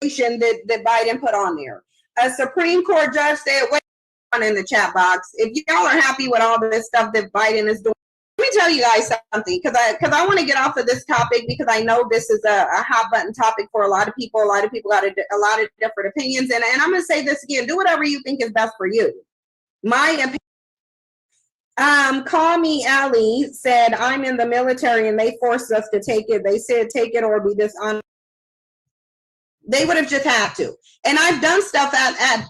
that Biden put on there. A Supreme Court judge said, wait on in the chat box, if y'all are happy with all this stuff that Biden is doing, let me tell you guys something, because I want to get off of this topic, because I know this is a hot button topic for a lot of people. A lot of people got a lot of different opinions, and I'm going to say this again: do whatever you think is best for you. My opinion. Call Me Ali said, I'm in the military and they forced us to take it. They said take it or be dishonest. They would have just had to. And I've done stuff at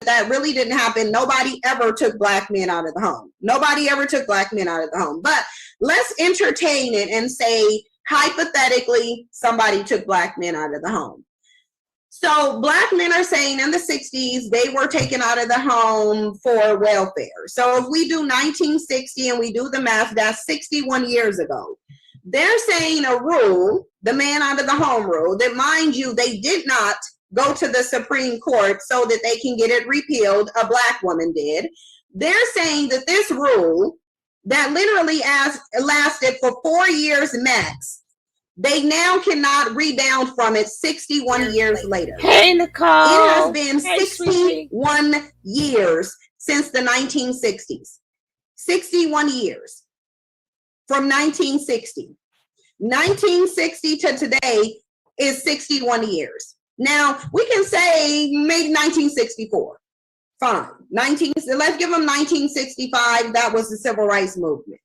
that really didn't happen. Nobody ever took black men out of the home. Nobody ever took black men out of the home. But let's entertain it and say, hypothetically, somebody took black men out of the home. So black men are saying in the 60s, they were taken out of the home for welfare. So if we do 1960 and we do the math, that's 61 years ago. They're saying a rule, the man out of the home rule, that, mind you, they did not go to the Supreme Court so that they can get it repealed. A black woman did. They're saying that this rule that literally lasted for 4 years max, they now cannot rebound from it 61 years later. Hey, Nicole. It has been 61 years since the 1960s. 61 years from 1960. 1960 to today is 61 years. Now, we can say maybe 1964. Fine. Let's give them 1965. That was the Civil Rights Movement.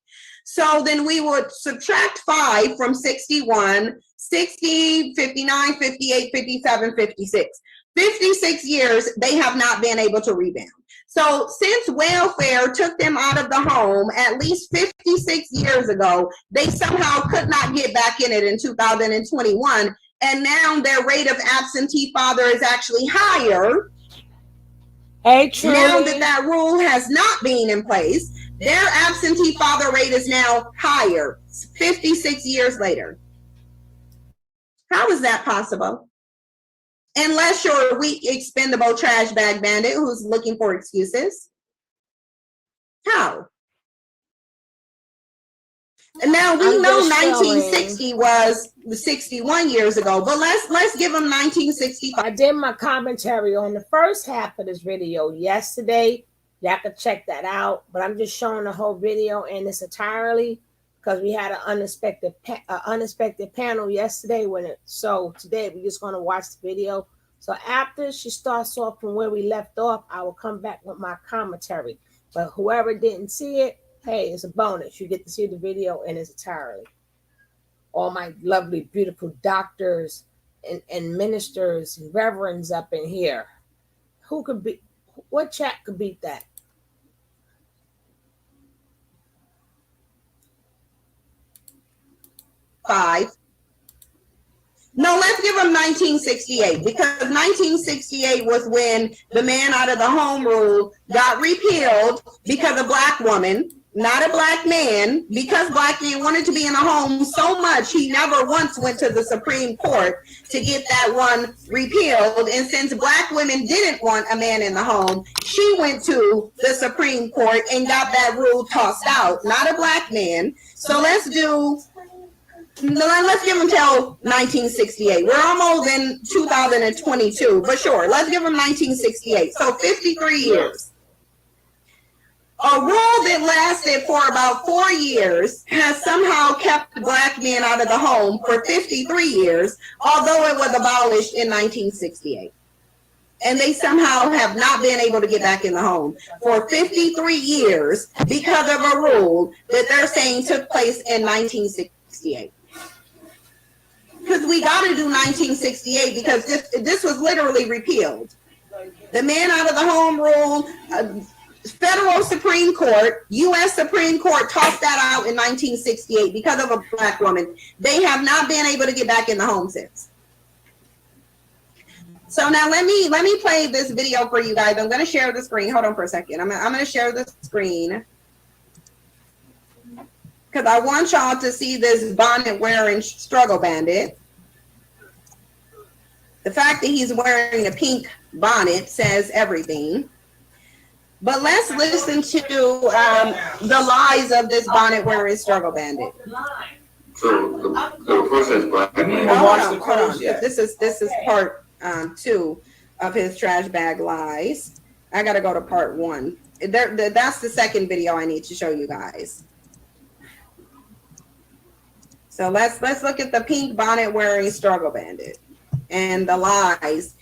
So then we would subtract 5 from 61, 60, 59, 58, 57, 56. 56 years, they have not been able to rebound. So since welfare took them out of the home at least 56 years ago, they somehow could not get back in it in 2021. And now their rate of absentee father is actually higher. Hey, Trudy. Now that rule has not been in place, their absentee father rate is now higher 56 years later. How is that possible? Unless you're a weak, expendable trash bag bandit who's looking for excuses. How? And now we know 1960 was 61 years ago, but let's give them 1965. I did my commentary on the first half of this video yesterday. Y'all can check that out, but I'm just showing the whole video in its entirely because we had an unexpected panel yesterday. So today we're just going to watch the video. So after she starts off from where we left off, I will come back with my commentary. But whoever didn't see it, hey, it's a bonus. You get to see the video in its entirety. All my lovely, beautiful doctors and ministers and reverends up in here. What chat could beat that? No, let's give them 1968, because 1968 was when the man out of the home rule got repealed because a black woman, not a black man, because black men wanted to be in a home so much he never once went to the Supreme Court to get that one repealed. And since black women didn't want a man in the home, she went to the Supreme Court and got that rule tossed out, not a black man. So let's give them till 1968. We're almost in 2022, but sure, let's give them 1968. So 53 years. A rule that lasted for about 4 years has somehow kept black men out of the home for 53 years, although it was abolished in 1968. And they somehow have not been able to get back in the home for 53 years because of a rule that they're saying took place in 1968. Because we got to do 1968 because this was literally repealed. The man out of the home rule, federal Supreme Court, U.S. Supreme Court tossed that out in 1968 because of a black woman. They have not been able to get back in the home since. So now let me play this video for you guys. I'm going to share the screen. Hold on for a second. I'm going to share the screen because I want y'all to see this bonnet wearing struggle bandit. The fact that he's wearing a pink bonnet says everything. But let's listen to the lies of this bonnet wearing struggle bandit. So the process black. Hold on. This is part 2 of his trash bag lies. I got to go to part 1. That's the second video I need to show you guys. So let's look at the pink bonnet wearing struggle bandit and the lies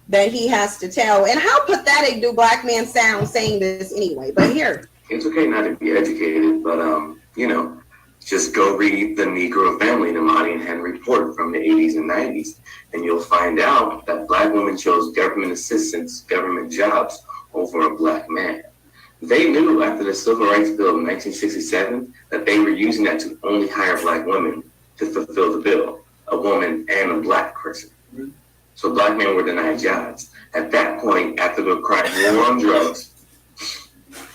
that he has to tell. And how pathetic do black men sound saying this anyway? But here. It's okay not to be educated, but, just go read the Negro Family, the Moynihan report from the 80s and 90s, and you'll find out that black women chose government assistance, government jobs over a black man. They knew after the Civil Rights Bill of 1967 that they were using that to only hire black women to fulfill the bill, a woman and a black person. So black men were denied jobs. At that point, after the war on drugs,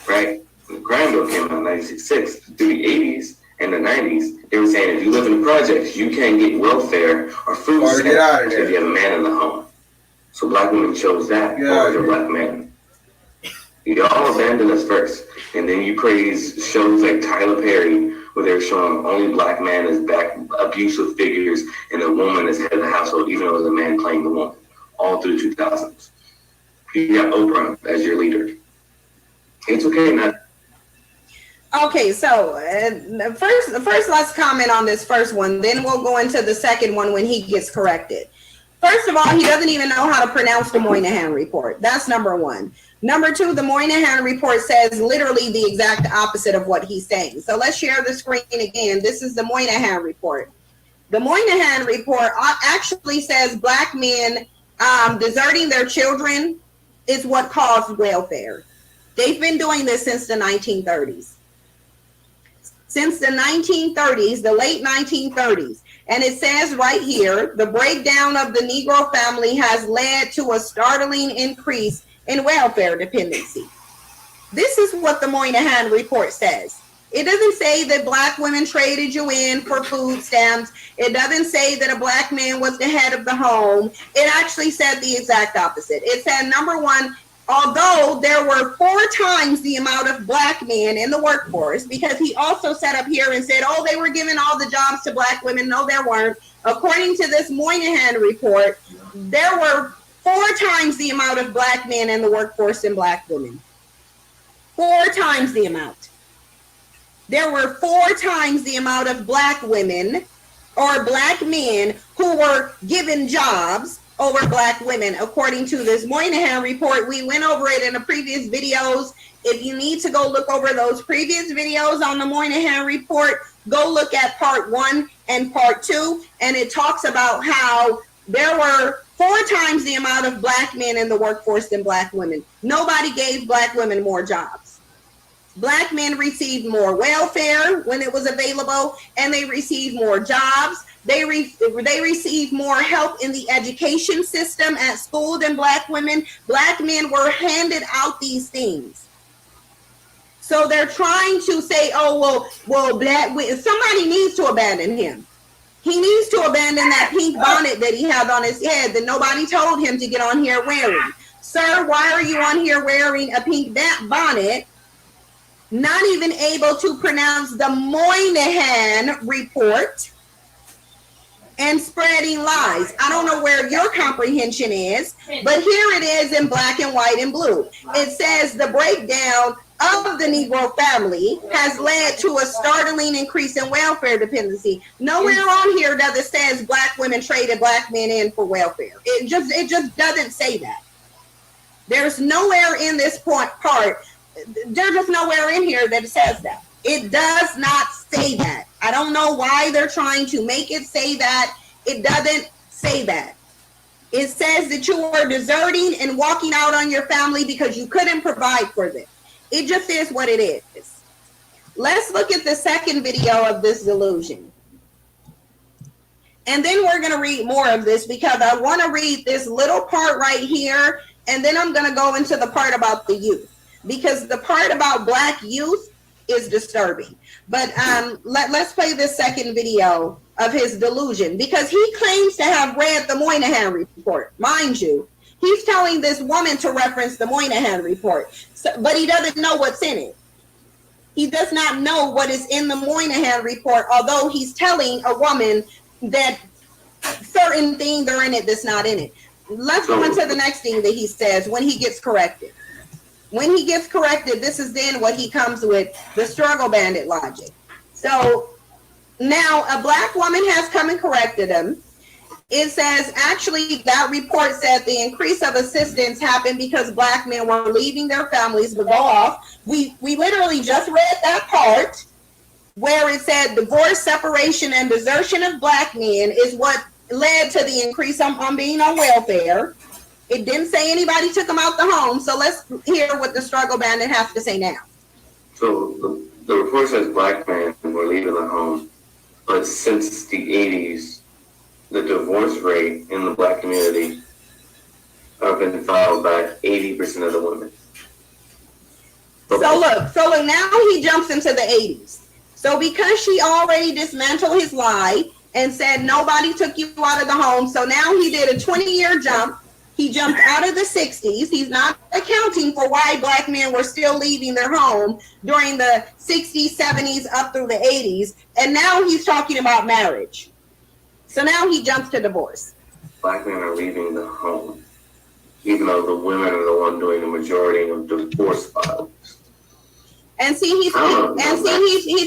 right? When the crime bill came out in 1966, through the 80s and the 90s, they were saying if you live in the projects, you can't get welfare or food stamps if you have a man in the home. So black women chose that over the black men. You all abandoned us first, and then you praise shows like Tyler Perry, where they're showing only black man as back abusive figures and a woman as head of the household, even though there's a man playing the woman, all through the 2000s. You got Oprah as your leader. It's okay not. Okay, so first let's comment on this first one. Then we'll go into the second one when he gets corrected. First of all, he doesn't even know how to pronounce the Moynihan report. That's number 1. Number 2, the Moynihan report says literally the exact opposite of what he's saying. So let's share the screen again. This is the Moynihan report. The Moynihan report actually says black men deserting their children is what caused welfare. They've been doing this since the 1930s. Since the 1930s, the late 1930s. And it says right here, the breakdown of the Negro family has led to a startling increase in welfare dependency. This is what the Moynihan report says. It doesn't say that black women traded you in for food stamps. It doesn't say that a black man was the head of the home. It actually said the exact opposite. It said, number 1, although there were 4 times the amount of black men in the workforce, because he also sat up here and said, oh, they were giving all the jobs to black women. No, there weren't. According to this Moynihan report, there were 4 times the amount of black men in the workforce than black women. 4 times the amount. There were 4 times the amount of black women or black men who were given jobs over black women, according to this Moynihan report. We went over it in the previous videos. If you need to go look over those previous videos on the Moynihan report, go look at part 1 and part 2, and it talks about how there were 4 times the amount of black men in the workforce than black women. Nobody gave black women more jobs. Black men received more welfare when it was available, and they received more jobs. They received more help in the education system at school than black women. Black men were handed out these things. So they're trying to say, oh, well, somebody needs to abandon him. He needs to abandon that pink bonnet that he had on his head that nobody told him to get on here wearing. Sir, why are you on here wearing a pink bonnet? Not even able to pronounce the Moynihan report and spreading lies. I don't know where your comprehension is, but here it is in black and white and blue. It says the breakdown of the Negro family has led to a startling increase in welfare dependency. Nowhere on here does it says black women traded black men in for welfare. It just doesn't say that. There's nowhere in this part, there's just nowhere in here that it says that. It does not say that. I don't know why they're trying to make it say that. It doesn't say that. It says that you are deserting and walking out on your family because you couldn't provide for them. It just is what it is. Let's look at the second video of this delusion. And then we're going to read more of this because I want to read this little part right here. And then I'm going to go into the part about the youth, because the part about black youth is disturbing. But let's play this second video of his delusion, because he claims to have read the Moynihan report. Mind you, he's telling this woman to reference the Moynihan report, but he doesn't know what's in it. He does not know what is in the Moynihan report, although he's telling a woman that certain things are in it that's not in it. let's go into the next thing that he says when he gets corrected. When he gets corrected, this is then what he comes with, the struggle bandit logic. So now a black woman has come and corrected him. It says, actually, that report said the increase of assistance happened because black men were leaving their families to go off. We literally just read that part where it said divorce, separation, and desertion of black men is what led to the increase on being on welfare. It didn't say anybody took them out the home. So let's hear what the struggle bandit has to say now. So the report says black men were leaving the home, but since the 80s, the divorce rate in the black community have been filed by 80% of the women. So look, now he jumps into the 80s. So because she already dismantled his lie and said nobody took you out of the home, so now he did a 20-year jump. He jumped out of the 60s. He's not accounting for why black men were still leaving their home during the 60s, 70s, up through the 80s. And now he's talking about marriage. So now he jumps to divorce. Black men are leaving the home, even though the women are the one doing the majority of divorce filings. And see, he's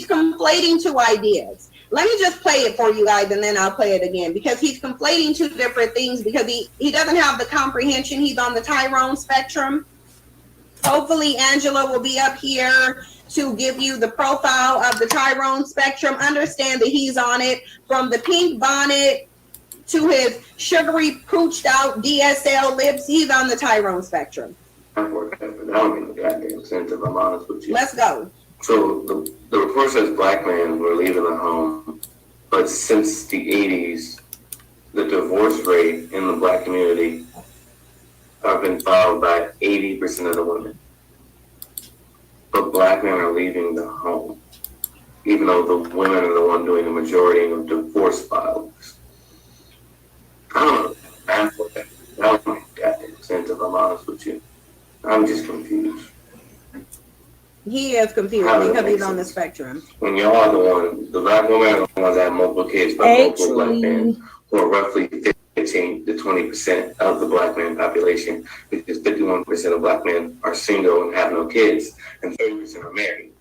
conflating two ideas. Let me just play it for you guys, and then I'll play it again, because he's conflating two different things, because he doesn't have the comprehension. He's on the Tyrone spectrum. Hopefully Angela will be up here to give you the profile of the Tyrone spectrum. Understand that he's on it from the pink bonnet to his sugary pooched out DSL lips. He's on the Tyrone spectrum. I don't make no goddamn sense if I'm honest with you. Let's go. So the report says black men were leaving the home, but since the 80s, the divorce rate in the black community have been filed by 80% of the women. But black men are leaving the home, even though the women are the one doing the majority of divorce filings. I don't know. That don't make goddamn sense if I'm honest with you. I'm just confused. He is confused because he's on the spectrum. When y'all are the black women are the ones that have multiple kids, but multiple black men, who are roughly 15 to 20% of the black man population, because 51% of black men are single and have no kids, and 30% are married.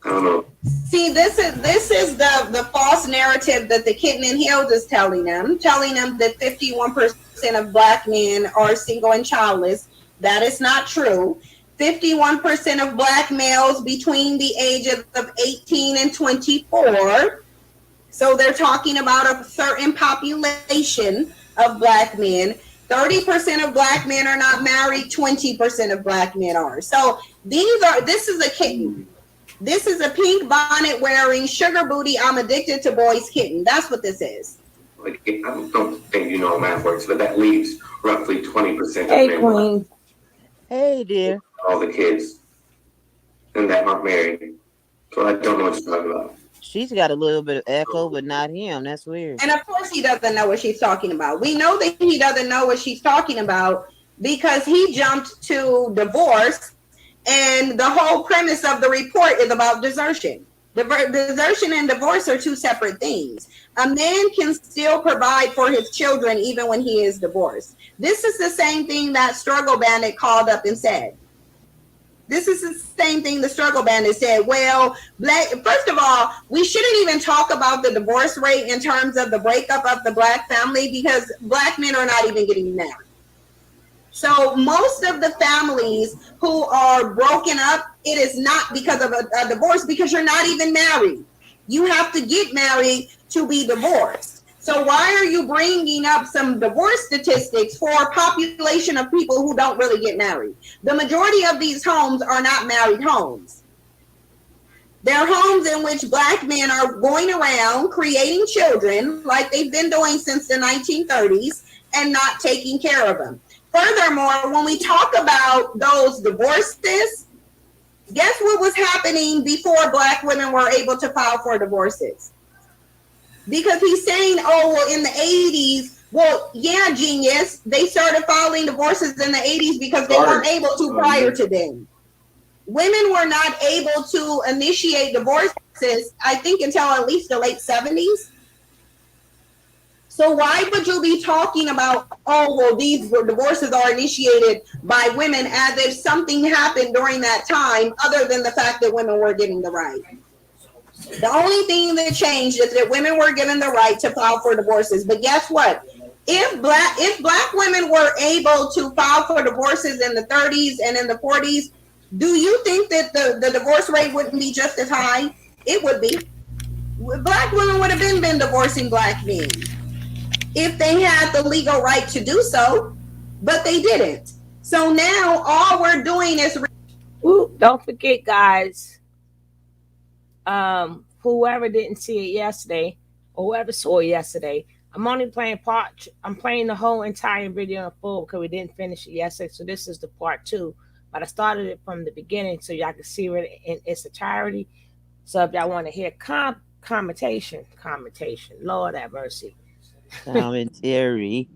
I don't know. See, this is the false narrative that the Kitten and Hills is telling them that 51% of black men are single and childless. That is not true. 51% of black males between the ages of 18 and 24. So they're talking about a certain population of black men. 30% of black men are not married. 20% of black men are. So this is a kitten. This is a pink bonnet wearing sugar booty. I'm addicted to boys kitten. That's what this is. Like, I don't think you know how math works, but that leaves roughly 20% of men. Queen. Hey, dear. All the kids, and that aren't married. So I don't know what you're talking about. She's got a little bit of echo, but not him. That's weird. And of course he doesn't know what she's talking about. We know that he doesn't know what she's talking about because he jumped to divorce, and the whole premise of the report is about desertion. Desertion and divorce are two separate things. A man can still provide for his children even when he is divorced. This is the same thing that Struggle Bandit called up and said. This is the same thing the Struggle Bandit said. Well, first of all, we shouldn't even talk about the divorce rate in terms of the breakup of the black family because black men are not even getting married. So most of the families who are broken up, it is not because of a divorce, because you're not even married. You have to get married to be divorced. So why are you bringing up some divorce statistics for a population of people who don't really get married? The majority of these homes are not married homes. They're homes in which black men are going around creating children like they've been doing since the 1930s and not taking care of them. Furthermore, when we talk about those divorces, guess what was happening before black women were able to file for divorces? Because he's saying, oh, well, in the 80s, well, yeah, genius, they started filing divorces in the 80s because they weren't able to prior to them. Women were not able to initiate divorces, I think, until at least the late 70s. So why would you be talking about, oh, well, these divorces are initiated by women as if something happened during that time other than the fact that women were given the right? The only thing that changed is that women were given the right to file for divorces. But guess what? If black women were able to file for divorces in the 30s and in the 40s, do you think that the divorce rate wouldn't be just as high? It would be. Black women would have been divorcing black men if they had the legal right to do so, but they didn't. So now all we're doing is... Ooh, don't forget, guys, whoever didn't see it yesterday, or whoever saw it yesterday, I'm only playing part. I'm playing the whole entire video in full because we didn't finish it yesterday. So this is the part 2. But I started it from the beginning so y'all can see it in its entirety. So if y'all want to hear commentation, Lord have mercy. Commentary.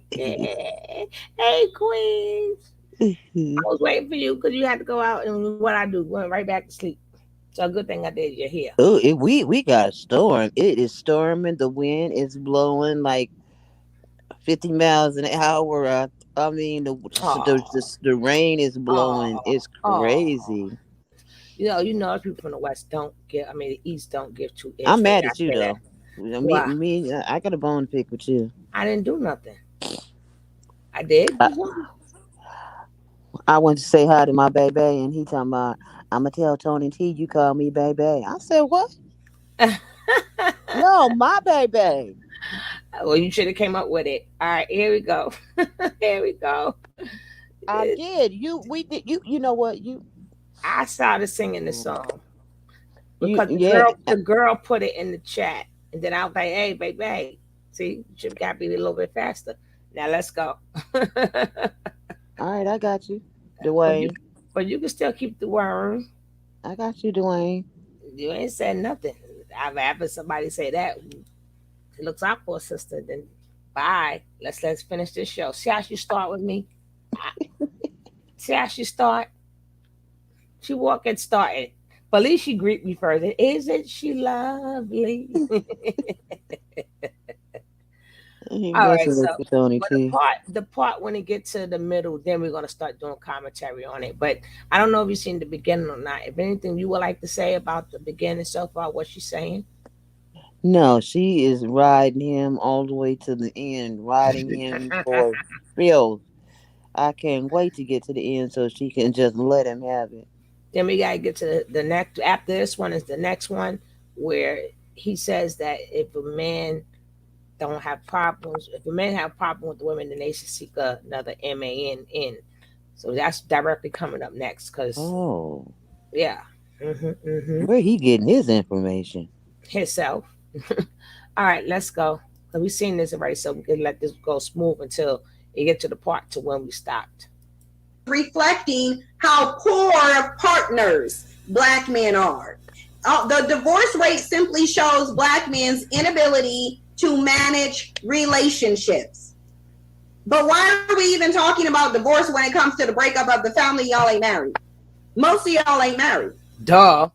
Hey, Queens. I was waiting for you because you had to go out, and what I do, went right back to sleep. So good thing I did. You're here. Oh, we got a storm. It is storming. The wind is blowing like 50 miles an hour. I mean, the rain is blowing. It's crazy. You know, people from the West don't give. I mean, the East don't give two. I'm mad at you though. I got a bone to pick with you. I didn't do nothing. I did. I went to say hi to my baby, and he talking about, I'm gonna tell Tony T you call me baby. I said, what? No, my baby. Well, you should have came up with it. All right, here we go. Here we go. I did. You know what? I started singing the song because the girl put it in the chat, and then I was like, "Hey, baby, see, you should got to be a little bit faster." Now let's go. All right, I got you, Dwayne. But you can still keep the worm. I got you, Dwayne. You ain't said nothing. I've had somebody say that. It looks out for a sister. Then bye. Let's finish this show. See how she start with me. See how she start. She walk and started. But at least she greet me first. Isn't she lovely? All right, so the part when it gets to the middle, then we're gonna start doing commentary on it. But I don't know if you've seen the beginning or not. If anything you would like to say about the beginning so far, what she's saying? No, she is riding him all the way to the end, riding him for real. I can't wait to get to the end so she can just let him have it. Then we gotta get to the next. After this one is the next one where he says that if a man don't have problems, if a man have a problem with the women, then they should seek another MAN. So that's directly coming up next. Cause yeah, where he getting his information? Himself. All right, let's go. Cause we've seen this already, so we can let this go smooth until you get to the part to when we stopped. Reflecting how poor partners black men are. The divorce rate simply shows black men's inability to manage relationships. But why are we even talking about divorce when it comes to the breakup of the family? Y'all ain't married. Most of y'all ain't married. Duh.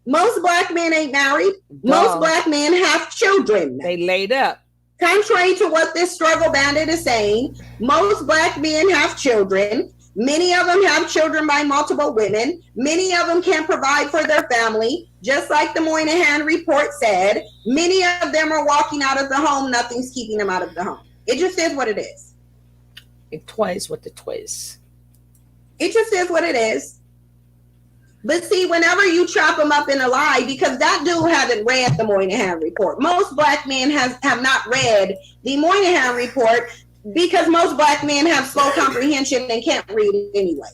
Most black men ain't married. Duh. Most black men have children. They laid up. Contrary to what this struggle bandit is saying, most black men have children. Many of them have children by multiple women. Many of them can provide for their family. Just like the Moynihan report said, many of them are walking out of the home. Nothing's keeping them out of the home. It just is what it is. It twice with the twist. It just is what it is. But see, whenever you trap them up in a lie, because that dude hasn't read the Moynihan report. Most black men have not read the Moynihan report because most black men have slow comprehension and can't read it anyway.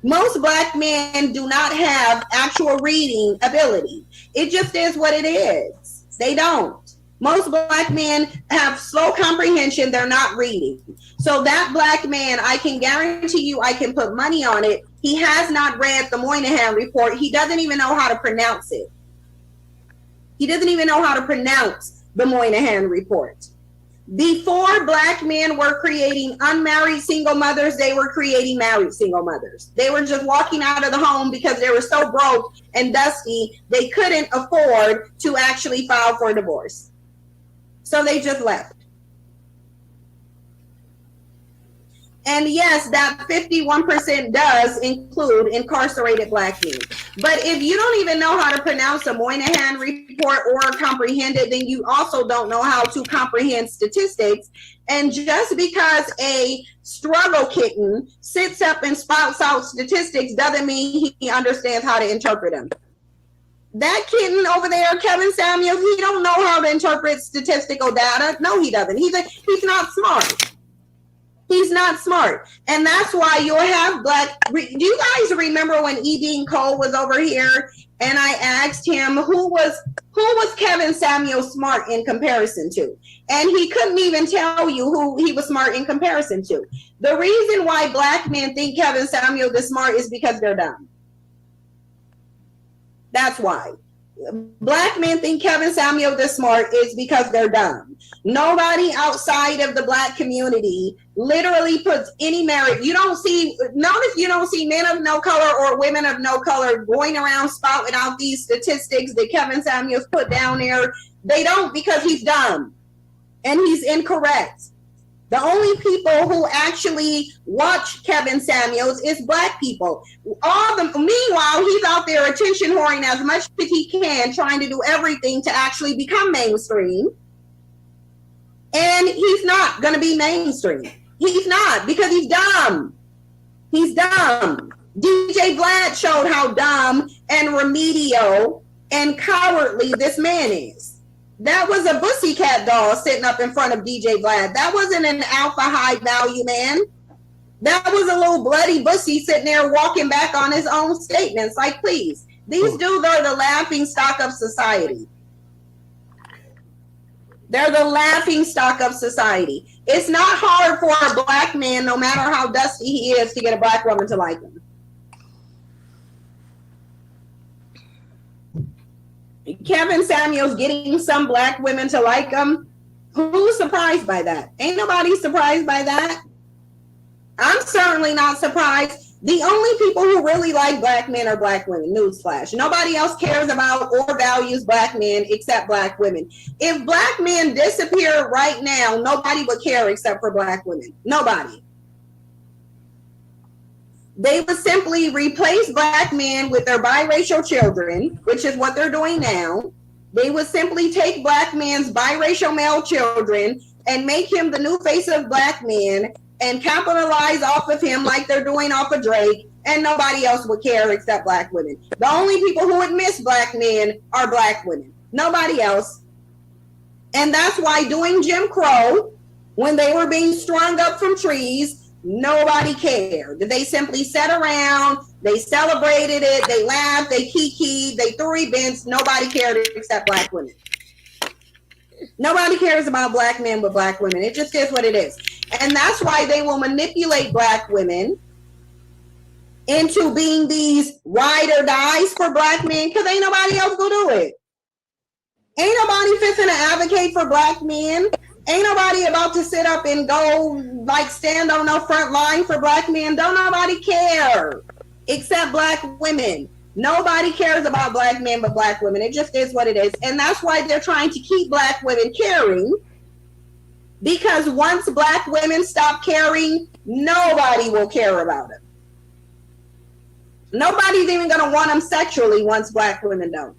Most black men do not have actual reading ability. It just is what it is. They don't. Most black men have slow comprehension. They're not reading. So that black man, I can guarantee you, I can put money on it. He has not read the Moynihan report. He doesn't even know how to pronounce it. He doesn't even know how to pronounce the Moynihan report. Before black men were creating unmarried single mothers, they were creating married single mothers. They were just walking out of the home because they were so broke and dusty, they couldn't afford to actually file for divorce. So they just left. And yes, that 51% does include incarcerated black men. But if you don't even know how to pronounce a Moynihan report or comprehend it, then you also don't know how to comprehend statistics. And just because a struggle kitten sits up and spouts out statistics doesn't mean he understands how to interpret them. That kitten over there, Kevin Samuels, he don't know how to interpret statistical data. No, he doesn't. He's not smart. He's not smart. And that's why you'll have black. Do you guys remember when E. Dean Cole was over here and I asked him who was Kevin Samuel smart in comparison to? And he couldn't even tell you who he was smart in comparison to. The reason why black men think Kevin Samuel is smart is because they're dumb. That's why. Black men think Kevin Samuel is smart is because they're dumb. Nobody outside of the black community literally puts any merit. You don't see men of no color or women of no color going around spouting out these statistics that Kevin Samuels put down there. They don't, because he's dumb and he's incorrect. The only people who actually watch Kevin Samuels is black people. Meanwhile, he's out there attention whoring as much as he can, trying to do everything to actually become mainstream. And he's not going to be mainstream. He's not, because he's dumb. He's dumb. DJ Vlad showed how dumb and remedial and cowardly this man is. That was a pussycat doll sitting up in front of DJ Vlad. That wasn't an alpha high value man. That was a little bloody bussy sitting there walking back on his own statements. Like, please, these dudes are the laughing stock of society. They're the laughing stock of society. It's not hard for a black man, no matter how dusty he is, to get a black woman to like him. Kevin Samuels getting some black women to like him. Who's surprised by that? Ain't nobody surprised by that. I'm certainly not surprised. The only people who really like black men are black women. Newsflash. Nobody else cares about or values black men except black women. If black men disappear right now, nobody would care except for black women. Nobody. They would simply replace black men with their biracial children, which is what they're doing now. They would simply take black men's biracial male children and make him the new face of black men and capitalize off of him like they're doing off of Drake, and nobody else would care except black women. The only people who would miss black men are black women. Nobody else. And that's why doing Jim Crow, when they were being strung up from trees, nobody cared. They simply sat around, they celebrated it, they laughed, they kikied, they threw events. Nobody cared except black women. Nobody cares about black men but black women. It just is what it is. And that's why they will manipulate black women into being these ride or dies for black men, because ain't nobody else gonna do it. Ain't nobody fixing to advocate for black men. Ain't nobody about to sit up and go like stand on no front line for black men. Don't nobody care except black women. Nobody cares about black men but black women. It just is what it is. And that's why they're trying to keep black women caring, because once black women stop caring, nobody will care about them. Nobody's even going to want them sexually once black women don't.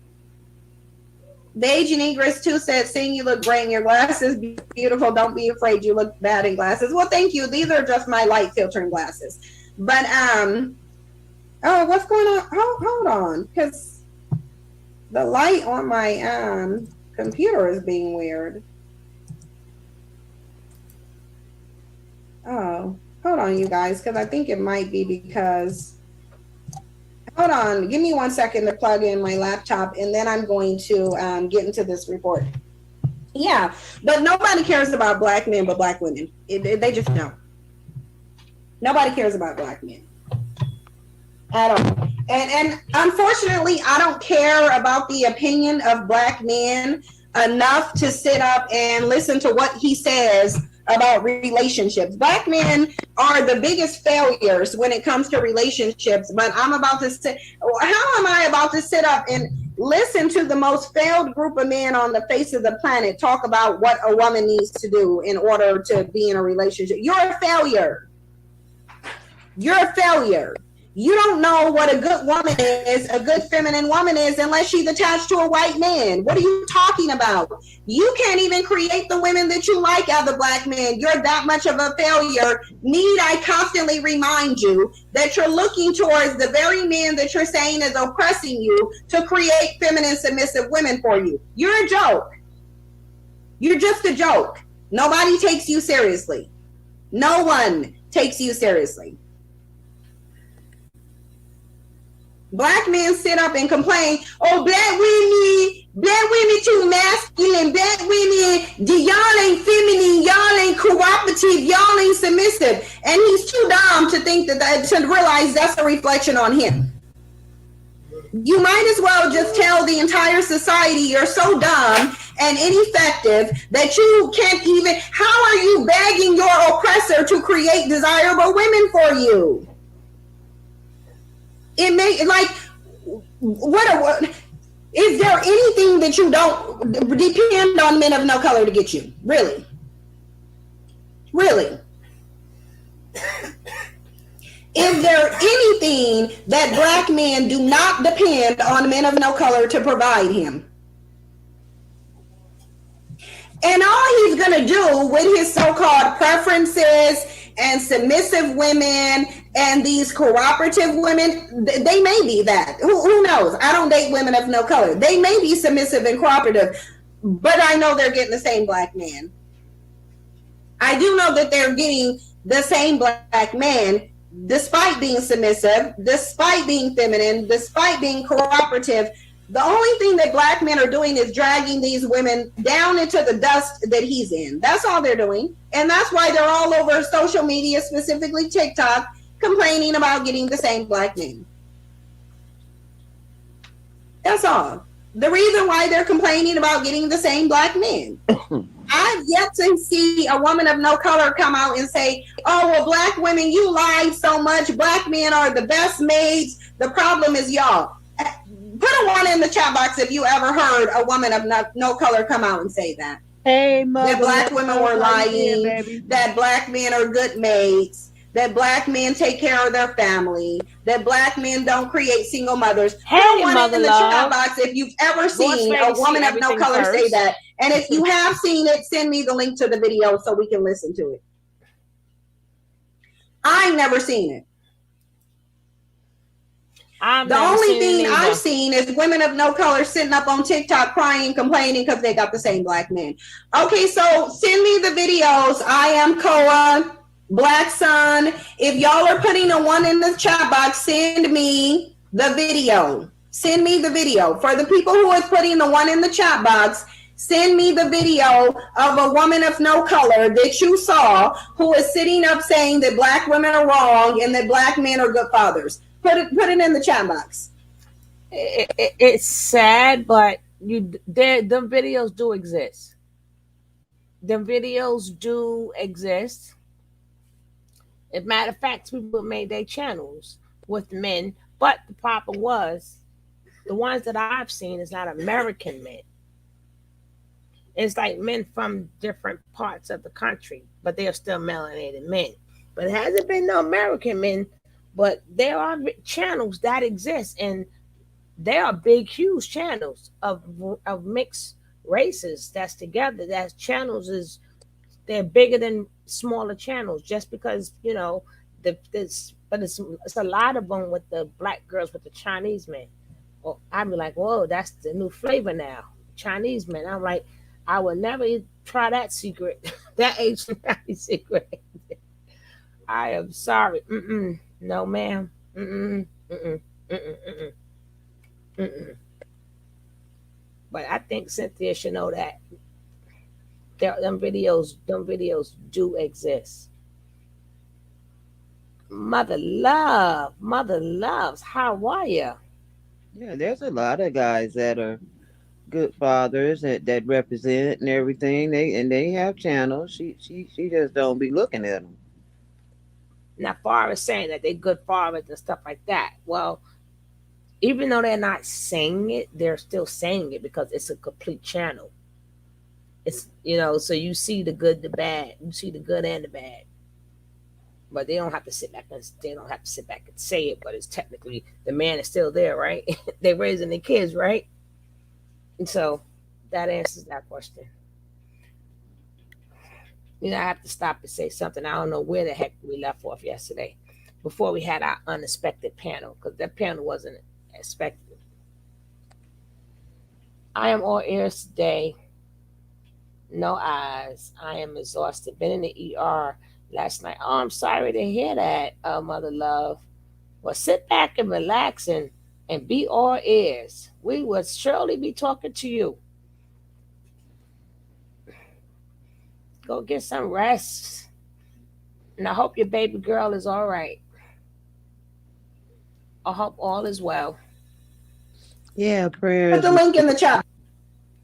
Beige Negress 2 said, "Seeing you look great in your glasses. Beautiful. Don't be afraid you look bad in glasses." Well, thank you. These are just my light filtering glasses. But, oh, what's going on? Hold on. Because the light on my computer is being weird. Oh, hold on, you guys, because I think it might be because... Hold on, give me 1 second to plug in my laptop, and then I'm going to get into this report. Yeah, but nobody cares about black men but black women. They just don't. Nobody cares about black men at all. And unfortunately, I don't care about the opinion of black men enough to sit up and listen to what he says about relationships. Black men are the biggest failures when it comes to relationships, but I'm about to say, how am I about to sit up and listen to the most failed group of men on the face of the planet talk about what a woman needs to do in order to be in a relationship? You're a failure. You're a failure. You don't know what a good woman is, a good feminine woman is, unless she's attached to a white man. What are you talking about? You can't even create the women that you like as a Black man. You're that much of a failure. Need I constantly remind you that you're looking towards the very man that you're saying is oppressing you to create feminine, submissive women for you? You're a joke. You're just a joke. Nobody takes you seriously. No one takes you seriously. Black men sit up and complain, oh, black women too masculine, black women, y'all ain't feminine, y'all ain't cooperative, y'all ain't submissive. And he's too dumb to think to realize that's a reflection on him. You might as well just tell the entire society you're so dumb and ineffective that you can't even, how are you begging your oppressor to create desirable women for you? It may, like, what is there anything that you don't depend on men of no color to get you? Really? Is there anything that Black men do not depend on men of no color to provide him? And all he's going to do with his so-called preferences and submissive women and these cooperative women, they may be that. Who knows? I don't date women of no color. They may be submissive and cooperative, but I know they're getting the same Black man. I do know that they're getting the same Black man despite being submissive, despite being feminine, despite being cooperative. The only thing that Black men are doing is dragging these women down into the dust that he's in. That's all they're doing. And that's why they're all over social media, specifically TikTok, complaining about getting the same Black men. That's all. The reason why they're complaining about getting the same Black men. I've yet to see a woman of no color come out and say, oh, well, Black women, you lied so much. Black men are the best maids. The problem is y'all. Put a one in the chat box if you ever heard a woman of no color come out and say that. Hey, mother, that Black women were lying, that Black men are good maids, that Black men take care of their family, that Black men don't create single mothers. Hey, Put a one mother in the love. chat box if you've ever seen a woman of no color say that. And if you have seen it, send me the link to the video so we can listen to it. I've never seen it. The only thing I've seen is women of no color sitting up on TikTok crying, complaining because they got the same Black men. Okay, so send me the videos. I am Koa, Black Sun. If y'all are putting a one in the chat box, send me the video. Send me the video. For the people who are putting the one in the chat box, send me the video of a woman of no color that you saw who is sitting up saying that Black women are wrong and that Black men are good fathers. Put it in the chat box. It's sad, but them videos do exist. Them videos do exist. As a matter of fact, people made their channels with men, but the problem was the ones that I've seen is not American men. It's like men from different parts of the country, but they are still melanated men. But it hasn't been no American men. But there are channels that exist, and there are big, huge channels of mixed races that's together. That channels they're bigger than smaller channels, just because but it's a lot of them with the Black girls with the Chinese men. Well, I'd be like, whoa, that's the new flavor now, Chinese men. I'm like, I would never try that secret, that Asian secret. I am sorry. No, ma'am. But I think Cynthia should know that them videos do exist. Mother loves. How are you? Yeah, there's a lot of guys that are good fathers that represent and everything. They have channels. She just don't be looking at them. Now, far as saying that they're good fathers and stuff like that, well, even though they're not saying it, they're still saying it because it's a complete channel. It's, so you see the good, the bad, you see the good and the bad, but they don't have to sit back and say it. But it's technically the man is still there, right? They're raising the kids, right? And so that answers that question. I have to stop and say something. I don't know where the heck we left off yesterday before we had our unexpected panel, because that panel wasn't expected. I am all ears today. No eyes. I am exhausted. Been in the ER last night. Oh, I'm sorry to hear that, Mother Love. Well, sit back and relax and be all ears. We will surely be talking to you. Go get some rest. And I hope your baby girl is all right. I hope all is well. Yeah, Put prayers. the link in the chat.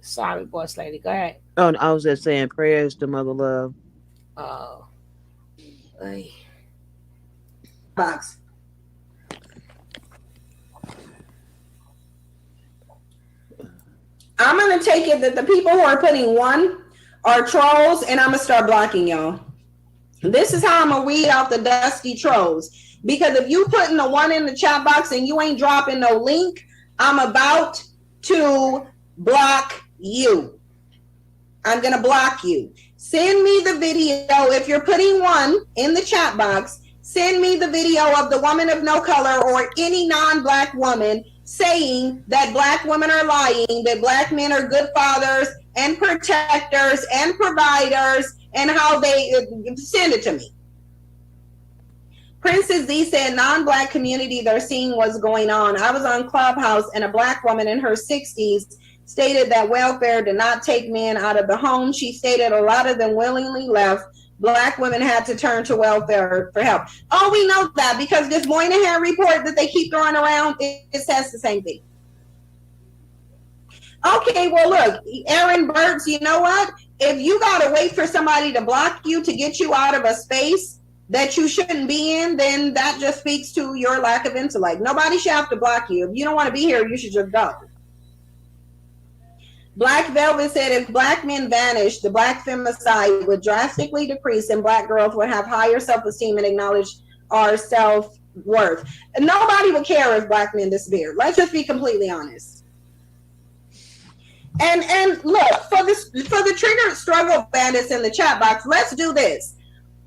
Sorry, boss lady. Go ahead. Oh, I was just saying prayers to Mother Love. Oh. Box. I'm going to take it that the people who are putting one are trolls, and I'm going to start blocking y'all. This is how I'm going to weed out the dusty trolls. Because if you putting the one in the chat box and you ain't dropping no link, I'm about to block you. I'm going to block you. Send me the video. If you're putting one in the chat box, send me the video of the woman of no color or any non-black woman saying that black women are lying, that black men are good fathers and protectors and providers, and how they send it to me. Princess Z said non-black community, they're seeing what's going on. I was on Clubhouse and a black woman in her 60s stated that welfare did not take men out of the home. She stated a lot of them willingly left. Black women had to turn to welfare for help. Oh, we know that because this Moynihan report that they keep throwing around, it says the same thing. Okay, well, look, Aaron Burks, you know what? If you got to wait for somebody to block you to get you out of a space that you shouldn't be in, then that just speaks to your lack of intellect. Nobody should have to block you. If you don't want to be here, you should just go. Black Velvet said if black men vanished, the black femicide would drastically decrease and black girls would have higher self-esteem and acknowledge our self-worth. And nobody would care if black men disappeared. Let's just be completely honest. And look, for the triggered struggle bandits in the chat box, let's do this.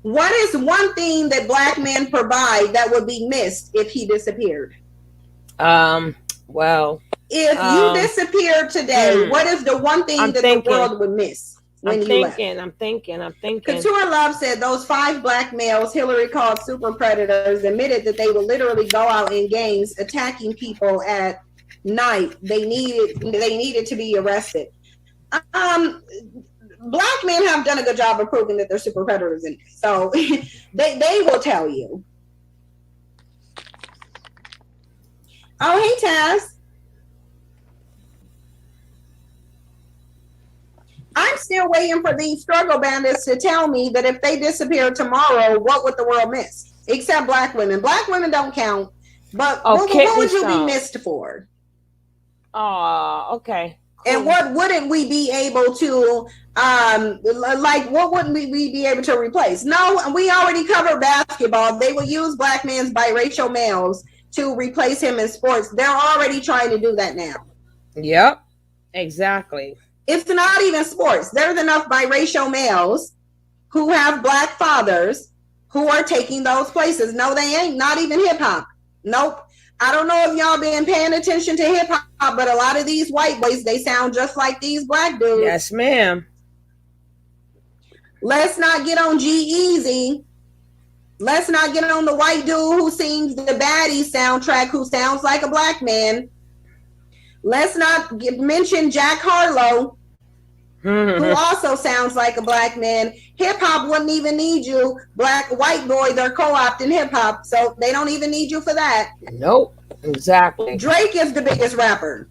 What is one thing that black men provide that would be missed if he disappeared? Well, if you disappeared today, what is the one thing the world would miss when you left? I'm thinking. Couture Love said those 5 black males Hillary called super predators admitted that they would literally go out in gangs attacking people at night. They needed to be arrested. Black men have done a good job of proving that they're super predators, and so they will tell you. Oh, hey, Taz. I'm still waiting for these struggle bandits to tell me that if they disappear tomorrow, what would the world miss? Except black women. Black women don't count. But what would you be missed for? Oh, okay. Cool. And what wouldn't we be able to, what wouldn't we be able to replace? No, we already covered basketball. They will use black men's biracial males to replace him in sports. They're already trying to do that now. Yep, exactly. It's not even sports. There's enough biracial males who have black fathers who are taking those places. No, they ain't. Not even hip hop. Nope. I don't know if y'all been paying attention to hip hop, but a lot of these white boys, they sound just like these black dudes. Yes, ma'am. Let's not get on G-Eazy. Let's not get on the white dude who sings the Baddie soundtrack who sounds like a black man. Let's not mention Jack Harlow, who also sounds like a black man. Hip hop wouldn't even need you. White boy, they're co-opting hip hop, so they don't even need you for that. Nope, exactly. Drake is the biggest rapper.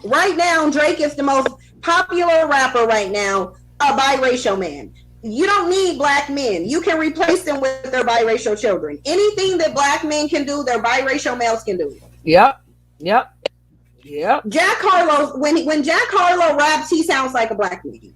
Right now, Drake is the most popular rapper right now, a biracial man. You don't need black men. You can replace them with their biracial children. Anything that black men can do, their biracial males can do. Yep. Jack Harlow, when Jack Harlow raps, he sounds like a black man.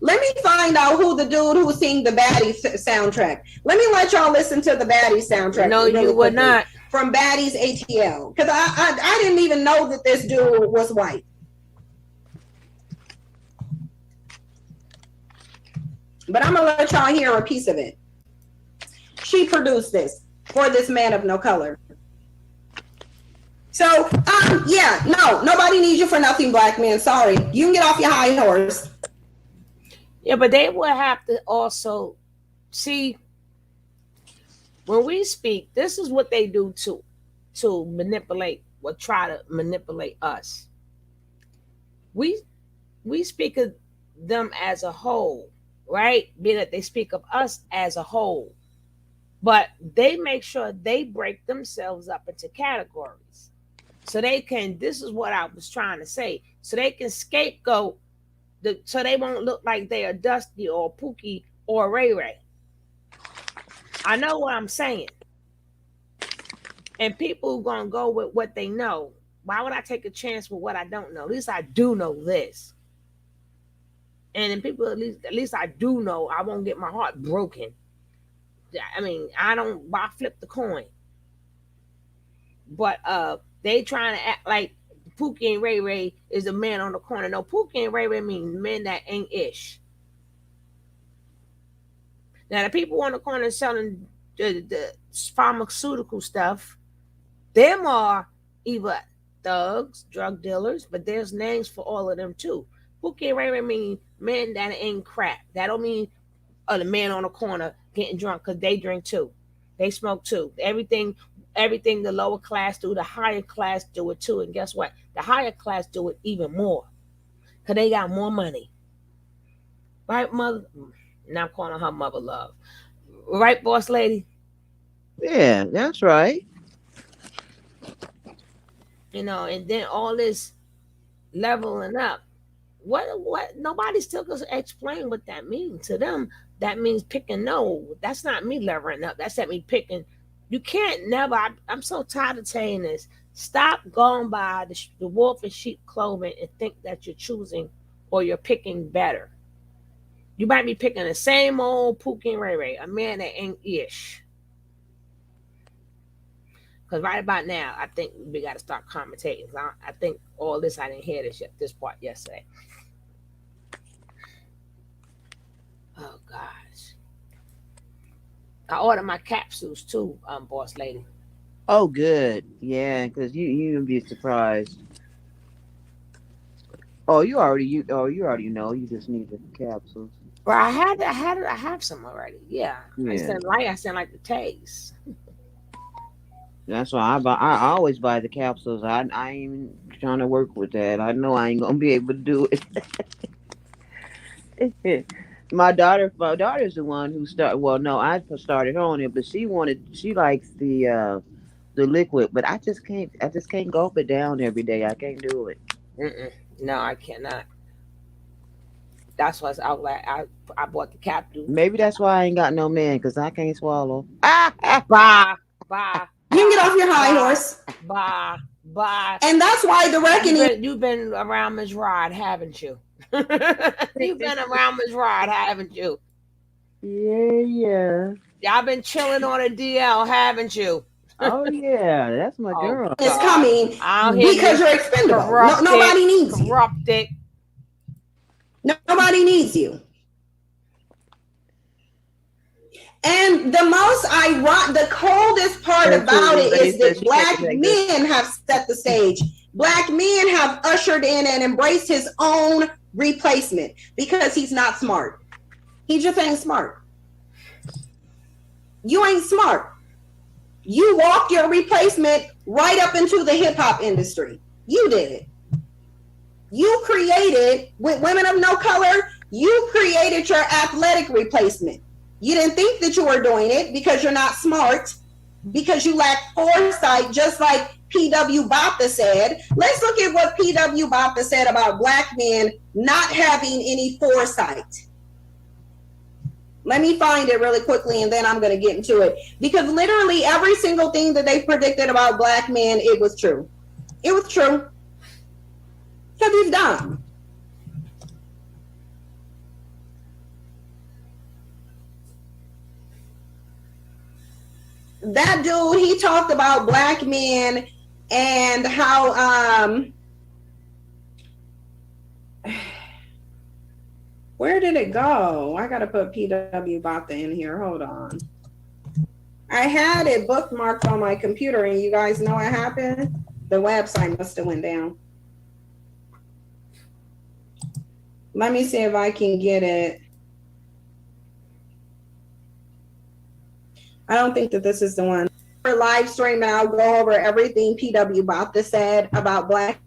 Let me find out who the dude who sing the Baddies soundtrack. Let me let y'all listen to the Baddies soundtrack. No, really you would not. From Baddies ATL. Because I didn't even know that this dude was white. But I'm going to let y'all hear a piece of it. She produced this for this man of no color. So, yeah, no, nobody needs you for nothing, black man. Sorry. You can get off your high horse. Yeah, but they will have to also see when we speak, this is what they do to manipulate or try to manipulate us. We speak of them as a whole, right? Being that they speak of us as a whole. But they make sure they break themselves up into categories. So they can, this is what I was trying to say, so they can scapegoat, so they won't look like they are Dusty or Pookie or Ray Ray. I know what I'm saying. And people are going to go with what they know. Why would I take a chance with what I don't know? At least I do know this. And then people, at least I do know I won't get my heart broken. I mean, I flip the coin. But they trying to act like Pookie and Ray Ray is the man on the corner. No, Pookie and Ray Ray mean men that ain't ish. Now, the people on the corner selling the pharmaceutical stuff, them are either thugs, drug dealers, but there's names for all of them too. Pookie and Ray Ray mean men that ain't crap. That don't mean the man on the corner getting drunk, because they drink too. They smoke too. Everything the lower class do, the higher class do it too. And guess what? The higher class do it even more, because they got more money. Right, mother? Now I'm calling her Mother Love. Right, boss lady? Yeah, that's right. You know, and then all this leveling up. What nobody still can explain what that means to them. That means picking. No, that's not me leveling up. That's me picking. You can't never. I'm so tired of saying this. Stop going by the wolf in sheep clothing and think that you're choosing or you're picking better. You might be picking the same old Pookie and Ray Ray, a man that ain't ish. Because right about now, I think we got to start commentating. I think all this, I didn't hear this part yesterday. Oh, gosh. I ordered my capsules too, boss lady. Oh, good. Yeah, because you'd be surprised. Oh, you already know. You just need the capsules. Well, I have some already. Yeah. I said like the taste. That's why I always buy the capsules. I ain't even trying to work with that. I know I ain't gonna be able to do it. My daughter's the one who started. Well, no, I started her on it, but she likes the liquid, but I just can't gulp it down every day. I can't do it. No, I cannot. That's why I bought the capsule. Maybe that's why I ain't got no man, because I can't swallow. Bye. You can get off your high horse. Bye. And that's why the reckoning. You've been around Ms. Rod, haven't you? You've been around Ms. Rod, haven't you? Yeah. Y'all been chilling on a DL, haven't you? Oh yeah, that's my girl. It's coming because you're expendable. Nobody needs you. Corrupted. Nobody needs you. And the coldest part about it is that black men have set the stage. Black men have ushered in and embraced his own replacement because he's not smart. He just ain't smart. You ain't smart. You walked your replacement right up into the hip hop industry. You did it. You created, with women of no color, you created your athletic replacement. You didn't think that you were doing it because you're not smart, because you lack foresight, just like P.W. Botha said. Let's look at what P.W. Botha said about black men not having any foresight. Let me find it really quickly and then I'm going to get into it. Because literally every single thing that they predicted about black men, it was true. It was true. Because he's dumb. That dude, he talked about black men and how where did it go? I gotta put P.W. Botha in here. Hold on. I had it bookmarked on my computer, and you guys know what happened? The website must have went down. Let me see if I can get it. I don't think that this is the one. For live stream, and I'll go over everything P.W. Botha said about black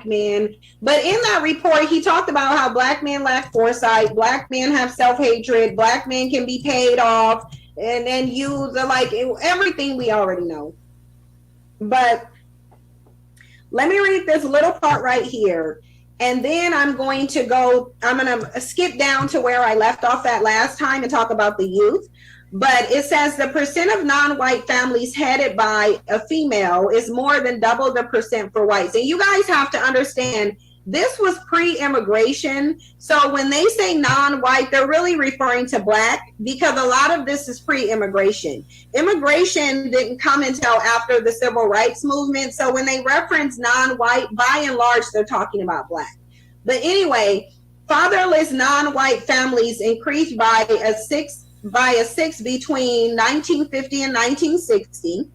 men. But in that report, he talked about how black men lack foresight, black men have self-hatred, black men can be paid off, and then use like everything we already know. But let me read this little part right here. And then I'm going to skip down to where I left off at last time and talk about the youth. But it says the percent of non-white families headed by a female is more than double the percent for whites. And you guys have to understand, this was pre-immigration. So when they say non-white, they're really referring to black, because a lot of this is pre-immigration. Immigration didn't come until after the civil rights movement. So when they reference non-white, by and large, they're talking about black. But anyway, fatherless non-white families increased by a sixth between 1950 and 1960,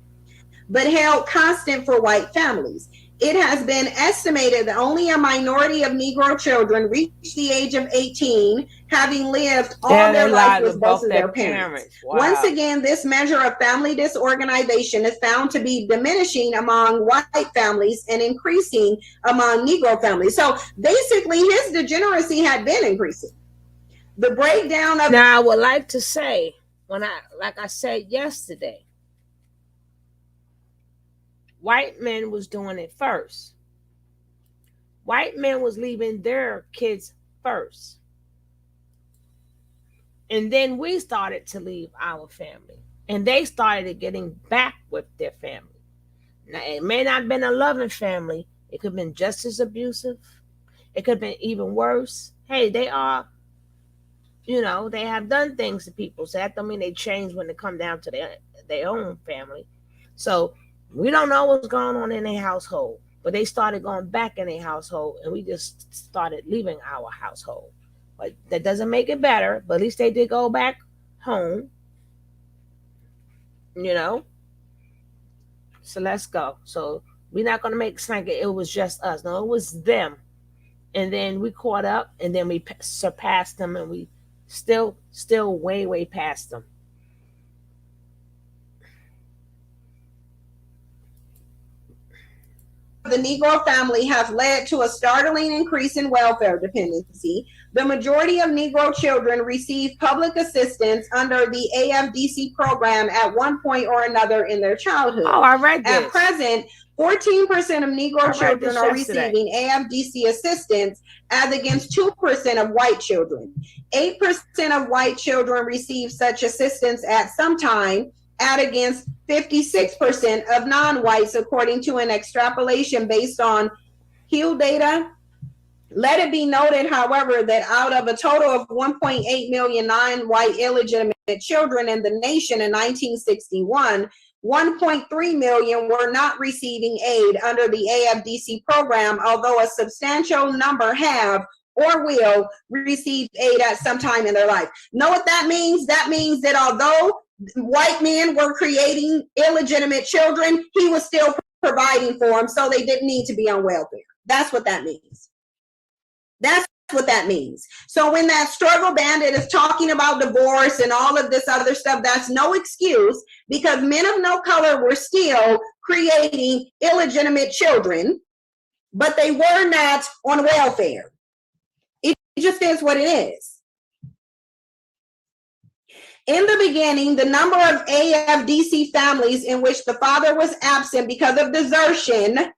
but held constant for white families. It has been estimated that only a minority of Negro children reach the age of 18, having lived all their life with both of their parents. Wow. Once again, this measure of family disorganization is found to be diminishing among white families and increasing among Negro families. So basically, his degeneracy had been increasing. The breakdown of— Now, I would like to say, like I said yesterday, white men was doing it first. White men was leaving their kids first. And then we started to leave our family. And they started getting back with their family. Now, it may not have been a loving family. It could have been just as abusive. It could have been even worse. Hey, they are... they have done things to people. So that don't mean they change when they come down to their own family. So we don't know what's going on in their household. But they started going back in their household, and we just started leaving our household. But that doesn't make it better. But at least they did go back home. So let's go. So we're not going to make it like it was just us. No, it was them. And then we caught up, and then we surpassed them, and we still way past them. The Negro family have led to a startling increase in welfare dependency. The majority of Negro children receive public assistance under the AFDC program at one point or another in their childhood. Oh, I read this. At present, 14% of Negro children are receiving AFDC assistance, as against 2% of white children. 8% of white children receive such assistance at some time, at against 56% of non-whites, according to an extrapolation based on HUE data. Let it be noted, however, that out of a total of 1.8 million non-white illegitimate children in the nation in 1961, 1.3 million were not receiving aid under the AFDC program, although a substantial number have or will receive aid at some time in their life. Know what that means? That means that although white men were creating illegitimate children, he was still providing for them, so they didn't need to be on welfare. That's what that means. That's what that means. So when that struggle bandit is talking about divorce and all of this other stuff, that's no excuse, because men of no color were still creating illegitimate children, but they were not on welfare. It just is what it is. In the beginning, the number of AFDC families in which the father was absent because of desertion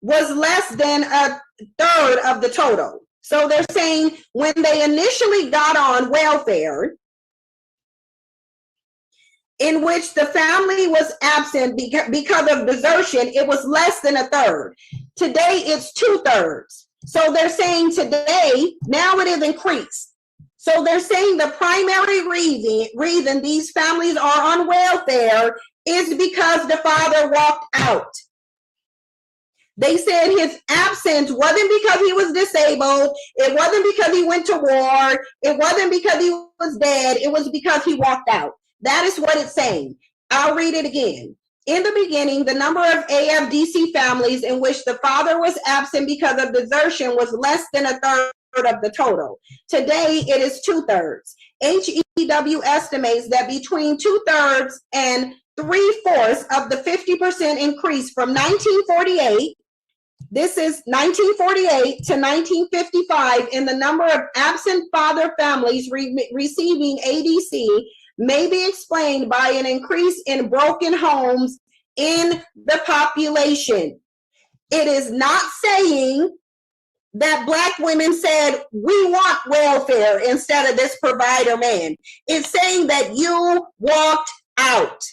was less than a third of the total. So they're saying when they initially got on welfare, in which the family was absent because of desertion, it was less than a third. Today, it's 2/3. So they're saying today, now it is increased. So they're saying the primary reason these families are on welfare is because the father walked out. They said his absence wasn't because he was disabled. It wasn't because he went to war. It wasn't because he was dead. It was because he walked out. That is what it's saying. I'll read it again. In the beginning, the number of AFDC families in which the father was absent because of desertion was less than a third of the total. Today, it is 2/3. HEW estimates that between 2/3 and 3/4 of the 50% increase from 1948, this is 1948 to 1955, in the number of absent father families receiving ADC may be explained by an increase in broken homes in the population. It is not saying that Black women said, we want welfare instead of this provider man. It's saying that you walked out.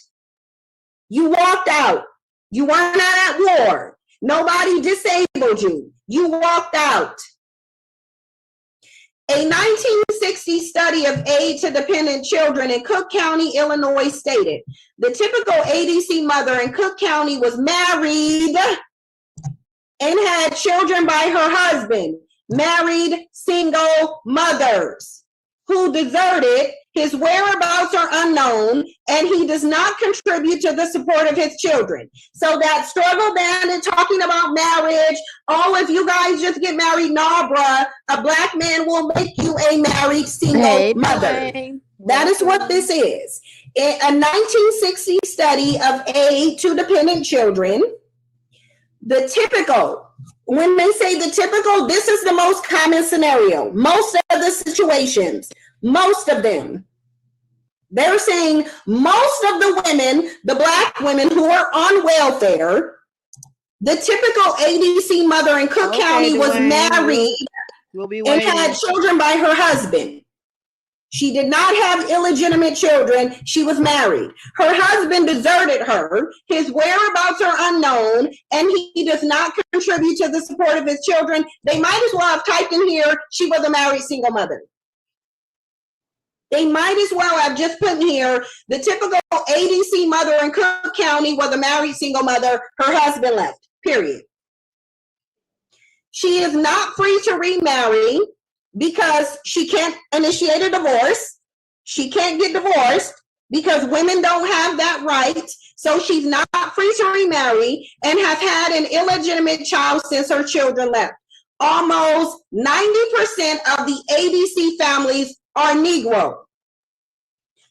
You walked out. You weren't at war. Nobody disabled you. You walked out. A 1960 study of aid to dependent children in Cook County, Illinois stated the typical ADC mother in Cook County was married and had children by her husband, married single mothers who deserted. His whereabouts are unknown, and he does not contribute to the support of his children. So that struggle bandit talking about marriage, oh, if you guys just get married, nah, bruh, a Black man will make you a married single mother. That is what this is. A 1960 study of aid to dependent children, the typical, when they say the typical, this is the most common scenario. Most of the situations, most of them, they're saying most of the women, the Black women who are on welfare, the typical ADC mother in Cook County was married and had children by her husband. She did not have illegitimate children. She was married. Her husband deserted her. His whereabouts are unknown, and he does not contribute to the support of his children. They might as well have typed in here, she was a married single mother. They might as well have just put in here, the typical ADC mother in Cook County was a married single mother. Her husband left, period. She is not free to remarry because she can't initiate a divorce. She can't get divorced because women don't have that right. So she's not free to remarry and has had an illegitimate child since her children left. Almost 90% of the ADC families are Negro.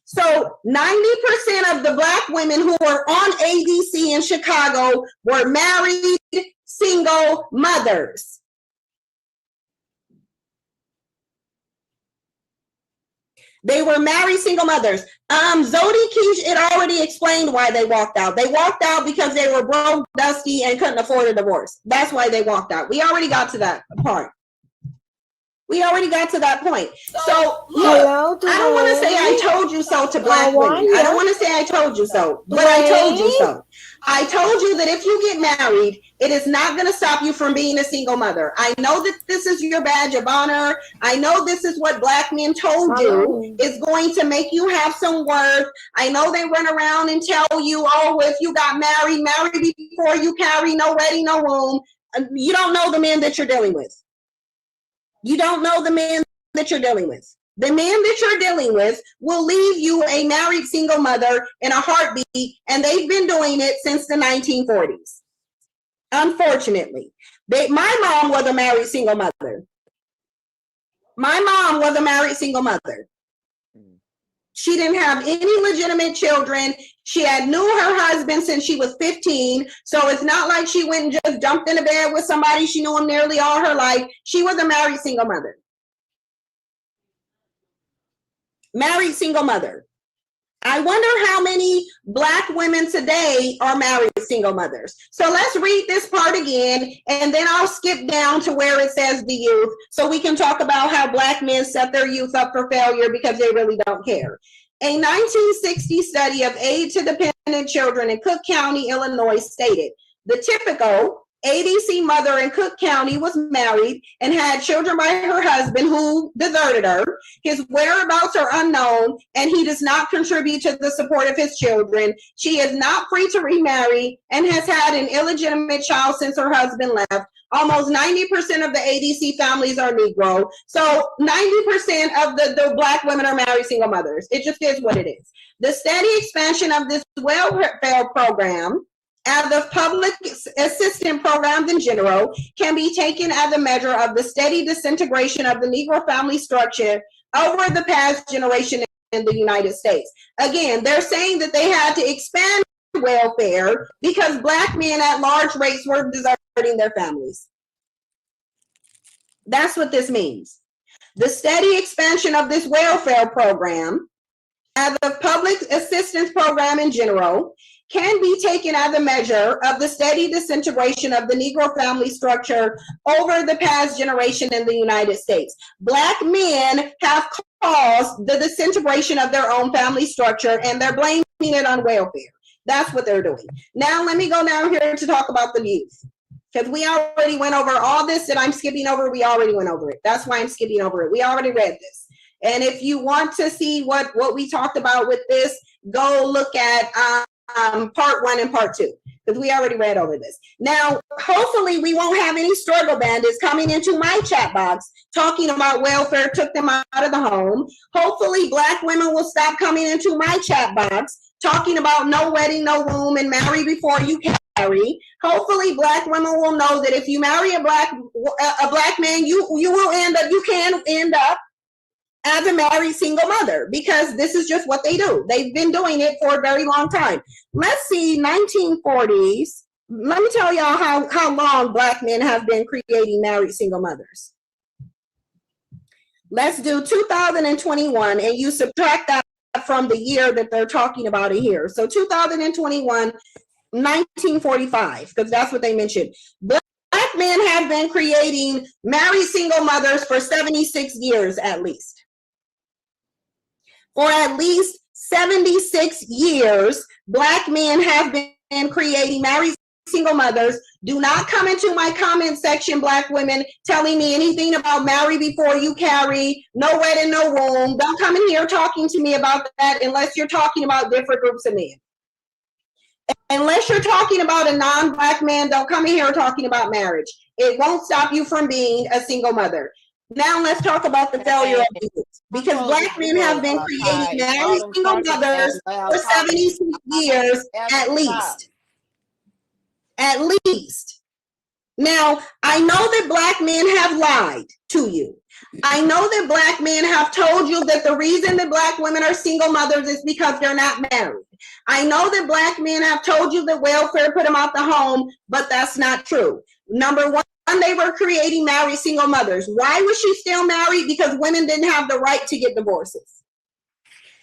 So 90% of the Black women who were on ADC in Chicago were married single mothers. They were married single mothers. Zodi Keish, it already explained why they walked out. They walked out because they were broke, dusty, and couldn't afford a divorce. That's why they walked out. We already got to that part. We already got to that point. So look, I don't want to say I told you so to Black women. I don't want to say I told you so, but I told you so. I told you that if you get married, it is not going to stop you from being a single mother. I know that this is your badge of honor. I know this is what Black men told you is going to make you have some worth. I know they run around and tell you, oh, if you got married, marry before you carry, no ready, no room. You don't know the men that you're dealing with. You don't know the man that you're dealing with. The man that you're dealing with will leave you a married single mother in a heartbeat, and they've been doing it since the 1940s. Unfortunately, my mom was a married single mother. My mom was a married single mother. She didn't have any legitimate children. She had knew her husband since she was 15. So it's not like she went and just jumped in a bed with somebody. She knew him nearly all her life. She was a married single mother. Married single mother. I wonder how many Black women today are married single mothers. So let's read this part again, and then I'll skip down to where it says the youth, so we can talk about how Black men set their youth up for failure because they really don't care. A 1960 study of aid to dependent children in Cook County, Illinois stated the typical ADC mother in Cook County was married and had children by her husband who deserted her. His whereabouts are unknown, and he does not contribute to the support of his children. She is not free to remarry and has had an illegitimate child since her husband left. Almost 90% of the ADC families are Negro. So 90% of the Black women are married single mothers. It just is what it is. The steady expansion of this welfare program as the public assistance programs in general can be taken as a measure of the steady disintegration of the Negro family structure over the past generation in the United States. Again, they're saying that they had to expand welfare because Black men at large rates were deserting their families. That's what this means. The steady expansion of this welfare program as a public assistance program in general can be taken as a measure of the steady disintegration of the Negro family structure over the past generation in the United States. Black men have caused the disintegration of their own family structure, and they're blaming it on welfare. That's what they're doing. Now, let me go down here to talk about the youth, because we already went over all this that I'm skipping over. We already went over it. That's why I'm skipping over it. We already read this. And if you want to see what we talked about with this, go look at part 1 and part 2, because we already read over this. Now, hopefully we won't have any struggle bandits coming into my chat box talking about welfare took them out of the home. Hopefully Black women will stop coming into my chat box talking about no wedding, no womb, and marry before you marry. Hopefully Black women will know that if you marry a black man, you can end up as a married single mother, because this is just what they do. They've been doing it for a very long time. Let's see, 1940s. Let me tell y'all how long Black men have been creating married single mothers. Let's do 2021, and you subtract that from the year that they're talking about it here. So 2021, 1945, because that's what they mentioned. Black men have been creating married single mothers for 76 years at least. For at least 76 years, Black men have been creating married single mothers. Do not come into my comment section, Black women, telling me anything about marry before you carry, no wedding, no womb. Don't come in here talking to me about that unless you're talking about different groups of men. Unless you're talking about a non-Black man, don't come in here talking about marriage. It won't stop you from being a single mother. Now let's talk about the failure of youth, because Black men have been creating married single mothers for 76 years at least. At least. Now, I know that Black men have lied to you. I know that Black men have told you that the reason that Black women are single mothers is because they're not married. I know that Black men have told you that welfare put them out the home, but that's not true. Number one, they were creating married single mothers. Why was she still married? Because women didn't have the right to get divorces.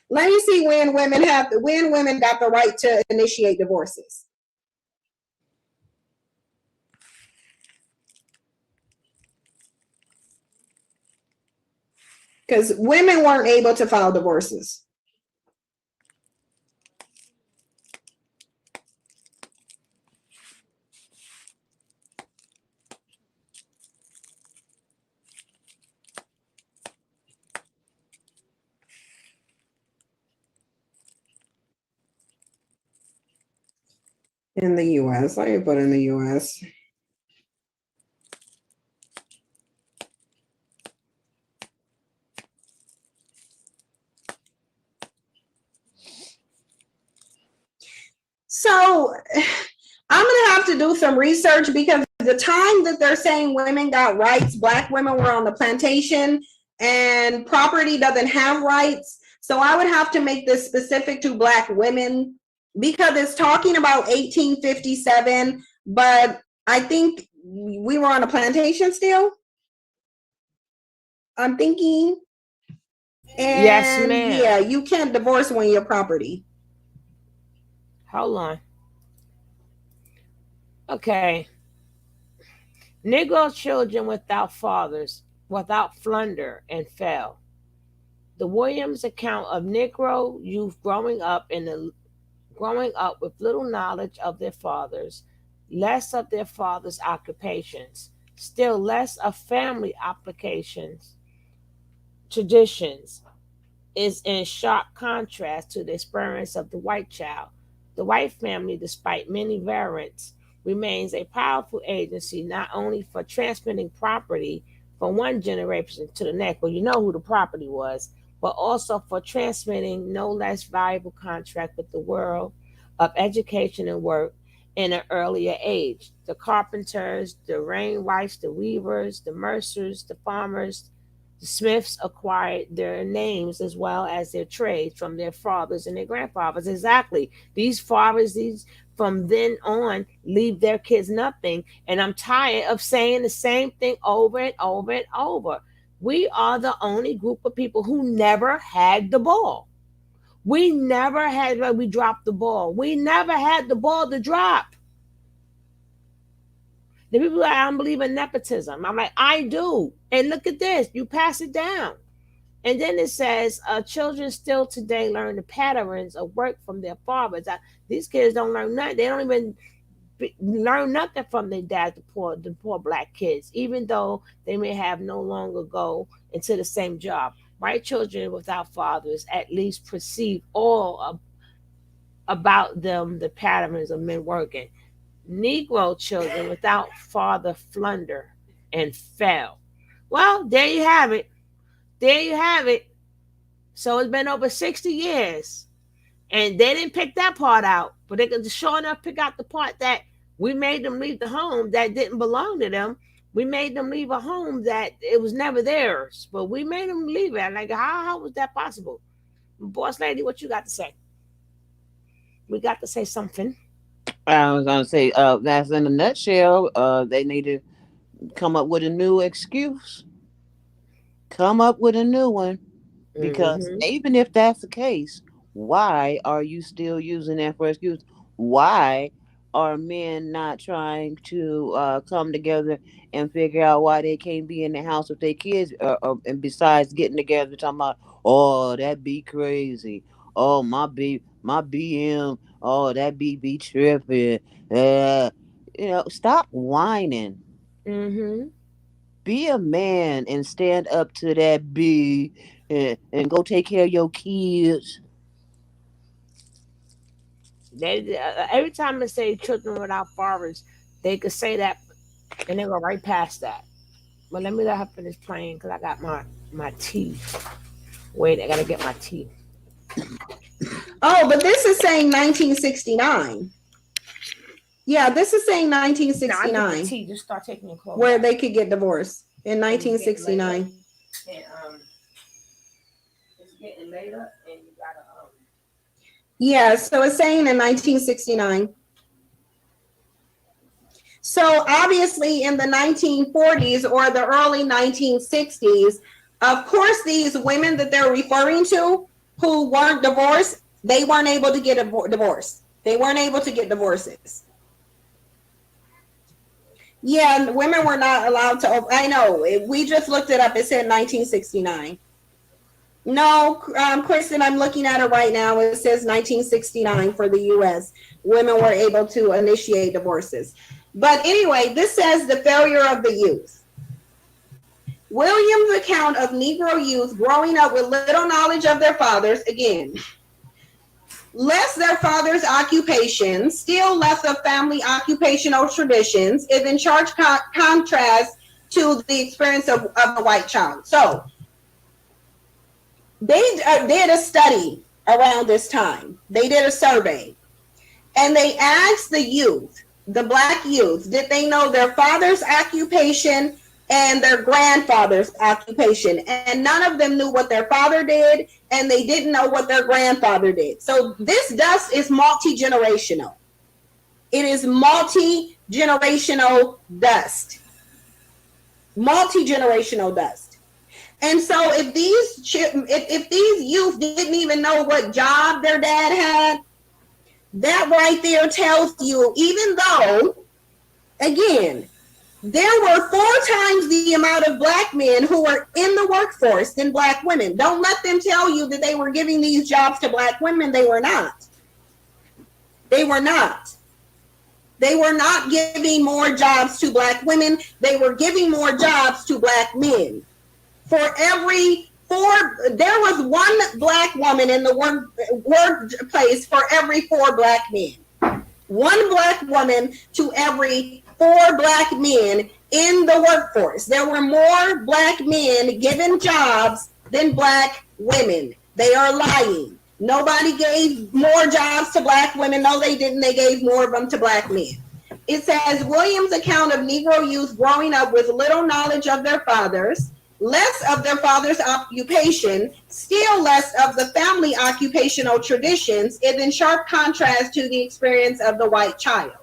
Let me see when women got the right to initiate divorces. Because women weren't able to file divorces. In the US, let me put in the US. So I'm gonna have to do some research, because the time that they're saying women got rights, Black women were on the plantation and property doesn't have rights. So I would have to make this specific to Black women, because it's talking about 1857, but I think we were on a plantation still. I'm thinking Yes, And ma'am. yeah, you can't divorce when you're property. Hold on. Okay. Negro children without fathers, without flunder and fell. The Williams account of Negro youth growing up with little knowledge of their fathers, less of their fathers' occupations, still less of family applications, traditions, is in sharp contrast to the experience of the white child. The white family, despite many variants, remains a powerful agency not only for transmitting property from one generation to the next, well, you know who the property was, but also for transmitting no less valuable contract with the world of education and work in an earlier age. The carpenters, the rainwrights, the weavers, the mercers, the farmers, the Smiths acquired their names as well as their trades from their fathers and their grandfathers. Exactly. These fathers, these from then on, leave their kids nothing. And I'm tired of saying the same thing over and over and over. We are the only group of people who never had the ball. We never had, we dropped the ball. We never had the ball to drop. The people that I don't believe in nepotism. I'm like, I do. And look at this. You pass it down. And then it says, children still today learn the patterns of work from their fathers. These kids don't learn nothing. They don't even learn nothing from their dad, the poor black kids, even though they may have no longer go into the same job. White children without fathers at least perceive all about them, the patterns of men working. Negro children without father flunder and fell. Well, there you have it. There you have it. So it's been over 60 years. And they didn't pick that part out, but they could sure enough pick out the part that we made them leave the home that didn't belong to them. We made them leave a home that it was never theirs, but we made them leave it. Like, how was that possible? Boss lady, what you got to say? We got to say something. I was gonna say, that's in a nutshell. They need to come up with a new excuse. Come up with a new one. Because Mm-hmm. even if that's the case, why are you still using that for excuse? Why are men not trying to come together and figure out why they can't be in the house with their kids? And besides getting together, talking about, oh, that be crazy. Oh, my BM. Oh, that be tripping. Uh, stop whining. Mm-hmm. Be a man and stand up to that B and go take care of your kids. Every time they say children without fathers, they could say that and they go right past that. But let me let her finish playing because I got my tea. Wait, I gotta get my tea. Oh, but this is saying 1969. Yeah, this is saying No, I get the 1969, tea. Just start taking your clothes where off. they could get divorced in And it's getting later. 1969. And it's getting later, and you gotta Yeah, so it's saying in 1969. So obviously in the 1940s or the early 1960s, of course, these women that they're referring to who weren't divorced, they weren't able to get a divorce. They weren't able to get divorces. Yeah, women were not allowed to. I know. We just looked it up. It said 1969. No, Kristen, I'm looking at it right now. It says 1969 for the U.S. Women were able to initiate divorces. But anyway, this says the failure of the youth. William's account of Negro youth growing up with little knowledge of their fathers, again, less their father's occupation, still less of family occupational traditions, is in sharp contrast to the experience of the white child. So they did a study around this time. They did a survey, and they asked the youth, the black youth, did they know their father's occupation and their grandfather's occupation? And none of them knew what their father did, and they didn't know what their grandfather did. So this dust is multi-generational. It is multi-generational dust. Multi-generational dust. And so if these youth didn't even know what job their dad had, that right there tells you, even though, again, there were 4 times the amount of black men who were in the workforce than black women. Don't let them tell you that they were giving these jobs to black women. They were not. They were not. They were not giving more jobs to black women. They were giving more jobs to black men. For every 4, there was 1 black woman in the workplace for every 4 black men. 1 black woman to every 4 black men in the workforce. There were more black men given jobs than black women. They are lying. Nobody gave more jobs to black women. No, they didn't. They gave more of them to black men. It says Williams' account of Negro youth growing up with little knowledge of their fathers, less of their father's occupation, still less of the family occupational traditions, is in sharp contrast to the experience of the white child.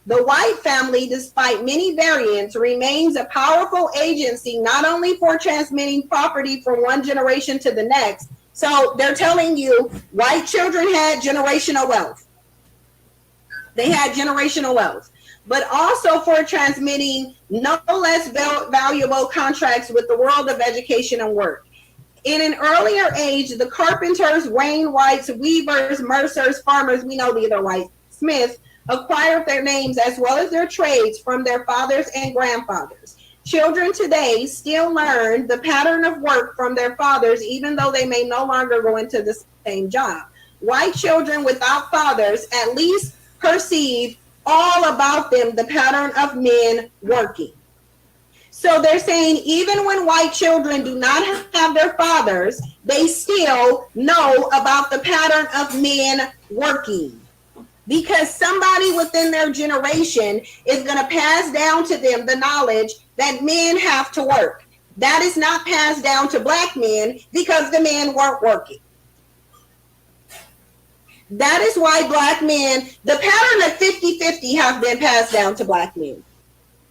The white family, despite many variants, remains a powerful agency not only for transmitting property from one generation to the next. So they're telling you white children had generational wealth. They had generational wealth, but also for transmitting no less valuable contracts with the world of education and work. In an earlier age, the carpenters, wainwrights, weavers, mercers, farmers, we know these are white, smiths, acquired their names as well as their trades from their fathers and grandfathers. Children today still learn the pattern of work from their fathers, even though they may no longer go into the same job. White children without fathers at least perceive all about them the pattern of men working. So they're saying even when white children do not have their fathers, they still know about the pattern of men working. Because somebody within their generation is going to pass down to them the knowledge that men have to work. That is not passed down to black men because the men weren't working. That is why black men, the pattern of 50-50 have been passed down to black men.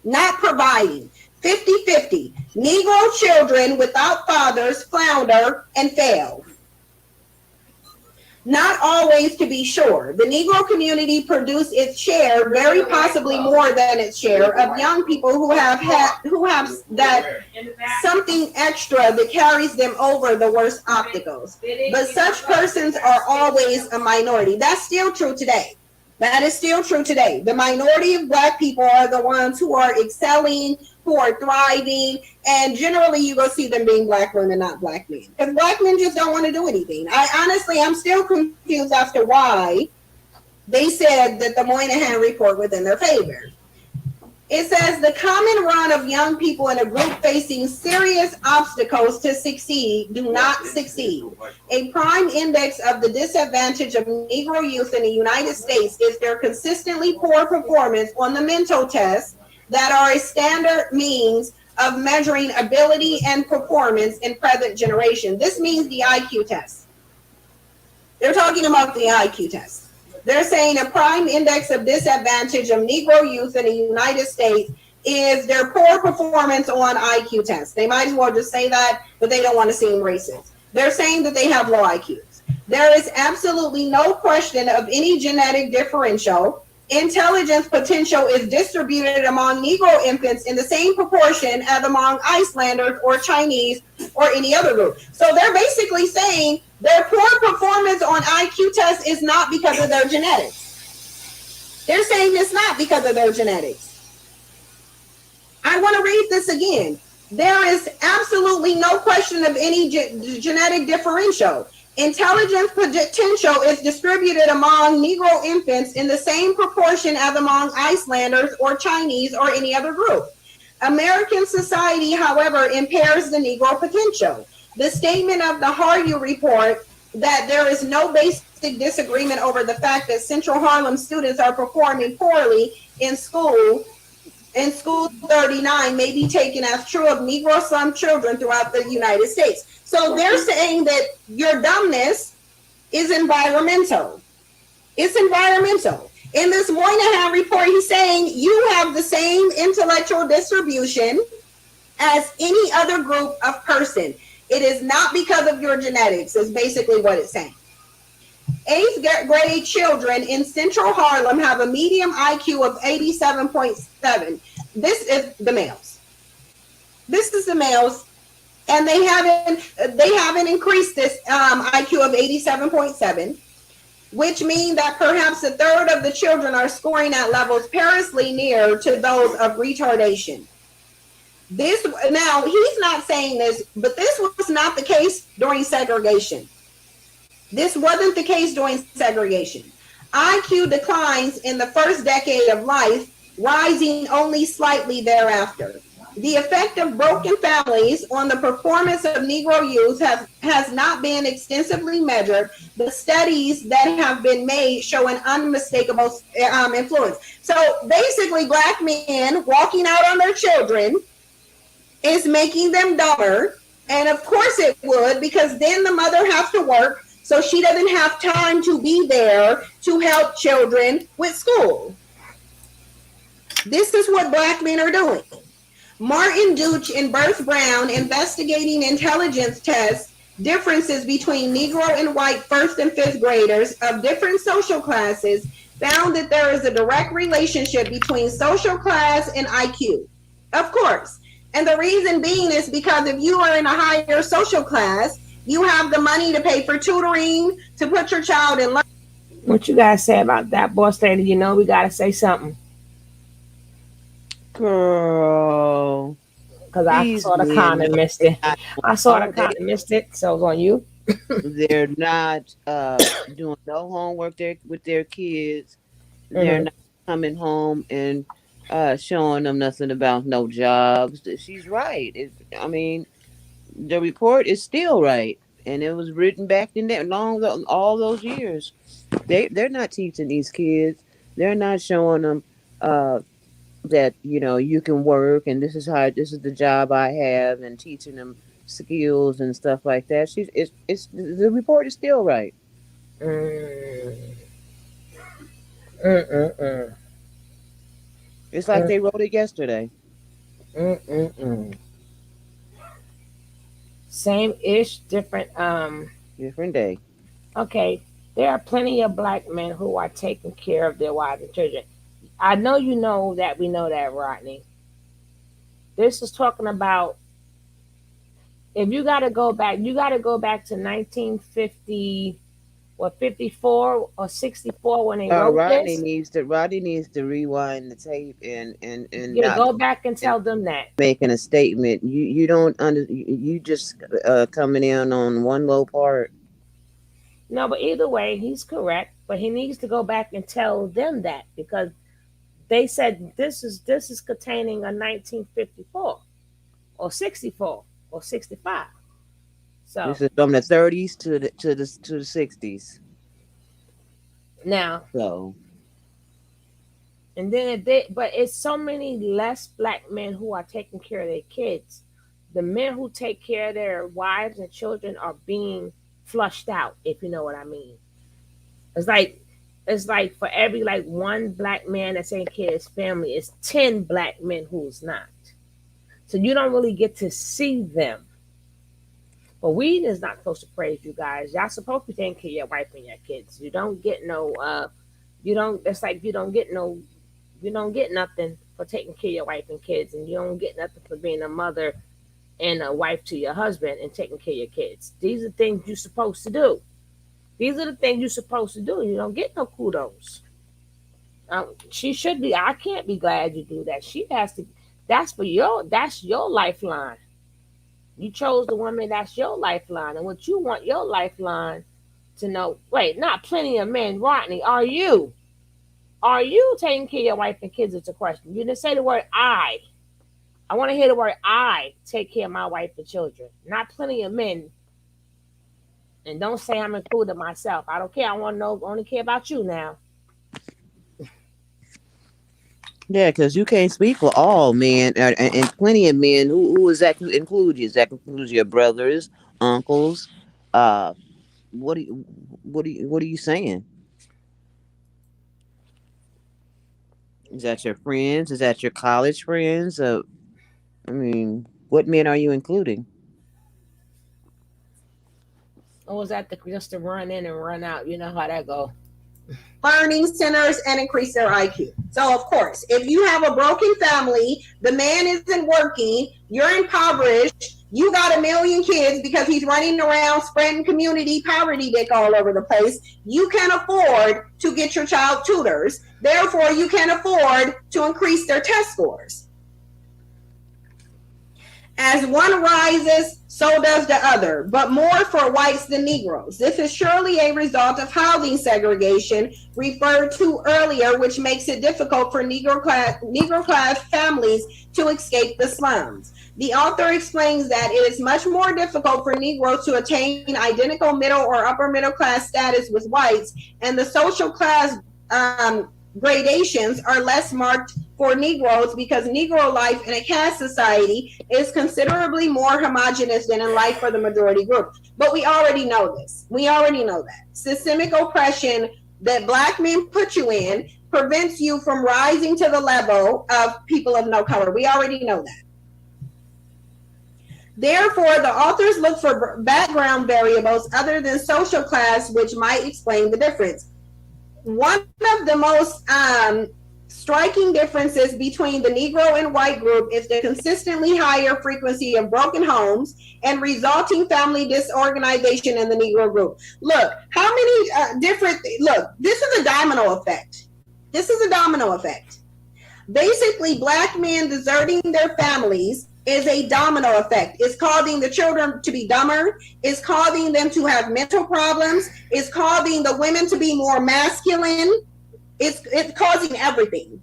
Not providing. 50-50. Negro children without fathers flounder and fail. Not always, to be sure. The Negro community produced its share, very possibly more than its share, of young people who have that something extra that carries them over the worst obstacles. But such persons are always a minority. That's still true today. That is still true today. The minority of black people are the ones who are excelling, who are thriving, and generally you go see them being black women, not black men. Because black men just don't want to do anything. I'm still confused as to why they said that the Moynihan report was in their favor. It says the common run of young people in a group facing serious obstacles to succeed do not succeed. A prime index of the disadvantage of Negro youth in the United States is their consistently poor performance on the mental tests that are a standard means of measuring ability and performance in present generation. This means the IQ test. They're talking about the IQ test. They're saying a prime index of disadvantage of Negro youth in the United States is their poor performance on IQ tests. They might as well just say that, but they don't want to seem racist. They're saying that they have low IQs. There is absolutely no question of any genetic differential. Intelligence potential is distributed among Negro infants in the same proportion as among Icelanders or Chinese or any other group. So they're basically saying their poor performance on IQ tests is not because of their genetics. They're saying it's not because of their genetics. I want to read this again. There is absolutely no question of any genetic differential. Intelligence potential is distributed among Negro infants in the same proportion as among Icelanders or Chinese or any other group. American society, however, impairs the Negro potential. The statement of the Haryu report that there is no basic disagreement over the fact that Central Harlem students are performing poorly in school 39 may be taken as true of Negro slum children throughout the United States. So they're saying that your dumbness is environmental. It's environmental. In this Moynihan report, he's saying you have the same intellectual distribution as any other group of person. It is not because of your genetics, is basically what it's saying. Eighth grade children in central Harlem have a median IQ of 87.7. This is the males. This is the males, and they haven't increased this IQ of 87.7, which means that perhaps a third of the children are scoring at levels perilously near to those of retardation. This now he's not saying this, but this was not the case during segregation. This wasn't the case during segregation. IQ declines in the first decade of life, rising only slightly thereafter. The effect of broken families on the performance of Negro youth has not been extensively measured, but studies that have been made show an unmistakable influence. So basically, black men walking out on their children is making them dumber. And of course it would, because then the mother has to work, so she doesn't have time to be there to help children with school. This is what black men are doing. Martin Deutsch and Berth Brown, investigating intelligence tests differences between Negro and white first and fifth graders of different social classes, found that there is a direct relationship between social class and IQ. Of course. And the reason being is because if you are in a higher social class, you have the money to pay for tutoring, to put your child in learning. What you guys say about that, boss lady? You know we gotta say something. Girl, Because I these sort of kind men of missed it. not, I sort oh, of kind of missed it. So it's on you. they're not doing no homework there with their kids. They're Hmm. not coming home and showing them nothing about no jobs. She's right. I mean, the report is still right, and it was written back in there all those years. They're not teaching these kids. They're not showing them that you can work, and this is the job I have, and teaching them skills and stuff like that. It's the report is still right. Mm. Mm-mm-mm. It's like they wrote it yesterday. Mm-mm-mm. Same ish, different. Different day. Okay, there are plenty of black men who are taking care of their wives and children. I know you know that we know that, Rodney. This is talking about if you got to go back to 1950, what, 54 or 64 when they wrote this. Rodney needs to rewind the tape and You not go back and and tell them that. making a statement. You don't you just coming in on one low part. No, but either way, he's correct. But he needs to go back and tell them that because they said this is containing a 1954 or 64 or 65. So This is from the 30s to the 60s. now, So and then but it's so many less black men who are taking care of their kids. The men who take care of their wives and children are being flushed out, if you know what I mean. It's like for every like one black man that's taking care of his family, it's 10 black men who's not. So you don't really get to see them. But weed is not supposed to praise you guys. Y'all supposed to be taking care of your wife and your kids. You don't get no you don't it's like you don't get nothing for taking care of your wife and kids, and you don't get nothing for being a mother and a wife to your husband and taking care of your kids. These are things you're supposed to do. These are the things you're supposed to do. You don't get no kudos. She should be. I can't be glad you do that. She has to. That's your lifeline. You chose the woman that's your lifeline, and what you want your lifeline to know. Wait, not plenty of men. Rodney, are you? Are you taking care of your wife and kids? It's a question. You didn't say the word I. I want to hear the word I take care of my wife and children. Not plenty of men. And don't say I'm including myself. I don't care. I want to know. Only care about you now. yeah, because you can't speak for all men, and plenty of men. Who is that include you? Does that includes your brothers, uncles? Uh, what are you saying? Is that your friends? Is that your college friends? I mean, what men are you including? Or was that just to run in and run out? You know how that go. learning centers, and increase their IQ. So, of course, if you have a broken family, the man isn't working, you're impoverished, you got a million kids because he's running around spreading community poverty dick all over the place, you can afford to get your child tutors. Therefore, you can afford to increase their test scores. As one rises, so does the other, but more for whites than Negroes. This is surely a result of housing segregation referred to earlier, which makes it difficult for Negro class families to escape the slums. The author explains that it is much more difficult for Negroes to attain identical middle or upper middle class status with whites, and the social class gradations are less marked for Negroes because Negro life in a caste society is considerably more homogenous than in life for the majority group. But we already know this. We already know that. Systemic oppression that Black men put you in prevents you from rising to the level of people of no color. We already know that. Therefore, the authors look for background variables other than social class, which might explain the difference. One of the most striking differences between the Negro and white group is the consistently higher frequency of broken homes and resulting family disorganization in the Negro group. Look, how many look, this is a domino effect. This is a domino effect. Basically, Black men deserting their families is a domino effect. It's causing the children to be dumber. It's causing them to have mental problems. It's causing the women to be more masculine. It's causing everything.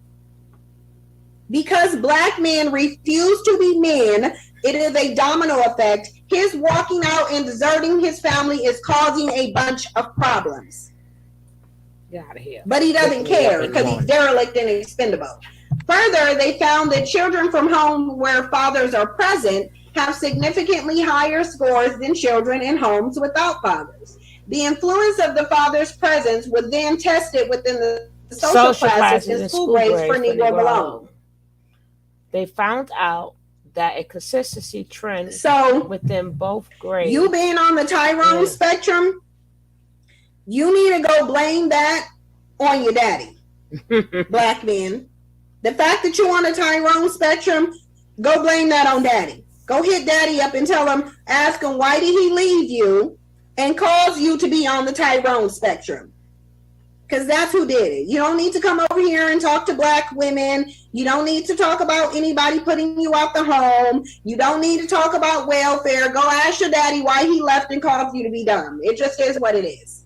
Because Black men refuse to be men, it is a domino effect. His walking out and deserting his family is causing a bunch of problems. Get out of here. But he doesn't care because he's derelict and expendable. Further, they found that children from homes where fathers are present have significantly higher scores than children in homes without fathers. The influence of the father's presence was then tested within the social classes and school grades for Negro alone. They found out that a consistency trend within both grades. You being on the Tyrone spectrum, you need to go blame that on your daddy, Black men. The fact that you're on the Tyrone spectrum, go blame that on daddy. Go hit daddy up and tell him, ask him, why did he leave you and cause you to be on the Tyrone spectrum? Because that's who did it. You don't need to come over here and talk to Black women. You don't need to talk about anybody putting you out the home. You don't need to talk about welfare. Go ask your daddy why he left and caused you to be dumb. It just is what it is.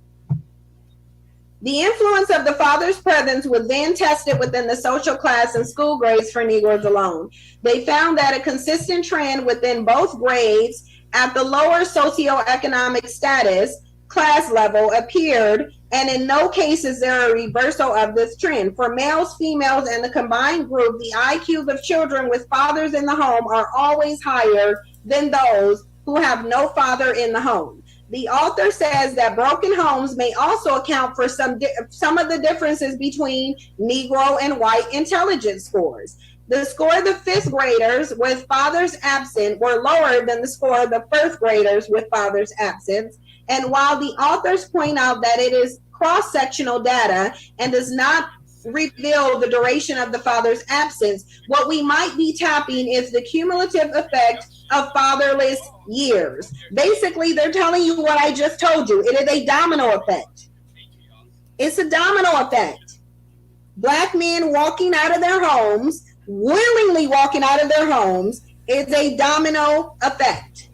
The influence of the father's presence was then tested within the social class and school grades for Negroes alone. They found that a consistent trend within both grades at the lower socioeconomic status class level appeared, and in no cases there a reversal of this trend. For males, females, and the combined group, the IQs of children with fathers in the home are always higher than those who have no father in the home. The author says that broken homes may also account for some of the differences between Negro and white intelligence scores. The score of the fifth graders with fathers absent were lower than the score of the first graders with fathers absent. And while the authors point out that it is cross-sectional data and does not reveal the duration of the father's absence, what we might be tapping is the cumulative effect of fatherless years. Basically, they're telling you what I just told you. It is a domino effect. It's a domino effect. Black men walking out of their homes, willingly walking out of their homes, is a domino effect.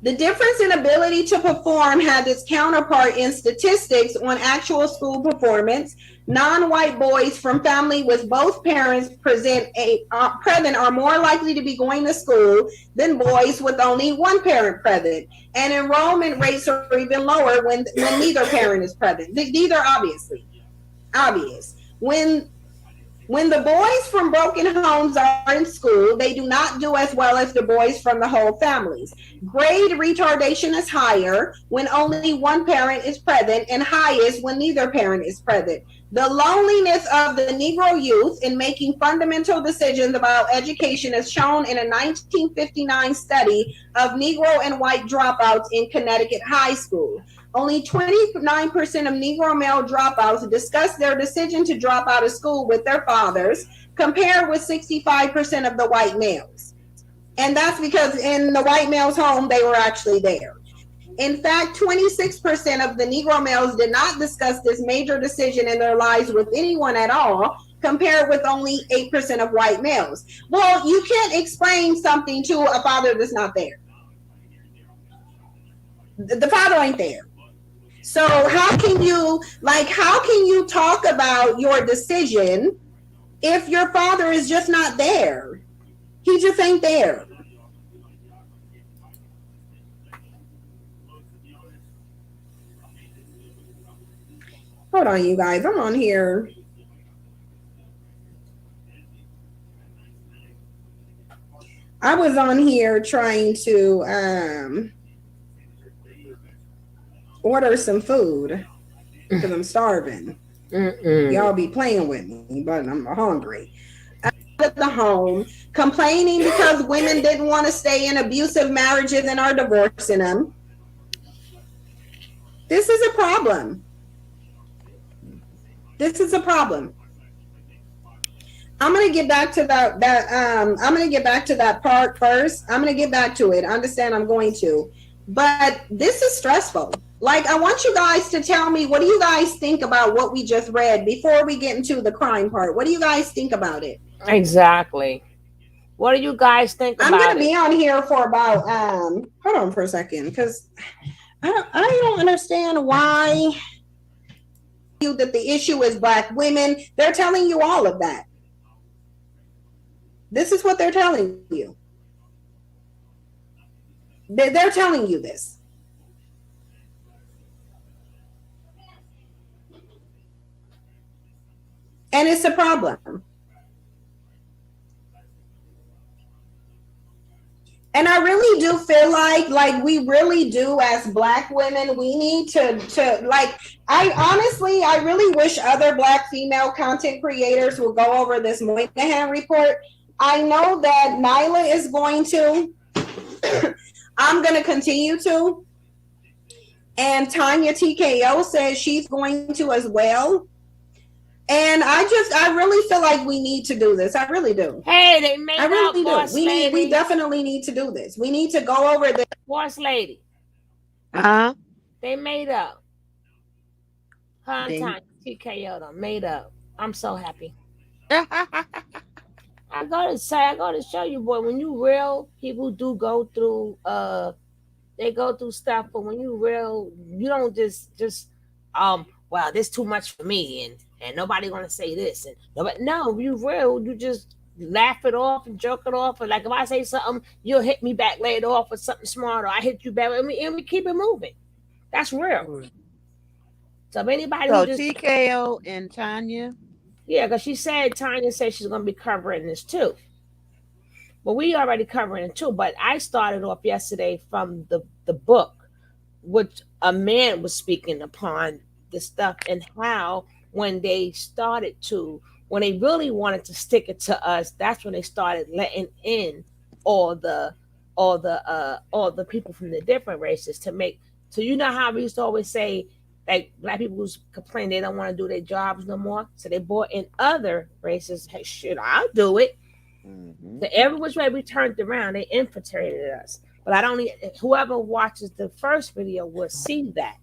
The difference in ability to perform has its counterpart in statistics on actual school performance. Non-white boys from family with both parents present are more likely to be going to school than boys with only one parent present. And enrollment rates are even lower when neither parent is present. These are obvious. When the boys from broken homes are in school, they do not do as well as the boys from the whole families. Grade retardation is higher when only one parent is present and highest when neither parent is present. The loneliness of the Negro youth in making fundamental decisions about education is shown in a 1959 study of Negro and white dropouts in Connecticut high school. Only 29% of Negro male dropouts discussed their decision to drop out of school with their fathers, compared with 65% of the white males. And that's because in the white male's home, they were actually there. In fact, 26% of the Negro males did not discuss this major decision in their lives with anyone at all, compared with only 8% of white males. Well, you can't explain something to a father that's not there. The father ain't there. So how can you talk about your decision if your father is just not there? He just ain't there. Hold on, you guys. I'm on here. I was on here trying to order some food because I'm starving. Y'all be playing with me, but I'm hungry. At the home, complaining because women didn't want to stay in abusive marriages and are divorcing them. This is a problem. This is a problem. I'm gonna get back to I'm gonna get back to that part first. I'm gonna get back to it. I understand I'm going to, but this is stressful. Like, I want you guys to tell me, what do you guys think about what we just read before we get into the crime part? What do you guys think about it? Exactly. What do you guys think about it? I'm gonna be on here for about hold on for a second, because I don't understand why that the issue is black women. They're telling you all of that. This is what they're telling you. They're telling you this. And it's a problem. And I really do feel like we really do, as black women, we need to like, I really wish other black female content creators will go over this Moynihan report. I know that Nyla is going to. I'm going to continue to. And Tanya TKO says she's going to as well. And I really feel like we need to do this. I really do. Hey, they made up, really boss lady. We definitely need to do this. We need to go over this. Boss lady. Uh-huh. They made up. Time TKO them made up. I'm so happy. I gotta show you, boy, when you real, people do go through they go through stuff, but when you real, you don't just well, this too much for me, and nobody gonna say this, and nobody, no, you real, you just laugh it off and joke it off, and like if I say something, you'll hit me back later off with something smart, or I hit you back, and we keep it moving. That's real. So if anybody so TKO and Tanya. Yeah, because Tanya said she's going to be covering this too. But we already covering it too. But I started off yesterday from the book, which a man was speaking upon the stuff and how when they really wanted to stick it to us, that's when they started letting in all the people from the different races to make. So you know how we used to always say, like, black people who complain they don't want to do their jobs no more, so they brought in other races. Hey, shit, I'll do it. So every which way we turned around, they infiltrated us. But I don't need, whoever watches the first video will see that.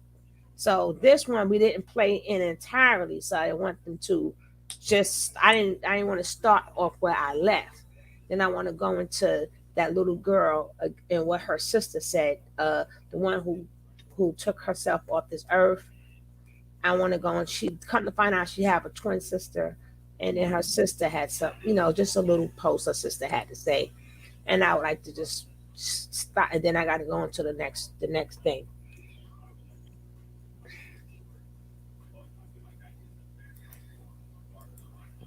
So this one we didn't play in entirely, so I want them to just, I didn't want to start off where I left. Then I want to go into that little girl and what her sister said, the one who took herself off this earth. I want to go, and she come to find out she have a twin sister, and then her sister had some, just a little post her sister had to say, and I would like to just stop, and then I got to go into the next thing.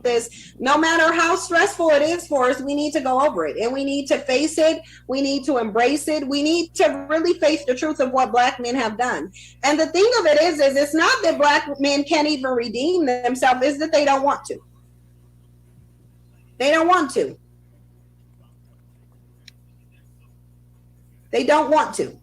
this, no matter how stressful it is for us, we need to go over it and we need to face it. We need to embrace it. We need to really face the truth of what Black men have done. And the thing of it is it's not that Black men can't even redeem themselves, it's that they don't want to. They don't want to. They don't want to.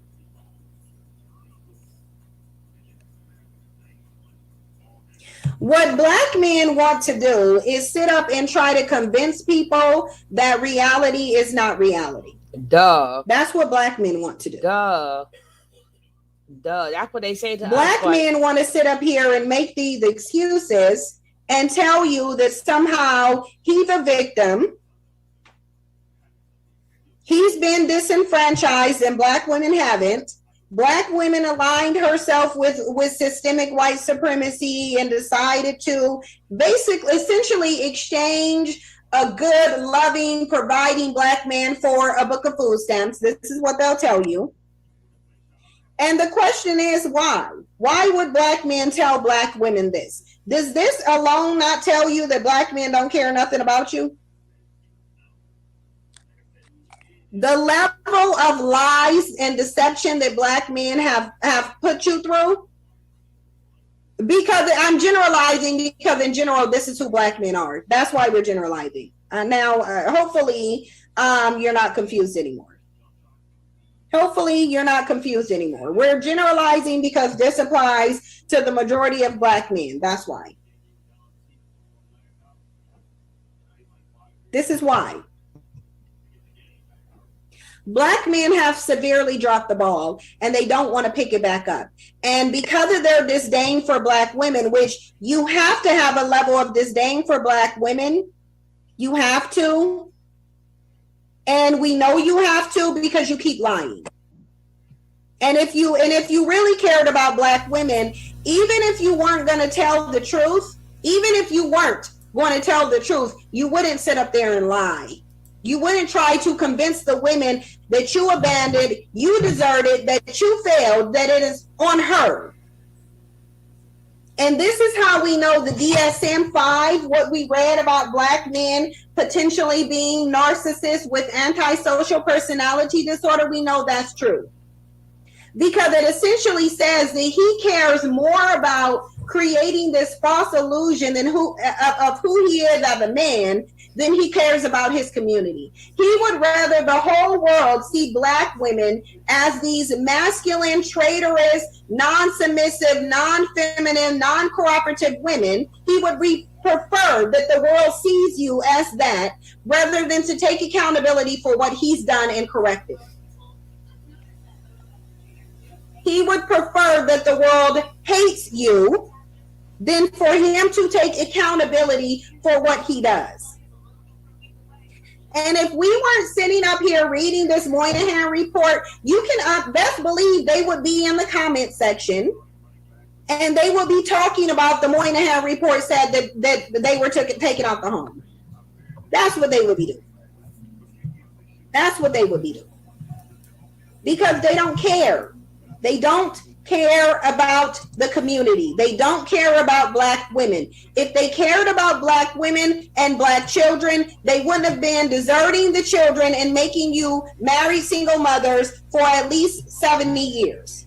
What Black men want to do is sit up and try to convince people that reality is not reality. Duh. That's what Black men want to do. Duh. That's what they say to Black us. men want to sit up here and make these excuses and tell you that somehow he's a victim. He's been disenfranchised and Black women haven't. Black women aligned herself with systemic white supremacy and decided to basically essentially exchange a good, loving, providing Black man for a book of food stamps. This is what they'll tell you. And the question is why? Why would Black men tell Black women this? Does this alone not tell you that Black men don't care nothing about you? The level of lies and deception that Black men have put you through, because I'm generalizing, because in general, this is who Black men are. That's why we're generalizing. Now, hopefully, you're not confused anymore. Hopefully, you're not confused anymore. We're generalizing because this applies to the majority of Black men. That's why. This is why. Black men have severely dropped the ball and they don't want to pick it back up. And because of their disdain for Black women, which you have to have a level of disdain for Black women, you have to. And we know you have to because you keep lying. And if you really cared about Black women, even if you weren't going to tell the truth, even if you weren't going to tell the truth, you wouldn't sit up there and lie. You wouldn't try to convince the women that you abandoned, you deserted, that you failed, that it is on her. And this is how we know the DSM-5, what we read about Black men potentially being narcissists with antisocial personality disorder, we know that's true. Because it essentially says that he cares more about creating this false illusion of who he is as a man than he cares about his community. He would rather the whole world see Black women as these masculine, traitorous, non-submissive, non-feminine, non-cooperative women. He would prefer that the world sees you as that rather than to take accountability for what he's done and corrected. He would prefer that the world hates you than for him to take accountability for what he does. And if we weren't sitting up here reading this Moynihan report, you can best believe they would be in the comment section and they would be talking about the Moynihan report said that they were taken off the home. That's what they would be doing. That's what they would be doing. Because they don't care. They don't care about the community. They don't care about Black women. If they cared about Black women and Black children, they wouldn't have been deserting the children and making you married single mothers for at least 70 years.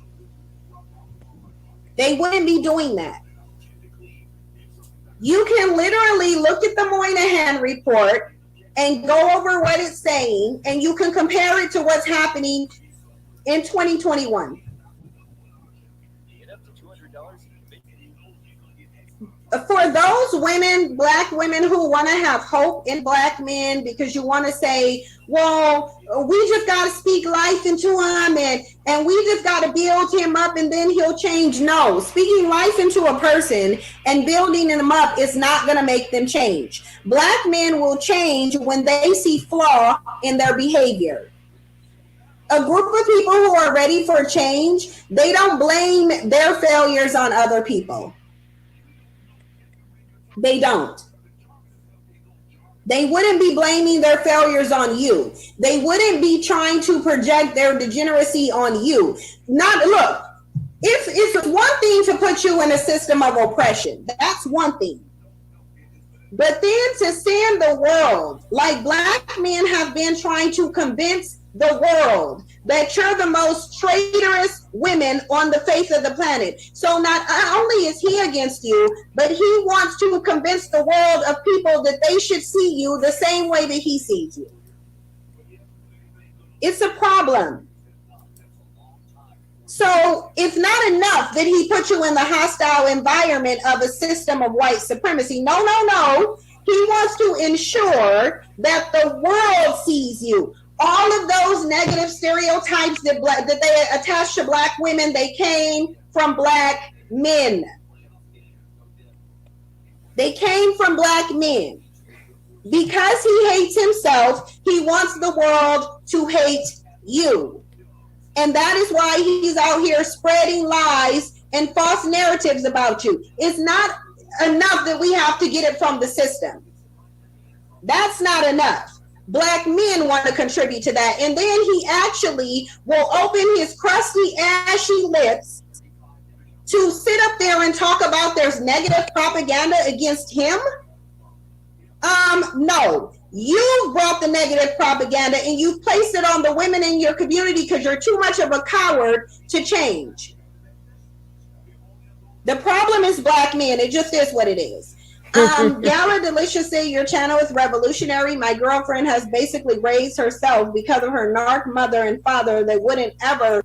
They wouldn't be doing that. You can literally look at the Moynihan report and go over what it's saying, and you can compare it to what's happening in 2021. For those women, Black women who want to have hope in Black men, because you want to say, well, we just got to speak life into him and we just got to build him up and then he'll change. No, speaking life into a person and building them up is not going to make them change. Black men will change when they see flaw in their behavior. A group of people who are ready for change, they don't blame their failures on other people. They don't. They wouldn't be blaming their failures on you. They wouldn't be trying to project their degeneracy on you. Look, it's one thing to put you in a system of oppression. That's one thing. But then to stand the world, like black men have been trying to convince the world that you're the most traitorous women on the face of the planet. So not only is he against you, but he wants to convince the world of people that they should see you the same way that he sees you. It's a problem. So it's not enough that he put you in the hostile environment of a system of white supremacy. No, no, no. He wants to ensure that the world sees you. All of those negative stereotypes that they attach to black women, they came from black men. They came from black men. Because he hates himself, he wants the world to hate you. And that is why he's out here spreading lies and false narratives about you. It's not enough that we have to get it from the system. That's not enough. Black men want to contribute to that. And then he actually will open his crusty, ashy lips to sit up there and talk about there's negative propaganda against him. No. You brought the negative propaganda and you've placed it on the women in your community because you're too much of a coward to change. The problem is black men. It just is what it is. Gala Delicious say your channel is revolutionary. My girlfriend has basically raised herself because of her narc mother and father that wouldn't ever.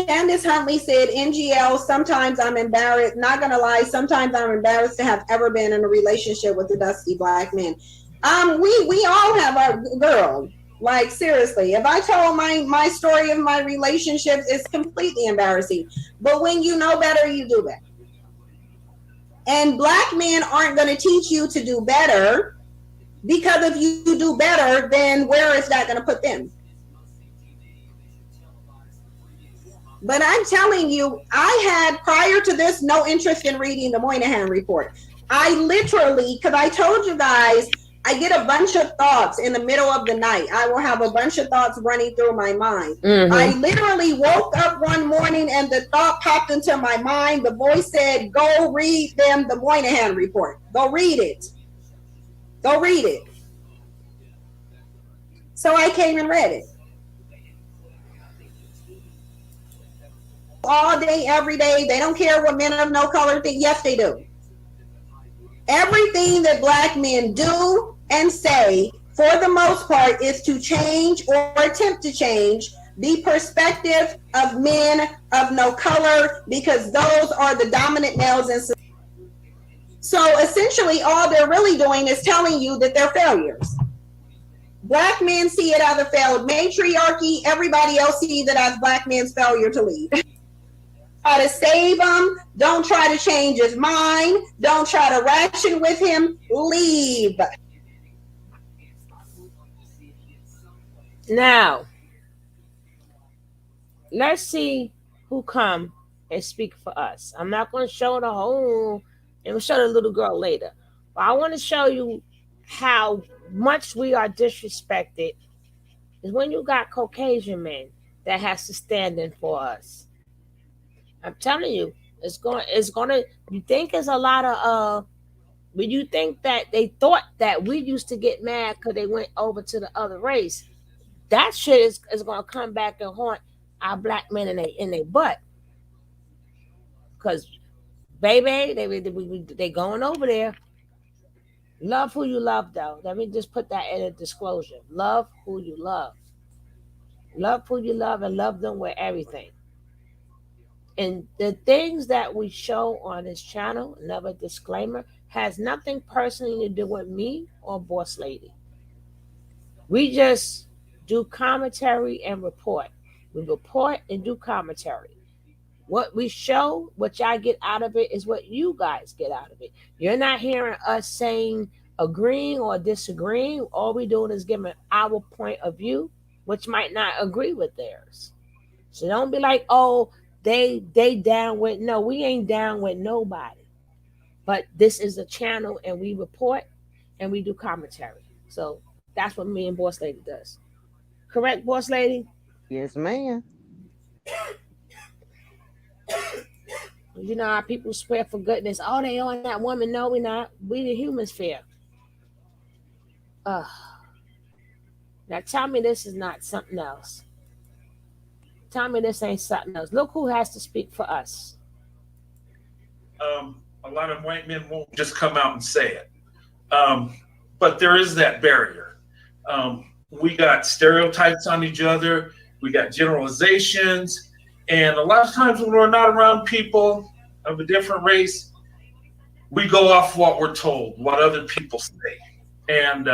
Candace Huntley said, NGL, sometimes I'm embarrassed, not gonna lie, sometimes I'm embarrassed to have ever been in a relationship with a dusty black man. We all have our girl. Like seriously, if I told my story of my relationships, it's completely embarrassing. But when you know better, you do better. And black men aren't gonna teach you to do better, because if you do better, then where is that gonna put them? But I'm telling you, I had prior to this no interest in reading the Moynihan report. I literally, because I told you guys, I get a bunch of thoughts in the middle of the night. I will have a bunch of thoughts running through my mind. Mm-hmm. I literally woke up one morning and the thought popped into my mind. The voice said, go read them the Moynihan report. Go read it. Go read it. So I came and read it. All day, every day. They don't care what men of no color think. Yes, they do. Everything that black men do and say, for the most part, is to change or attempt to change the perspective of men of no color, because those are the dominant males in society. So essentially, all they're really doing is telling you that they're failures. Black men see it as a failed matriarchy. Everybody else sees it as black men's failure to lead. Try to save him. Don't try to change his mind. Don't try to ration with him. Leave. Now, let's see who come and speak for us. I'm not going to show the whole, and we'll show the little girl later. But I want to show you how much we are disrespected is when you got Caucasian men that has to stand in for us. I'm telling you, it's gonna. You think it's a lot of but you think that they thought that we used to get mad because they went over to the other race. That shit is gonna come back and haunt our black men in their butt. Because baby, they going over there. Love who you love, though. Let me just put that in a disclosure. Love who you love. Love who you love and love them with everything. And the things that we show on this channel, another disclaimer, has nothing personally to do with me or Boss Lady. We just do commentary and report. We report and do commentary. What we show, what y'all get out of it, is what you guys get out of it. You're not hearing us saying agreeing or disagreeing. All we doing is giving our point of view, which might not agree with theirs. So don't be like, oh, they down with, no, we ain't down with nobody. But this is a channel and we report and we do commentary. So that's what me and Boss Lady does. Correct, Boss Lady? Yes, ma'am. You know how people swear for goodness. Oh, they on that woman. No, we not. We the humans fear. Uh, now tell me this is not something else. Tell me this ain't something else. Look who has to speak for us. A lot of white men won't just come out and say it. But there is that barrier. We got stereotypes on each other. We got generalizations. And a lot of times when we're not around people of a different race, we go off what we're told, what other people say. And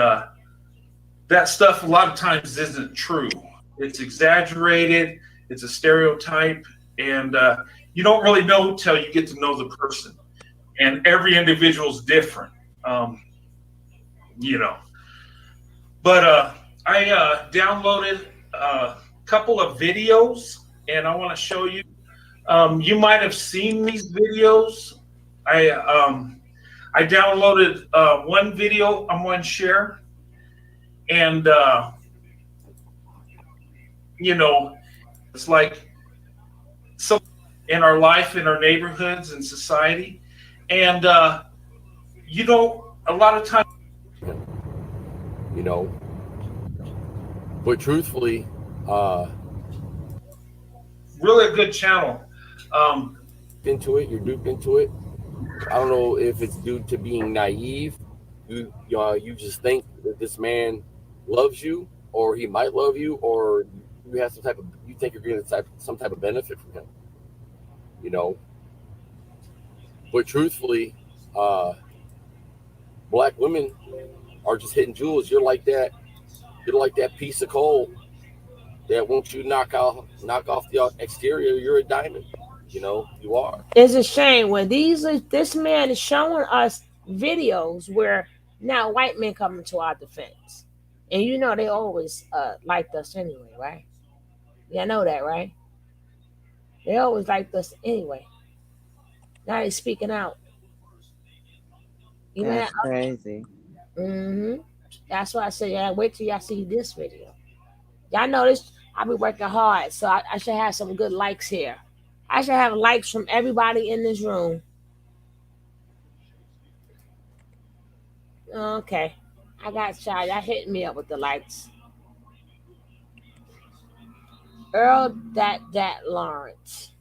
that stuff a lot of times isn't true. It's exaggerated. It's a stereotype. And you don't really know till you get to know the person. And every individual is different, you know. But I downloaded a couple of videos, and I want to show you. You might have seen these videos. I downloaded one video I'm going to share, and you know, it's like so in our life, in our neighborhoods, and society, and you know, a lot of times, you know, but truthfully, really a good channel. You're duped into it. I don't know if it's due to being naive. You just think that this man loves you, or he might love you, or you have you think you're getting some type of benefit from him, you know. But truthfully, black women are just hitting jewels. You're like that piece of coal that once you knock off the exterior, you're a diamond. You know, you are. It's a shame when this man is showing us videos where now white men coming to our defense. And you know they always liked us anyway, right? Yeah, I know that, right? They always liked us anyway. Now they're speaking out. You That's crazy. That's why I said, yeah, wait till y'all see this video. Y'all know this. I be working hard, so I should have some good likes here. I should have likes from everybody in this room. Okay. I got shy. Y'all hitting me up with the likes. Earl that Lawrence.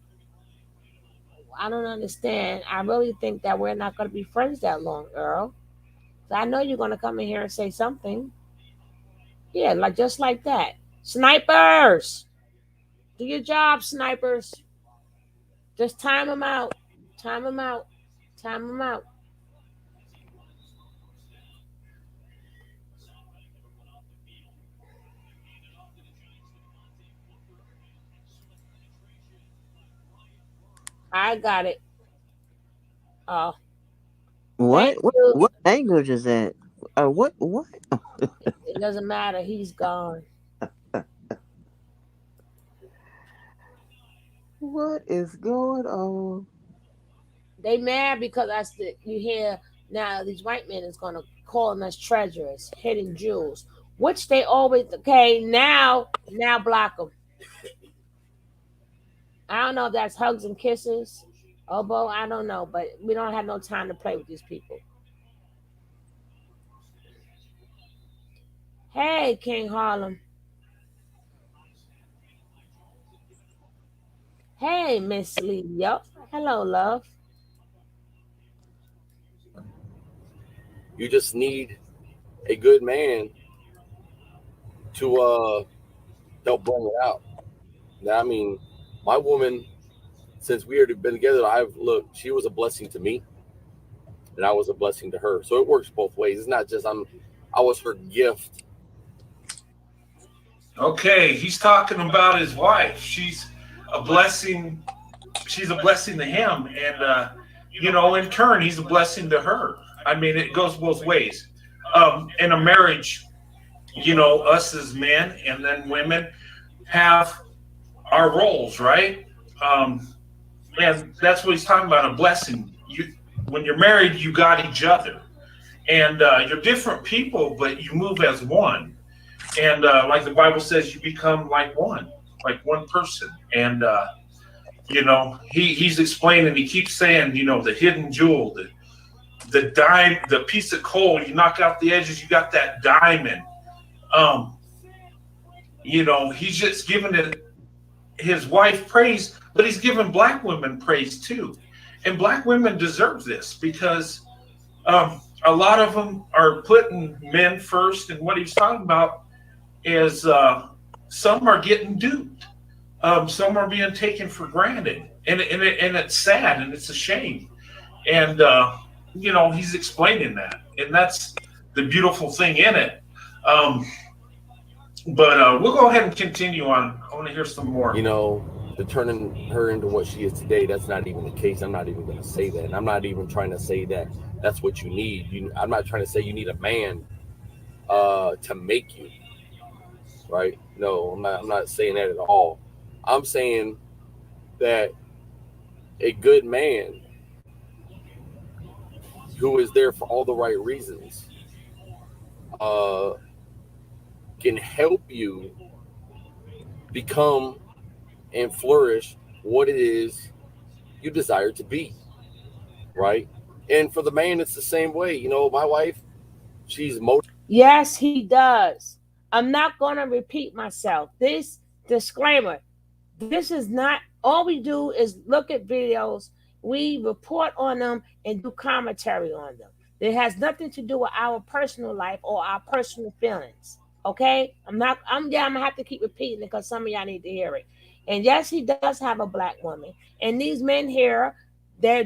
I don't understand. I really think that we're not going to be friends that long, Earl. So I know you're going to come in here and say something. Yeah, like just like that. Snipers! Do your job, snipers. Just time them out. Time them out. Time them out. I got it. Oh. What language is that? What? It doesn't matter. He's gone. What is going on? They mad because you hear now these white men is gonna calling us treasurers, hidden jewels, which they always now block them. I don't know if that's hugs and kisses, Obo. I don't know, but we don't have no time to play with these people. Hey, King Harlem. Hey, Miss Lee. Yup. Hello, love. You just need a good man to help bring it out. Now, I mean, my woman, since we had been together, she was a blessing to me, and I was a blessing to her. So it works both ways. It's not just I was her gift. Okay, he's talking about his wife. She's a blessing. She's a blessing to him, and you know, in turn, he's a blessing to her. I mean, it goes both ways. In a marriage, you know, us as men and then women have our roles, right? And that's what he's talking about, a blessing. When you're married, you got each other. And you're different people, but you move as one. And like the Bible says, you become like one person. And He's explaining. He keeps saying, the hidden jewel, the dime, the piece of coal. You knock out the edges, you got that diamond. Um, he's just giving his wife praise, but he's giving black women praise too, and black women deserve this because a lot of them are putting men first, and what he's talking about is some are getting duped. Some are being taken for granted, and it's sad and it's a shame. And he's explaining that, and that's the beautiful thing in it. But we'll go ahead and continue on. I want to hear some more. The turning her into what she is today, that's not even the case. I'm not even going to say that, and I'm not even trying to say that that's what you need. I'm not trying to say you need a man to make you, right? No, I'm not saying that at all. I'm saying that a good man who is there for all the right reasons can help you become and flourish what it is you desire to be, right? And for the man, it's the same way. My wife, she's Yes, he does. I'm not going to repeat myself. This disclaimer, this is not, all we do is look at videos, we report on them and do commentary on them. It has nothing to do with our personal life or our personal feelings. Okay? I'm gonna have to keep repeating it because some of y'all need to hear it. And yes, he does have a black woman. And these men here, they're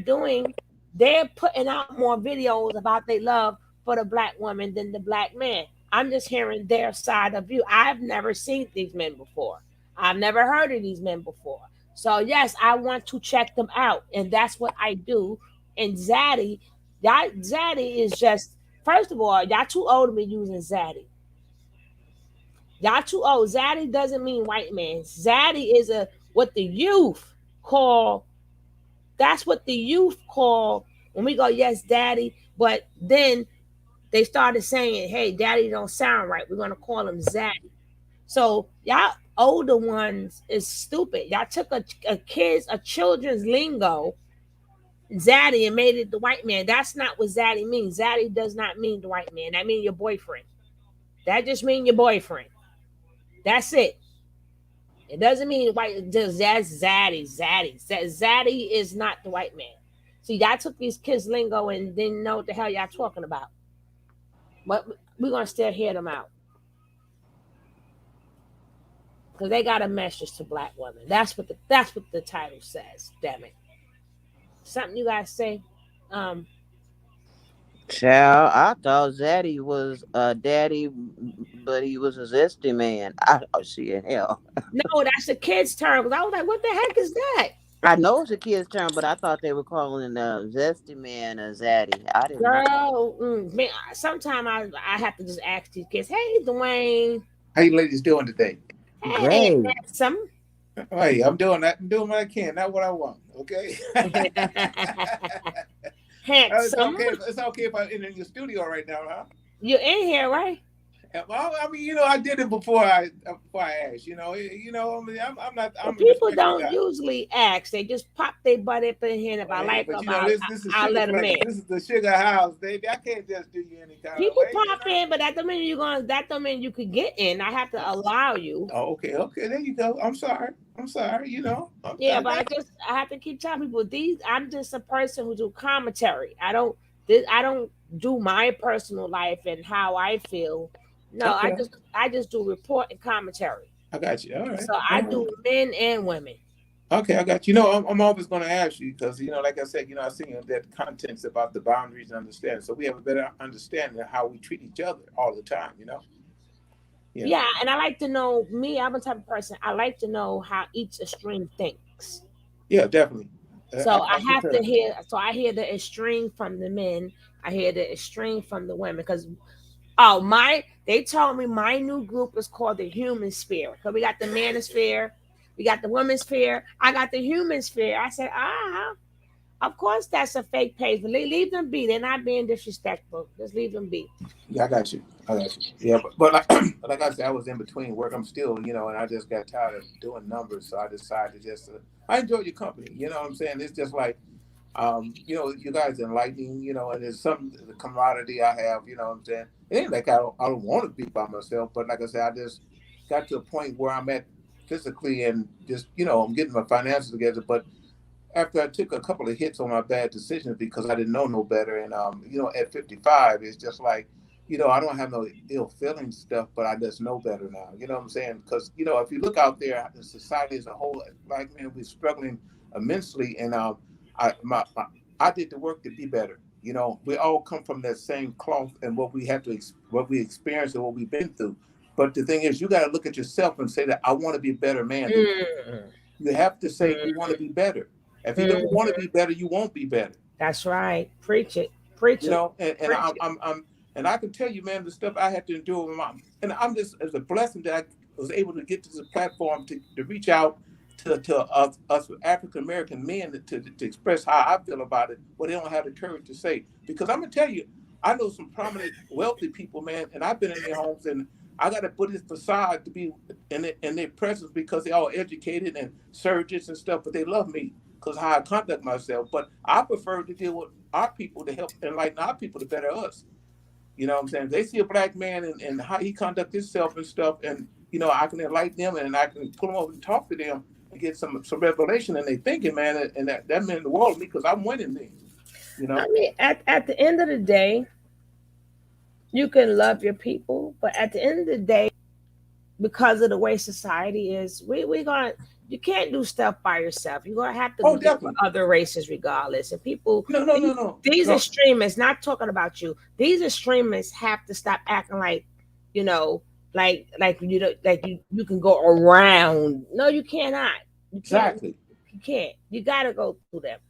putting out more videos about their love for the black woman than the black man. I'm just hearing their side of view. I've never seen these men before. I've never heard of these men before. So yes, I want to check them out, and that's what I do. And Zaddy is just, first of all, y'all too old to be using Zaddy. Y'all too old. Zaddy doesn't mean white man. Zaddy is what the youth call. That's what the youth call when we go, yes, daddy. But then they started saying, hey, daddy don't sound right. We're gonna call him Zaddy. So y'all older ones is stupid. Y'all took a children's lingo, Zaddy, and made it the white man. That's not what Zaddy means. Zaddy does not mean the white man. That means your boyfriend. That just means your boyfriend. That's it. It doesn't mean white. Just that's Zaddy. Zaddy is not the white man. See, y'all took these kids' lingo and didn't know what the hell y'all talking about. But we're gonna still hear them out. Because they got a message to black women. That's what the title says. Damn it. Something you guys say? Child, I thought Zaddy was a daddy, but he was a zesty man. Oh shit, hell. No, that's the kids' term. Because I was like, what the heck is that? I know it's a kid's term, but I thought they were calling the zesty man a Zaddy. I didn't know. Girl, man, sometimes I have to just ask these kids, hey, Dwayne. How you ladies doing today? Hey, Great. some. Hey, I'm doing that. I'm doing what I can, not what I want. Okay. Handsome. It's okay if I'm in your studio right now, huh? You're in here, right? Well, I mean, I did it before I asked. I mean, I'm not. People don't usually ask; they just pop their butt up in here. And if I like them, I'll let them in. This is the sugar house, baby. I can't just do you any kind People of way. People pop in, but that don't mean that don't mean you could get in. I have to allow you. Oh, okay, there you go. I'm sorry. Yeah, but I have to keep telling people I'm just a person who do commentary. I don't do my personal life and how I feel. No, okay. I just do report and commentary. I got you. All right. So I do men and women. Okay, I got you. I'm always going to ask you because like I said, I see that contents about the boundaries and understanding, so we have a better understanding of how we treat each other all the time. Yeah, and I like to know. I'm a type of person. I like to know how each extreme thinks. Yeah, definitely. So I have to hear. So I hear the extreme from the men. I hear the extreme from the women because. They told me my new group is called the human sphere. Because we got the manosphere, we got the women's sphere, I got the human sphere. I said, Of course, that's a fake page, but leave them be. They're not being disrespectful. Just leave them be. Yeah, I got you. I got you. Yeah, but like I said, I was in between work. I'm still, and I just got tired of doing numbers, so I decided to just. I enjoy your company. You know what I'm saying? It's just like, you guys are enlightening. And there's some the camaraderie I have. You know what I'm saying? It ain't like I don't want to be by myself, but like I said, I just got to a point where I'm at physically and just, I'm getting my finances together, but after I took a couple of hits on my bad decisions because I didn't know no better. And, at 55, it's just like, I don't have no ill feeling stuff, but I just know better now. You know what I'm saying? Because, if you look out there, the society as a whole, like, man, we're struggling immensely. And I did the work to be better. We all come from that same cloth and what we have to, what we experienced and what we've been through. But the thing is, you got to look at yourself and say that I want to be a better man. You have to say you want to be better. If you don't want to be better, you won't be better. That's right. Preach it. Preach it. And and I can tell you, man, the stuff I had to endure with mom. And I'm just, it's a blessing that I was able to get to this platform to reach out to us African American men to express how I feel about it, but they don't have the courage to say. Because I'm gonna tell you, I know some prominent, wealthy people, man, and I've been in their homes, and I got to put this facade to be in their presence because they're all educated and surgeons and stuff, but they love me because how I conduct myself. But I prefer to deal with our people to help enlighten our people to better us. You know what I'm saying? They see a black man and how he conduct himself and stuff, and I can enlighten them and I can pull them over and talk to them and get some revelation, and they thinking, man, and that meant the world to me because I'm winning things. I mean, at the end of the day, you can love your people, but at the end of the day, because of the way society is, you can't do stuff by yourself. You're gonna have to deal with other races regardless. And people, no. These extremists, not talking about you. These extremists have to stop acting like, like you can go around. No, you cannot. Exactly. You can't. You gotta go through them.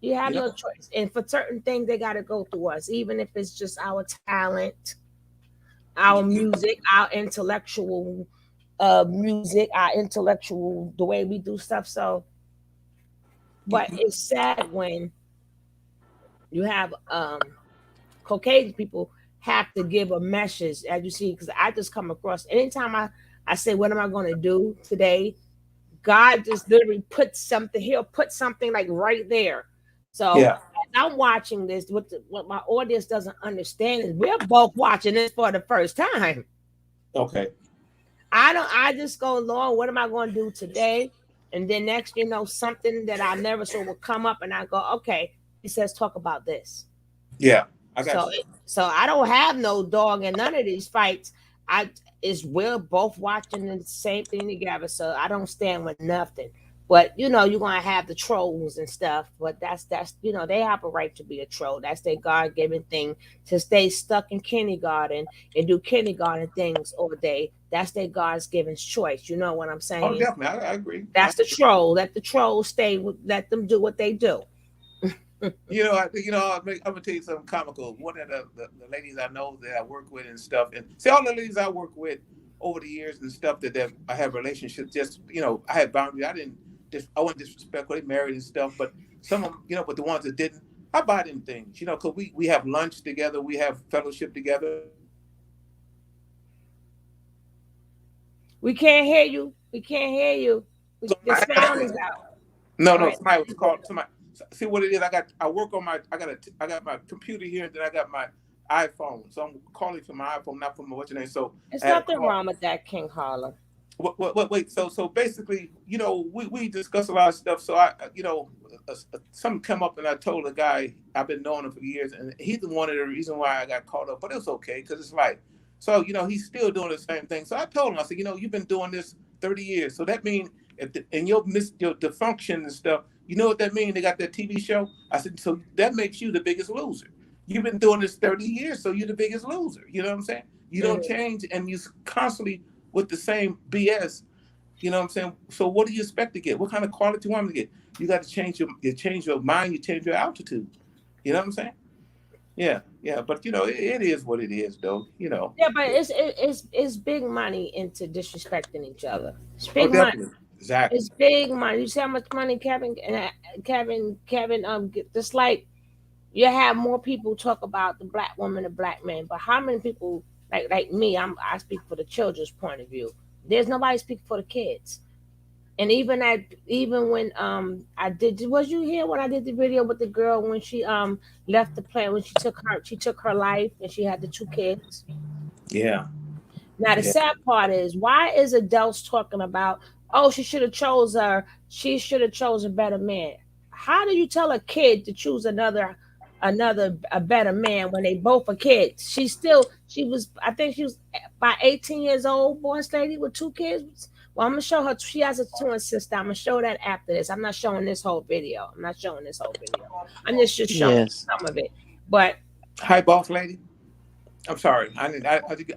You have no choice. And for certain things, they got to go through us, even if it's just our talent, our music, our intellectual music, our intellectual, the way we do stuff. So, but it's sad when you have Caucasian people have to give a message, as you see, because I just come across, anytime I say, what am I going to do today? God just literally he'll put something like right there. So as I'm watching this, what my audience doesn't understand is we're both watching this for the first time. Okay. I just go, Lord, what am I going to do today? And then next, something that I never saw will come up, and I go, okay, he says, talk about this. Yeah, I got you. So I don't have no dog in none of these fights. We're both watching the same thing together, so I don't stand with nothing. But you're gonna have the trolls and stuff. But that's they have a right to be a troll. That's their God-given thing to stay stuck in kindergarten and do kindergarten things all day. That's their God's given choice. You know what I'm saying? Oh, definitely, I agree. That's the troll. Let the trolls stay. Let them do what they do. I'm gonna tell you something comical. One of the ladies I know that I work with and stuff, and see all the ladies I work with over the years and stuff that I have relationships. Just I had boundaries. I wasn't disrespectful. They married and stuff, but some of them, but the ones that didn't, I buy them things, because we have lunch together, we have fellowship together. We can't hear you. The sound is out. No, somebody was calling. Somebody. See what it is. I work on I got my computer here, and then I got my iPhone. So I'm calling from my iPhone, not from my what's your name. So there's nothing wrong with that, King Harlem. Wait. So basically, we discuss a lot of stuff. So something come up, and I told a guy I've been knowing him for years, and he's the one of the reason why I got caught up. But it's okay because it's like, so he's still doing the same thing. So I told him, I said, you've been doing this 30 years. So that means and your dysfunction and stuff. You know what that means? They got that TV show. I said, so that makes you the biggest loser. You've been doing this 30 years, so you're the biggest loser. You know what I'm saying? You don't change, and you constantly with the same BS. You know what I'm saying? So what do you expect to get? What kind of quality you want to get? You got to change your mind, you change your altitude. You know what I'm saying? Yeah. But it is what it is, though. Yeah, but it's big money into disrespecting each other. It's big definitely. money. Exactly. It's big money. You see how much money Kevin, just like you have more people talk about the black woman, the black man, but how many people like me? I speak for the children's point of view. There's nobody speak for the kids. And even when I did, was you here when I did the video with the girl when she left the plant, when she took her life and she had the 2 kids. Yeah. Now the Yeah. sad part is, why is adults talking about, oh, she should have chose a better man? How do you tell a kid to choose a better man when they both are kids? She was, I think she was about 18 years old, boss lady with 2 kids. Well, I'm gonna show her. She has a twin sister. I'm gonna show that after this. I'm not showing this whole video. I'm not showing this whole video. I'm just showing Yes. some of it. But Hi, boss lady. I'm sorry. I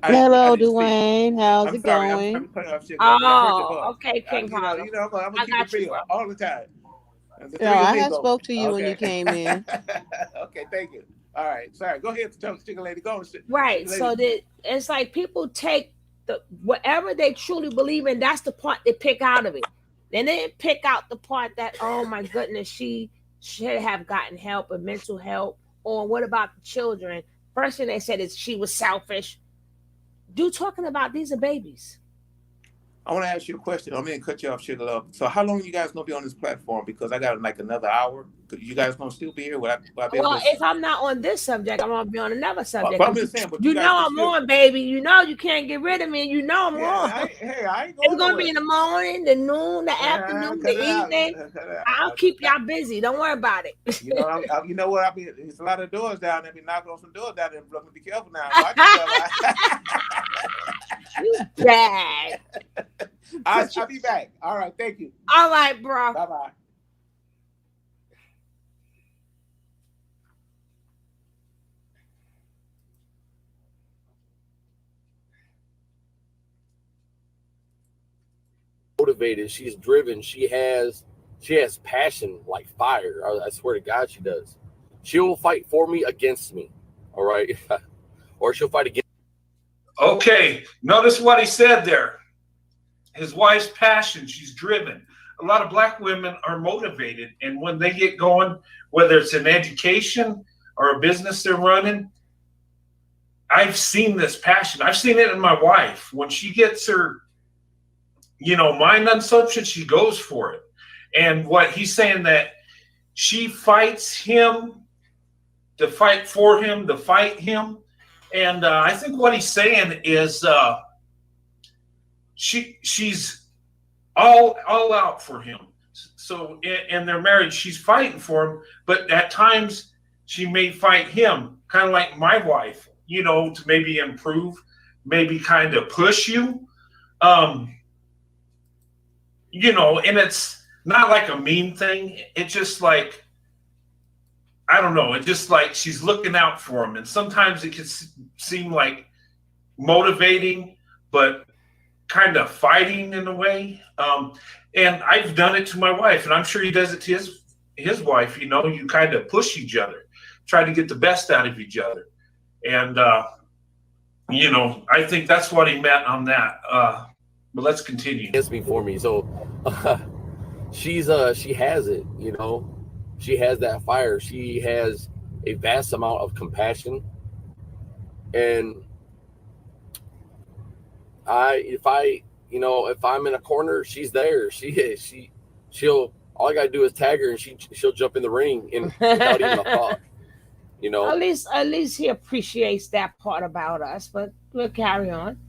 Hello, didn't speak. Dwayne. How's I'm it sorry. going? I'm putting off shit. I heard your oh, voice. okay, King Carlos. I'm gonna I keep it got you, real bro. all the time. The three No, of I me had go. spoke to you when you came in. Okay, thank you. All right, sorry. Go ahead, chicken lady. Go. Right. Chicken So lady. it's like people take whatever they truly believe in, that's the part they pick out of it. Then they pick out the part that, oh my goodness, she should have gotten help and mental help. Or what about the children? First thing they said is she was selfish. Do talking about these are babies. I want to ask you a question. I'm going to cut you off, Sugar Love. So how long you guys going to be on this platform? Because I got like another hour. You guys going to still be here? Will I be able Well, to... if I'm not on this subject, I'm going to be on another subject. But I'm just saying, but you guys know can I'm still... on, baby. You know you can't get rid of me. You know I'm on. I ain't going It's going to be in the morning, the noon, the afternoon, the evening. I'll keep y'all busy. Don't worry about it. You know what? I mean, there's a lot of doors down there. Be knocking on some doors down there. Brooklyn. Be careful now. You bad. I'll be back. All right. Thank you. All right, bro. Bye-bye. Motivated, she's driven, she has passion like fire. I swear to God she does. She'll fight for me, against me, all right? Or she'll fight against. Okay, notice what he said there. His wife's passion, she's driven. A lot of black women are motivated, and when they get going, whether it's an education or a business they're running, I've seen this passion. I've seen it in my wife. When she gets her mind on something, she goes for it. And what he's saying, that she fights him to fight for him, to fight him. And I think what he's saying is she's all out for him. So in their marriage, she's fighting for him, but at times she may fight him, kind of like my wife, to maybe improve, maybe kind of push you. And it's not like a mean thing. It's just like, I don't know. It's just like she's looking out for him. And sometimes it can seem like motivating, but kind of fighting in a way. And I've done it to my wife, and I'm sure he does it to his wife. You kind of push each other, try to get the best out of each other. And, I think that's what he meant on that. But let's continue. Against me for me. So she has it, she has that fire. She has a vast amount of compassion. And if I'm in a corner, she's there. She'll all I gotta do is tag her and she'll jump in the ring without even a thought. At least he appreciates that part about us, but we'll carry on.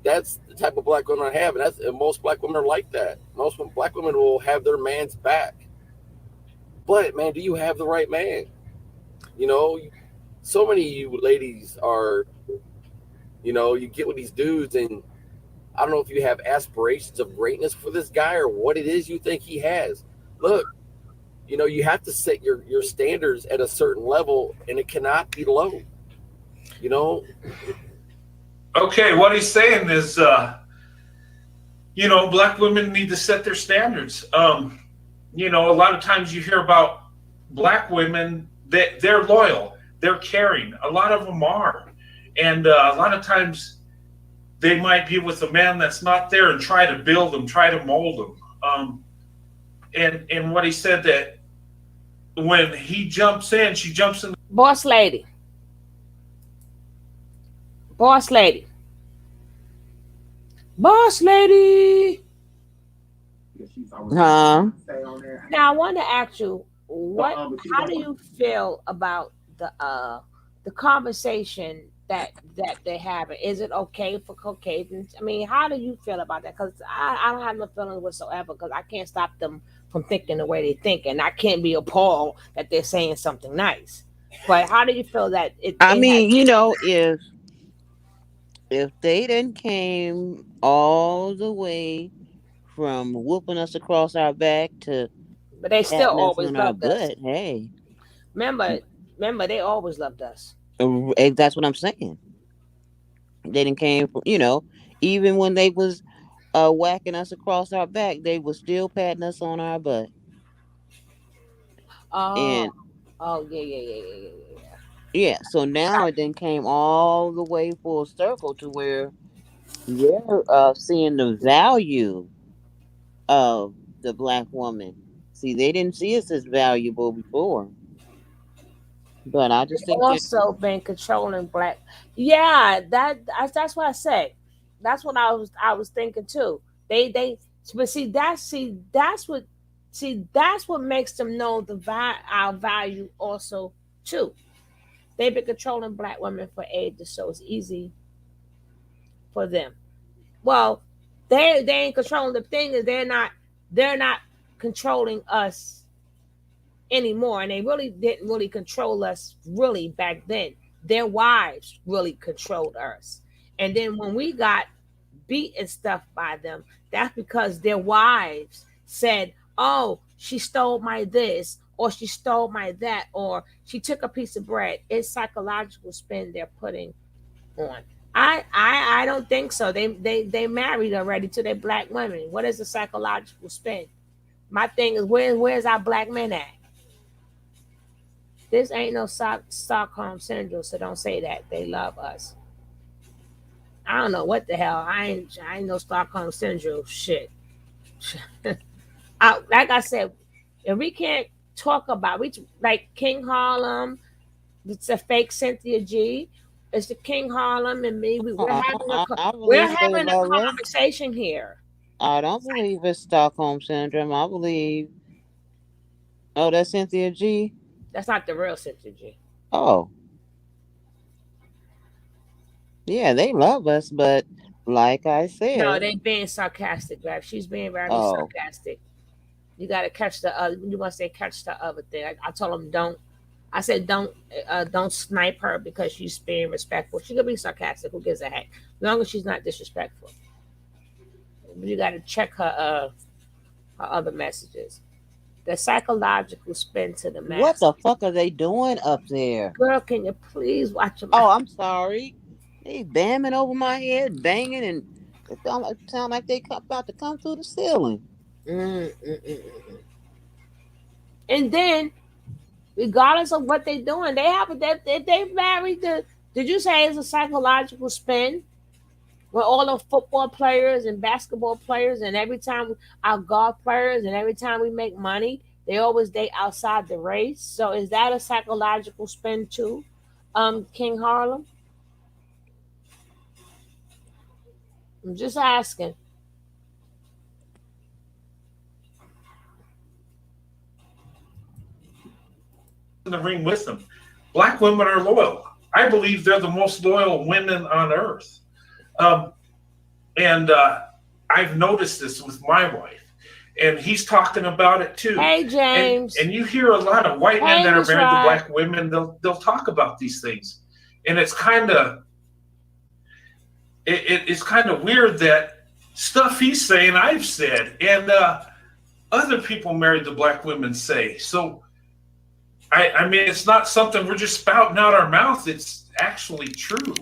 That's the type of black women I have, and most black women are like that. Most black women will have their man's back. But man, do you have the right man? So many of you ladies are, you get with these dudes, and I don't know if you have aspirations of greatness for this guy or what it is you think he has. Look, you have to set your standards at a certain level, and it cannot be low. Okay, what he's saying is, black women need to set their standards. A lot of times you hear about black women that they're loyal, they're caring. A lot of them are. And a lot of times, they might be with a man that's not there and try to build them, try to mold them. And what he said that when he jumps in, she jumps in. Boss lady. Boss lady. Boss lady. Huh? Now I want to ask you, how do you feel about the conversation that they have? Is it okay for Caucasians? I mean, how do you feel about that? Because I don't have no feelings whatsoever, because I can't stop them from thinking the way they think, and I can't be appalled that they're saying something nice. But how do you feel that I mean, you know, if they didn't came all the way from whooping us across our back to but they still patting us always on our loved us. butt, hey, Remember, they always loved us. that's what I'm saying. They didn't came from, you know, even when they was whacking us across our back, they was still patting us on our butt. Oh, And oh yeah. yeah, so now it then came all the way full circle to where they're seeing the value of the black woman. See, they didn't see us as valuable before, but I just think that Also been controlling black. Yeah, that's what I said. That's what I was thinking too. But that's what makes them know our value also too. They've been controlling black women for ages, so it's easy for them. Well, they ain't controlling. The thing is, they're not controlling us anymore, and they really didn't really control us really back then. Their wives really controlled us, and then when we got beat and stuff by them, that's because their wives said, oh, she stole my this, or she stole my that, or she took a piece of bread. It's psychological spin they're putting on. I don't think so. They married already to their black women. What is the psychological spin? My thing is, where's our black men at? This ain't no Stockholm syndrome, so don't say that. They love us. I don't know what the hell. I ain't no Stockholm syndrome shit. Like I said, if we can't talk about like King Harlem, it's a fake Cynthia G. It's the King Harlem and me. I We're believe they having a love us. conversation here. I don't believe it's Stockholm syndrome. I believe, oh, that's Cynthia G. That's not the real Cynthia G. Oh, yeah, they love us, but like I No, said, they being sarcastic, right? She's being very oh, sarcastic. You got to catch the other. You must say catch the other thing. I told him don't. I said don't snipe her because she's being respectful. She could be sarcastic. Who gives a heck? As long as she's not disrespectful. You got to check her other messages. The psychological spin to the what max. the fuck are they doing up there? Girl, can you please watch your Oh, mouth? I'm sorry. They bamming over my head, banging, and it sound like they about to come through the ceiling. Mm. And then, regardless of what they're doing, they married the. Did you say it's a psychological spin? With all the football players and basketball players, and every time our golf players, and every time we make money, they always date outside the race. So is that a psychological spin too, King Harlem? I'm just asking. In the ring with them. Black women are loyal. I believe they're the most loyal women on earth. And I've noticed this with my wife, and he's talking about it too. Hey, James. And you hear a lot of white men that are Miss married Rod. to black women. They'll talk about these things, and it's kind of it's kind of weird that stuff he's saying I've said, and other people married to black women say. So I mean, it's not something we're just spouting out our mouth. It's actually true.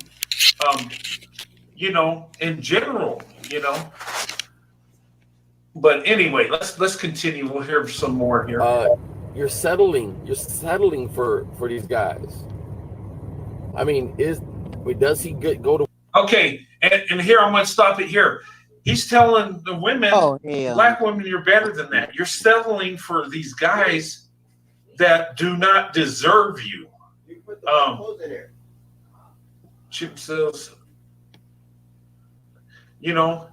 You know, in general, you know. But anyway, let's continue. We'll hear some more here. You're settling for these guys. I mean, does he go to? Okay, And here, I'm going to stop it here. He's telling the women, black women, you're better than that. You're settling for these guys that do not deserve you. Chip says, you know,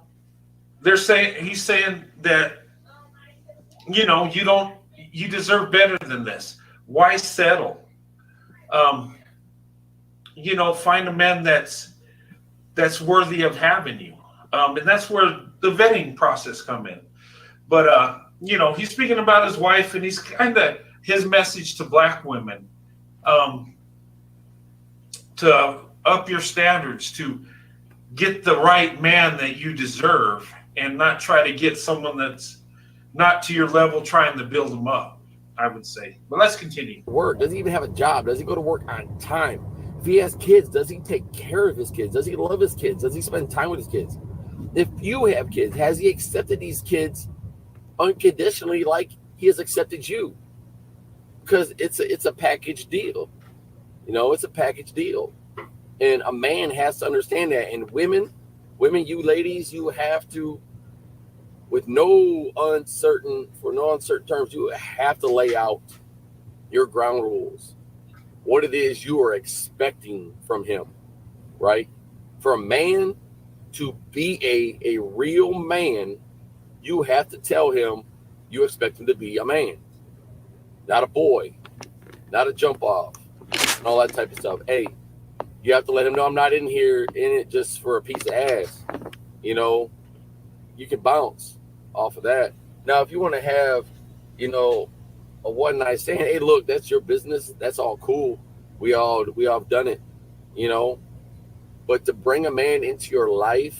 he's saying that, you know, you deserve better than this. Why settle? You know, find a man that's worthy of having you. And that's where the vetting process come in. But, you know, he's speaking about his wife, and he's kind of his message to black women, to up your standards, to get the right man that you deserve, and not try to get someone that's not to your level trying to build them up, I would say. But let's continue. Work. Does he even have a job? Does he go to work on time? If he has kids, does he take care of his kids? Does he love his kids? Does he spend time with his kids? If you have kids, has he accepted these kids unconditionally like he has accepted you? Because it's a package deal. You know, it's a package deal. And a man has to understand that. And women, you ladies, you have to, with no uncertain terms, you have to lay out your ground rules. What it is you are expecting from him, right? For a man to be a real man, you have to tell him you expect him to be a man, not a boy, not a jump off, and all that type of stuff. Hey, you have to let him know I'm not in it just for a piece of ass. You know, you can bounce off of that. Now, if you want to have, you know, a one night stand, hey, look, that's your business. That's all cool. We all have done it, you know. But to bring a man into your life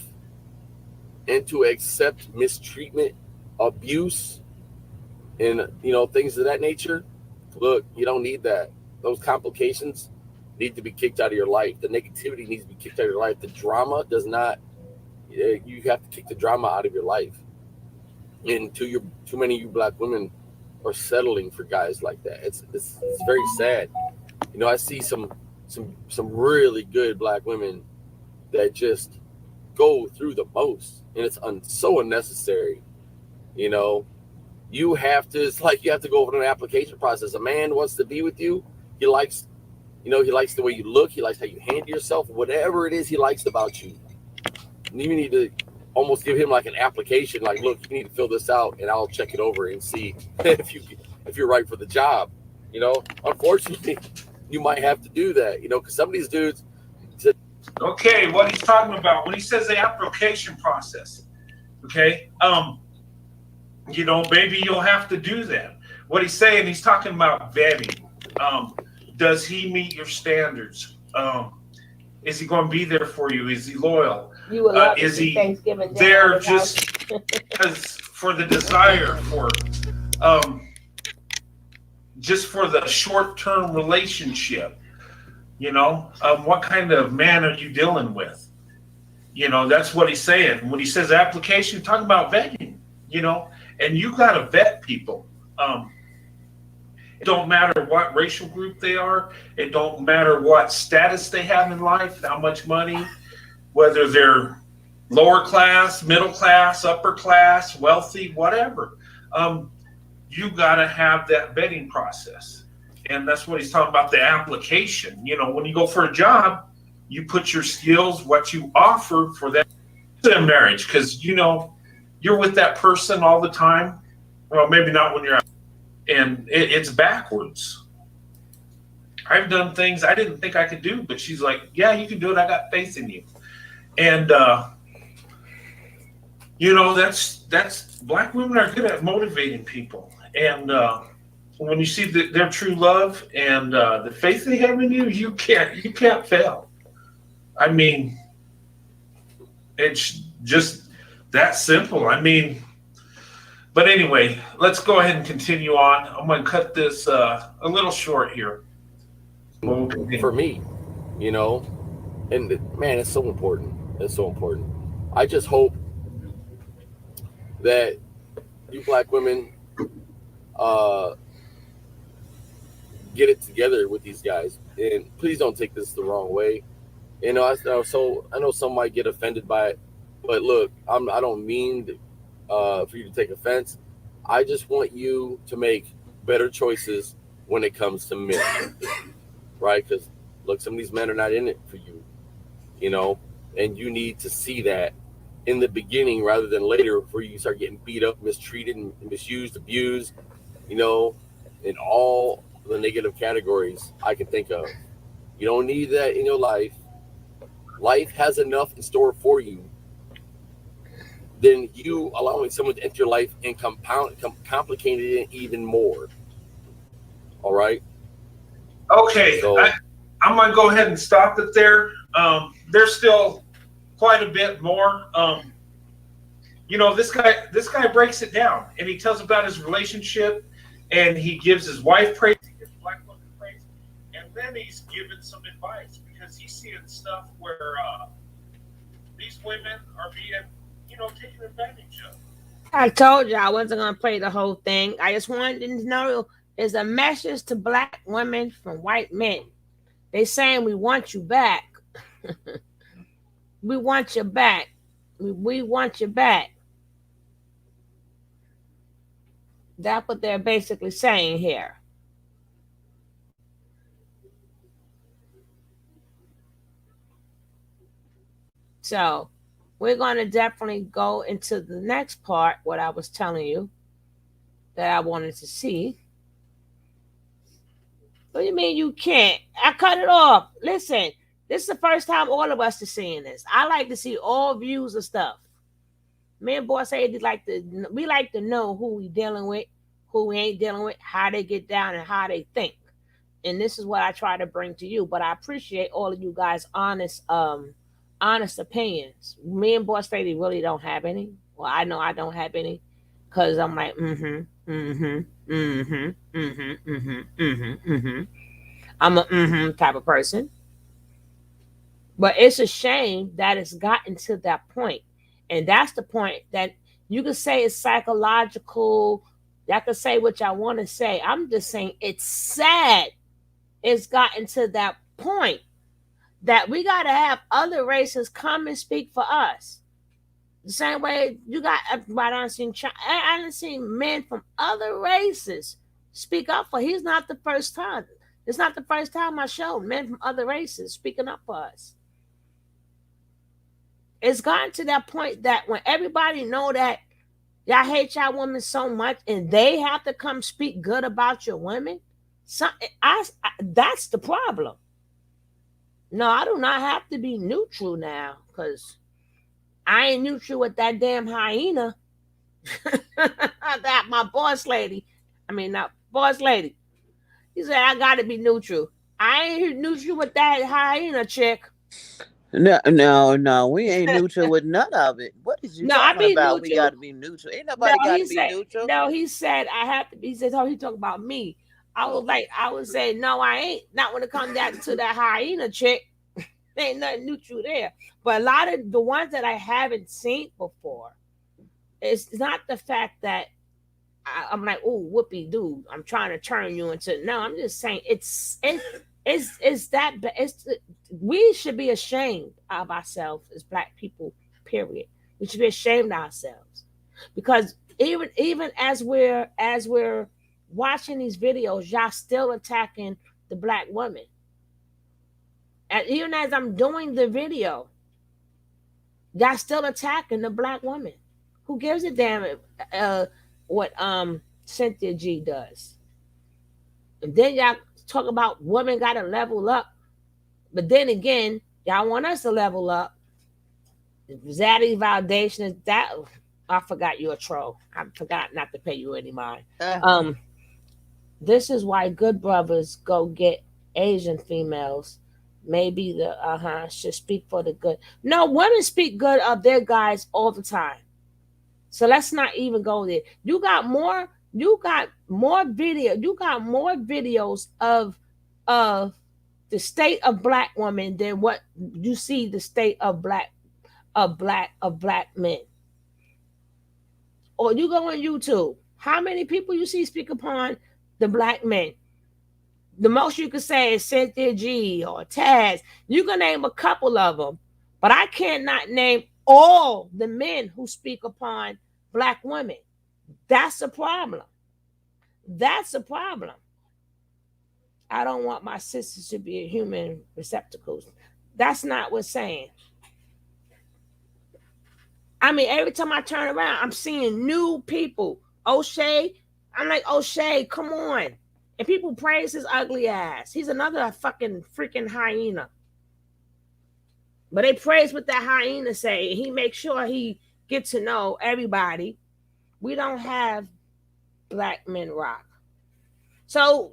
and to accept mistreatment, abuse, and, you know, things of that nature, look, you don't need that. Those complications need to be kicked out of your life. The negativity needs to be kicked out of your life. The drama does not. You have to kick the drama out of your life. And too many of you black women are settling for guys like that. It's very sad. You know, I see some really good black women that just go through the most, and it's so unnecessary. You know, it's like you have to go through an application process. A man wants to be with you. He likes the way you look. He likes how you handle yourself. Whatever it is he likes about you. And you need to almost give him like an application. Like, look, you need to fill this out, and I'll check it over and see if you're right for the job. You know, unfortunately, you might have to do that. You know, because some of these dudes. Okay, what he's talking about when he says the application process. Okay, you know, maybe you'll have to do that. What he's saying, he's talking about vetting. Does he meet your standards? Is he going to be there for you? Is he loyal? Is he there just because for the desire for, just for the short-term relationship? You know, what kind of man are you dealing with? You know, that's what he's saying. When he says application, talking about vetting, you know, and you got to vet people. It don't matter what racial group they are. It don't matter what status they have in life, how much money, whether they're lower class, middle class, upper class, wealthy, whatever. You got to have that vetting process. And that's what he's talking about, the application. You know, when you go for a job, you put your skills, what you offer for that marriage, because, you know, you're with that person all the time. Well, maybe not when you're out. And it's backwards. I've done things I didn't think I could do, but she's like, yeah, you can do it. I got faith in you. And, you know, that's black women are good at motivating people. And when you see their true love and the faith they have in you, you can't fail. I mean, it's just that simple. I mean, but anyway, let's go ahead and continue on. I'm going to cut this a little short here. For me, you know, and man, it's so important. It's so important. I just hope that you black women get it together with these guys. And please don't take this the wrong way. So I know some might get offended by it, but look, I don't mean for you to take offense. I just want you to make better choices when it comes to men, right? Because look, some of these men are not in it for you, you know, and you need to see that in the beginning rather than later, before you start getting beat up, mistreated, and misused, abused, you know, in all the negative categories I can think of. You don't need that in your life. Life has enough in store for you than you allowing someone to enter your life and complicating it even more. All right. Okay, So I'm gonna go ahead and stop it there. There's still quite a bit more. This guy breaks it down, and he tells about his relationship, and he gives his wife praise, he gives black women praise, and then he's given some advice because he's seeing stuff where these women are being, taken advantage of. I told you I wasn't gonna play the whole thing. I just wanted to know is a message to black women from white men. They saying we want you back. We want you back. We want you back. That's what they're basically saying here. So we're going to definitely go into the next part, what I was telling you that I wanted to see. What do you mean you can't? I cut it off. Listen, this is the first time all of us are seeing this. I like to see all views of stuff. Me and boss say we like to know who we dealing with, who we ain't dealing with, how they get down and how they think. And this is what I try to bring to you. But I appreciate all of you guys' honest opinions. Me and Boss Lady really don't have any. Well, I know I don't have any, because I'm like, I'm a type of person. But it's a shame that it's gotten to that point. And that's the point that you could say it's psychological. I could say what I want to say. I'm just saying it's sad it's gotten to that point that we got to have other races come and speak for us. The same way you got, I done seen men from other races speak up for. He's not the first time. It's not the first time I showed men from other races speaking up for us. It's gotten to that point that when everybody know that y'all hate y'all women so much, and they have to come speak good about your women, that's the problem. No, I do not have to be neutral now, because I ain't neutral with that damn hyena. That my boss lady. I mean, not boss lady. He said I got to be neutral. I ain't neutral with that hyena chick. No, no, no. We ain't neutral with none of it. What is you No, I talking be about? We got neutral. to be neutral. Ain't No, nobody got he to be said. neutral. No, he said I have to be. He said, "Oh, he talking about me." I was like, I would say, no, I ain't. Not when it comes down to that hyena chick. Ain't nothing neutral there. But a lot of the ones that I haven't seen before, it's not the fact that I'm like, oh, whoopee doo, I'm trying to turn you into. No, I'm just saying it's that it's we should be ashamed of ourselves as black people. Period. We should be ashamed of ourselves, because even as we're watching these videos, y'all still attacking the black woman. And even as I'm doing the video, y'all still attacking the black woman. Who gives a damn what Cynthia G does? And then y'all talk about women gotta level up. But then again, y'all want us to level up. Zaddy validation is that I forgot you're a troll. I forgot not to pay you any mind. Uh, Um, this is why good brothers go get Asian females. Maybe the should speak for the good. No, women speak good of their guys all the time. So let's not even go there. You got more videos of the state of black women than what you see the state of black men. Or you go on YouTube, how many people you see speak upon the black men? The most you could say is Cynthia G or Taz. You can name a couple of them, but I cannot name all the men who speak upon black women. That's a problem. That's a problem. I don't want my sisters to be human receptacles. That's not what's saying. I mean, every time I turn around, I'm seeing new people. O'Shea, I'm like, O'Shea, come on. And people praise his ugly ass. He's another fucking freaking hyena. But they praise what that hyena say. He makes sure he get to know everybody. We don't have black men rock. So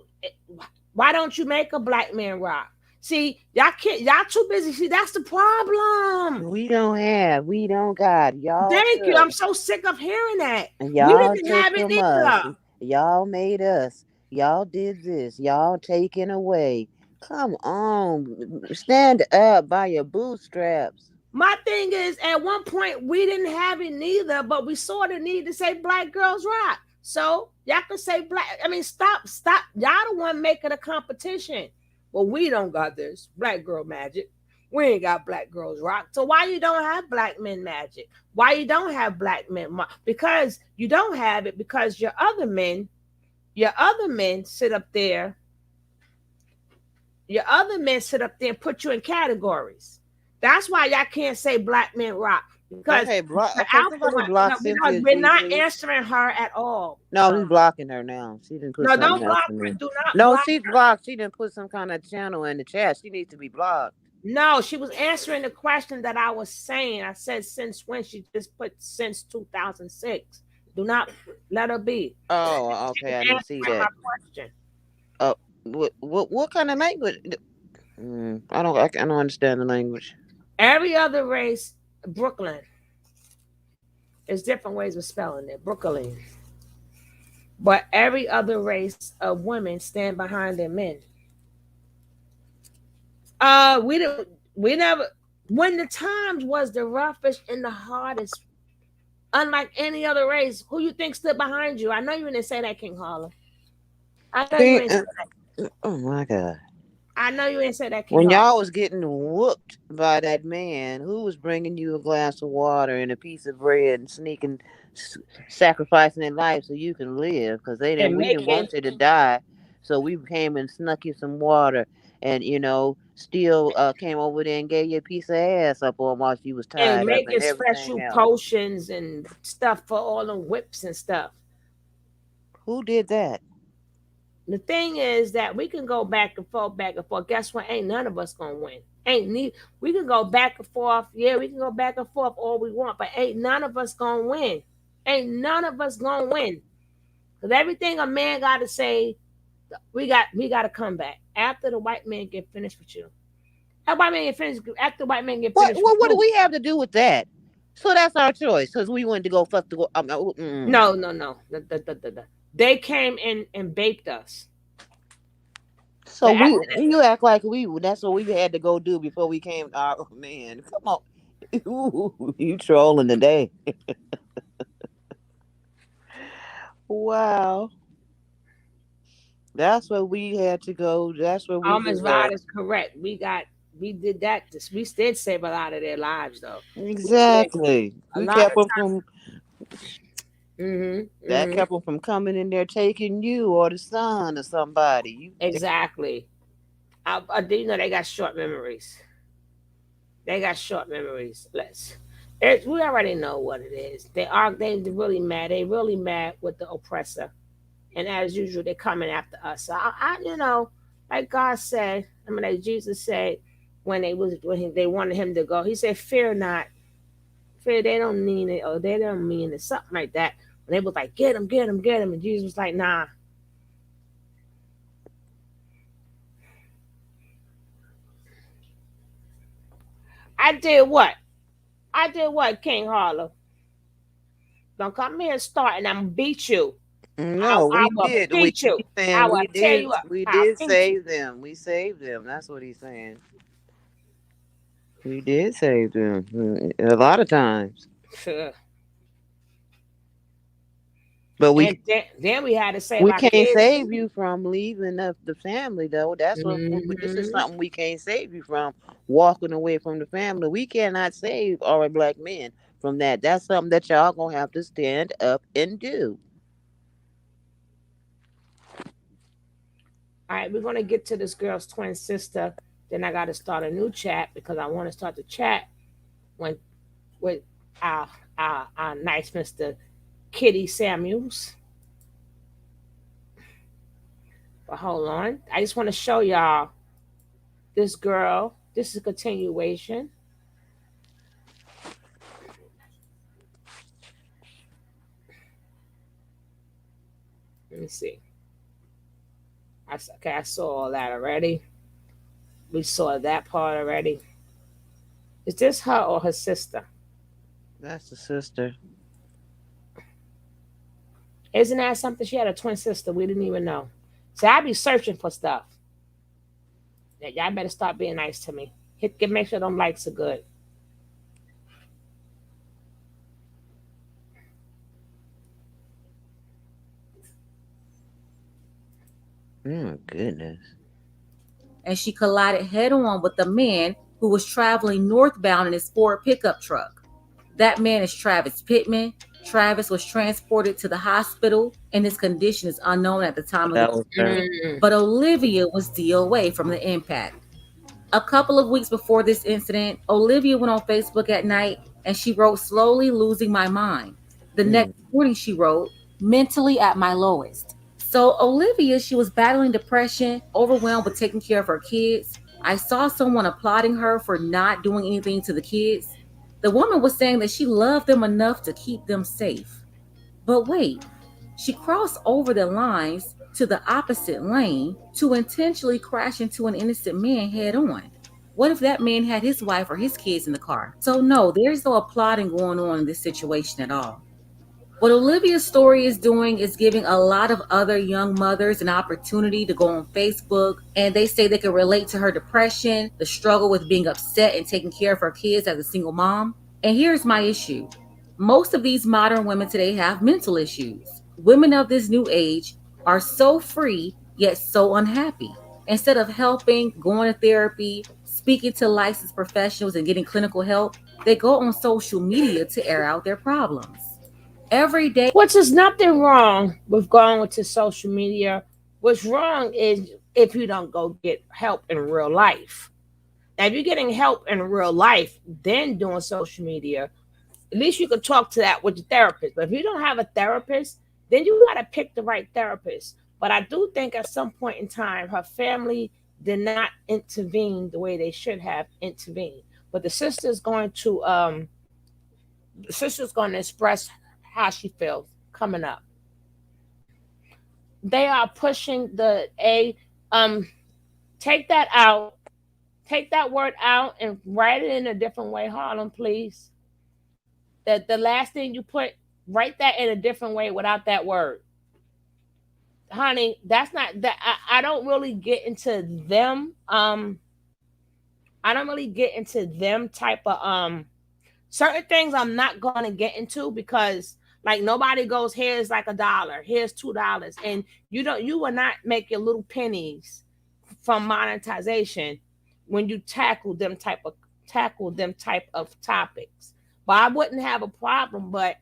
why don't you make a black man rock? See, y'all too busy. See, that's the problem. We don't got. Y'all Thank you. took. I'm so sick of hearing that. And We y'all didn't took have it from us. either. Y'all made us. Y'all did this. Y'all taking away. Come on. Stand up by your bootstraps. My thing is, at one point we didn't have it neither, but we saw the need to say black girls rock. So y'all can say black. I mean, stop. Y'all the one making a competition. Well, we don't got this black girl magic. We ain't got black girls rock. So why you don't have black men magic? Why you don't have black men? Because you don't have it because your other men sit up there. Your other men sit up there and put you in categories. That's why y'all can't say black men rock. Because Okay, somebody no, block Cynthia we're G, not please. answering her at all. No, he's blocking her now. She didn't put No, something don't else block in her. there. Do not No, block she's her. blocked. She didn't put some kind of channel in the chat. She needs to be blocked. No, she was answering the question that I was saying. I said since when? She just put since 2006. Do not let her be. Oh, okay. I didn't see that. Question. What kind of language? I don't understand the language. Every other race, Brooklyn. There's different ways of spelling it. Brooklyn. But every other race of women stand behind their men. We never when the times was the roughest and the hardest, unlike any other race, who you think stood behind you? I know you didn't say that, King Harlem. I know you See, ain't say that. oh my God. I know you ain't say that, King When Harlem. y'all was getting whooped by that man, who was bringing you a glass of water and a piece of bread and sacrificing their life so you can live? Because And we didn't making want you to die, so we came and snuck you some water, and still came over there and gave you a piece of ass up on while she was and tied up and making everything special else. potions and stuff for all the whips and stuff. Who did that? The thing is that we can go back and forth, back and forth. Guess what? Ain't none of us gonna win. We can go back and forth. Yeah, we can go back and forth all we want, but ain't none of us gonna win. Ain't none of us gonna win. Because everything a man gotta say, we got to come back after the white man get finished with you. That white man get finished after the white man get finished with What do you. we have to do with that? So that's our choice because we wanted to go fuck the. No. They came in and baked us. So you act like that's what we had to go do before we came. Oh man, come on, you trolling today. Wow, that's where we had to go. That's where we Almost was right at. is correct. We did that. We did save a lot of their lives, though. Exactly. A We lot kept of them times. from that. Kept them from coming in there taking you or the son or somebody. Exactly. I do they got short memories. They got short memories. We already know what it is. They really mad. They really mad with the oppressor, and as usual, they're coming after us. So like God said, like Jesus said, they wanted him to go, he said, "Fear not, fear they don't mean it, or they don't mean it," something like that. And they was like, "Get him, get him, get him," and Jesus was like, "Nah." I did what? I did what, King Harlow? Don't come here and start, and I'm gonna beat you. No, I we will did. beat you. He's saying I will tear you up. we I'll did beat you. save them. We saved them. That's what he's saying. We did save them a lot of times. But And then we had to save we our can't kids. save you from leaving the family, though. That's what this is Mhm. something we can't save you from, walking away from the family. We cannot save our black men from that. That's something that y'all gonna have to stand up and do. All right, we're gonna get to this girl's twin sister. Then I got to start a new chat because I want to start the chat when with our our nice Mister Kitty Samuels. But hold on, I just want to show y'all this girl. This is a continuation. Let me see. Okay, I saw all that already. We saw that part already. Is this her or her sister? That's the sister. Isn't that something? She had a twin sister. We didn't even know. So I be searching for stuff. Yeah, y'all better start being nice to me. Make sure them likes are good. Oh goodness. And she collided head on with a man who was traveling northbound in his Ford pickup truck. That man is Travis Pittman. Travis was transported to the hospital, and his condition is unknown at the time of the That was her. accident. But Olivia was DOA from the impact. A couple of weeks before this incident, Olivia went on Facebook at night and she wrote, "Slowly losing my mind." The next morning, she wrote, "Mentally at my lowest." So Olivia, she was battling depression, overwhelmed with taking care of her kids. I saw someone applauding her for not doing anything to the kids. The woman was saying that she loved them enough to keep them safe. But wait, she crossed over the lines to the opposite lane to intentionally crash into an innocent man head on. What if that man had his wife or his kids in the car? So, no, there's no applauding going on in this situation at all. What Olivia's story is doing is giving a lot of other young mothers an opportunity to go on Facebook, and they say they can relate to her depression, the struggle with being upset and taking care of her kids as a single mom. And here's my issue. Most of these modern women today have mental issues. Women of this new age are so free, yet so unhappy. Instead of helping, going to therapy, speaking to licensed professionals, and getting clinical help, they go on social media to air out their problems. Every day. Which is nothing wrong with going to social media. What's wrong is if you don't go get help in real life. Now, if you're getting help in real life, then doing social media, at least you could talk to that with your therapist. But if you don't have a therapist, then you got to pick the right therapist. But I do think at some point in time, her family did not intervene the way they should have intervened. But the sister's going to express how she feels coming up. They are pushing the a take that out, take that word out and write it in a different way, Harlem, please. That the last thing you put, write that in a different way without that word. Honey, that's not that I don't really get into them. I don't really get into them type of certain things I'm not gonna get into because like nobody goes, here's like $1, here's $2, and you will not make your little pennies from monetization when you tackle them type of topics. But I wouldn't have a problem, but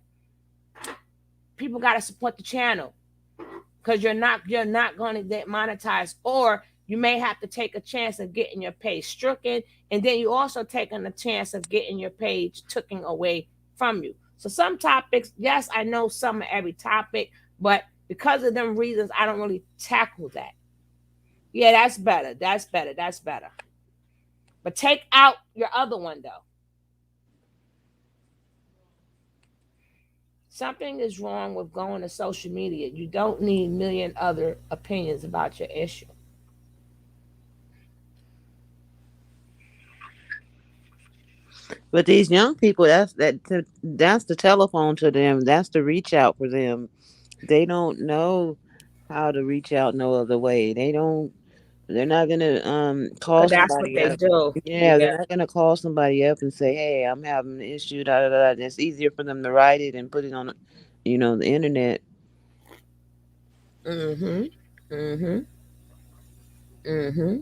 people gotta support the channel because you're not going to get monetized, or you may have to take a chance of getting your page stricken, and then you also taking a chance of getting your page taken away from you. So some topics, yes, I know some of every topic, but because of them reasons, I don't really tackle that. Yeah, that's better. That's better. That's better. But take out your other one though. Something is wrong with going to social media. You don't need a million other opinions about your issue. But these young people, that's the telephone to them. That's the reach out for them. They don't know how to reach out no other way. They don't. They're not gonna call But that's what somebody they up. do. Yeah, they're Yeah. not gonna call somebody up and say, "Hey, I'm having an issue." Da da da. It's easier for them to write it and put it on, the internet. Mm-hmm. Mm-hmm. Mm-hmm.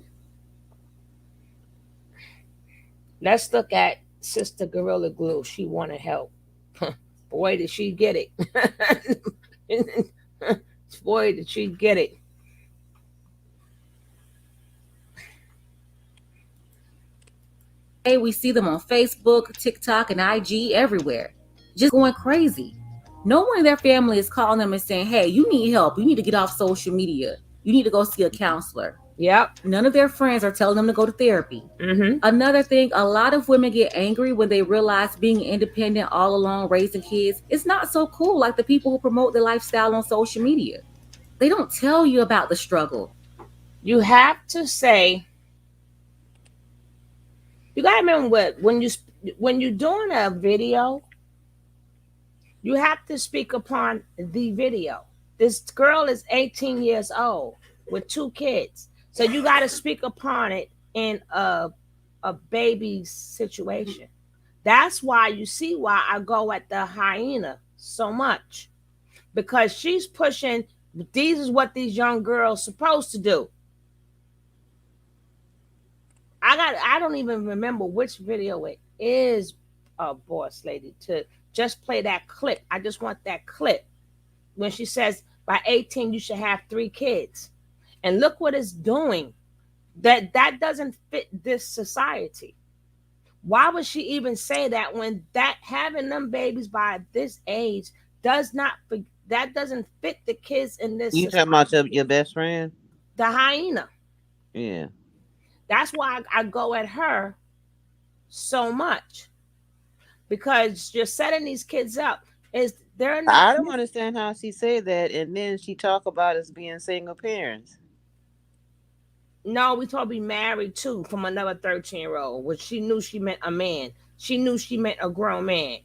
Let's look at Sister Gorilla Glue. She wanted help. Boy, did she get it. Boy, did she get it. Hey, we see them on Facebook, TikTok, and IG everywhere, just going crazy. No one in their family is calling them and saying, hey, you need help. You need to get off social media. You need to go see a counselor. Yep. None of their friends are telling them to go to therapy. Mm-hmm. Another thing, a lot of women get angry when they realize being independent all alone raising kids is not so cool like the people who promote the lifestyle on social media. They don't tell you about the struggle. You have to say, you gotta remember what when you're doing a video, you have to speak upon the video. This girl is 18 years old with 2 kids. So you got to speak upon it in a baby situation. That's why you see why I go at the hyena so much. Because she's pushing, these is what these young girls supposed to do. I don't even remember which video it is, boss lady, to just play that clip. I just want that clip when she says by 18 you should have 3 kids. And look what it's doing. That doesn't fit this society. Why would she even say that when that having them babies by this age does not that doesn't fit the kids in this You society. talking about your best friend? The hyena. Yeah. That's why I go at her so much, because you're setting these kids up. Is they're not. I don't understand how she said that, and then she talk about us being single parents. No, we told be married too from another 13-year-old, which she knew she meant a man. She knew she meant a grown man.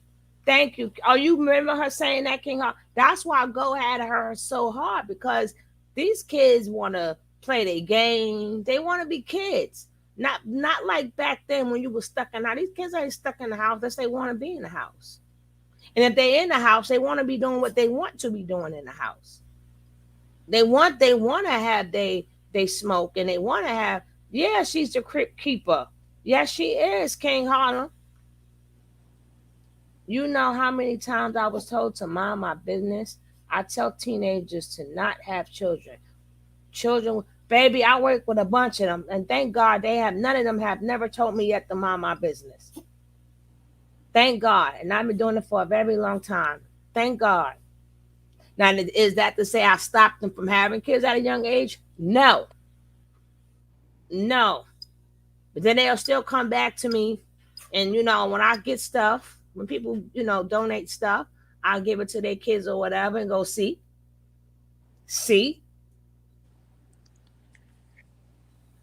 Thank you. Oh, you remember her saying that, King Hall? That's why I go at her so hard, because these kids want to play their game. They want to be kids. Not like back then when you were stuck in the house. These kids ain't stuck in the house unless they want to be in the house. And if they're in the house, they want to be doing what they want to be doing in the house. They want to have they smoke, and they want to have, yeah, she's the crypt keeper. Yes, she is, King Harlem. You know how many times I was told to mind my business? I tell teenagers to not have children. Children, baby, I work with a bunch of them, and thank God none of them have never told me yet to mind my business. Thank God. And I've been doing it for a very long time. Thank God. Now, is that to say I stopped them from having kids at a young age? No. No. But then they'll still come back to me. And, when I get stuff, when people, donate stuff, I'll give it to their kids or whatever and go, see.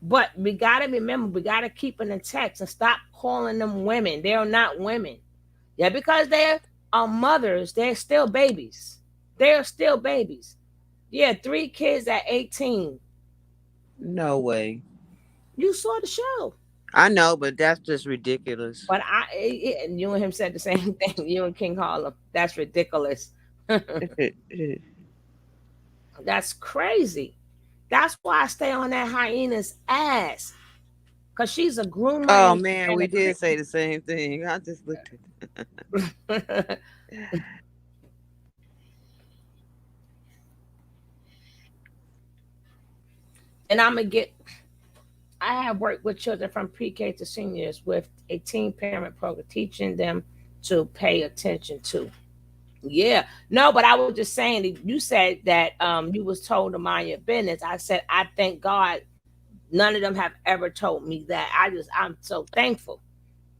But we got to remember, we got to keep in the text and stop calling them women. They're not women. Yeah, because they're mothers, they're still babies. They're still babies. Yeah, 3 kids at 18. No way. You saw the show. I know, but that's just ridiculous. But you and him said the same thing. You and King Harlem. That's ridiculous. That's crazy. That's why I stay on that hyena's ass. Because she's a groomer. Oh, man, we did say the same thing. I just looked at And I have worked with children from pre-K to seniors with a teen parent program, teaching them to pay attention to. Yeah. No, but I was just saying, you said that you was told to mind your business. I said, I thank God none of them have ever told me that. I'm so thankful.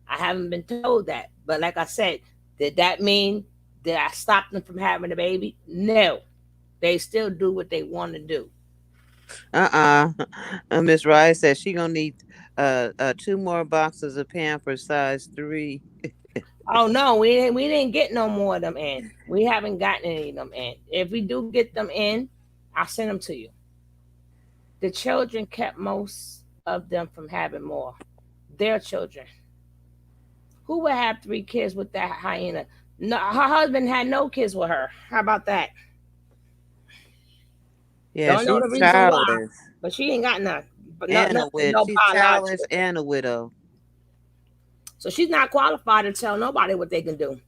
I haven't been told that. But like I said, did that mean that I stopped them from having a baby? No. They still do what they want to do. Miss Rice said she gonna need 2 more boxes of Pampers size 3. Oh no, we didn't get no more of them in. We haven't gotten any of them in. If we do get them in, I'll send them to you. The children kept most of them from having more. Their children. Who would have 3 kids with that hyena? No, her husband had no kids with her. How about that? Yeah, Don't know the she's reason why, childless but she ain't got none. But and a nothing, widow. no She's childless biological. and a widow. So she's not qualified to tell nobody what they can do.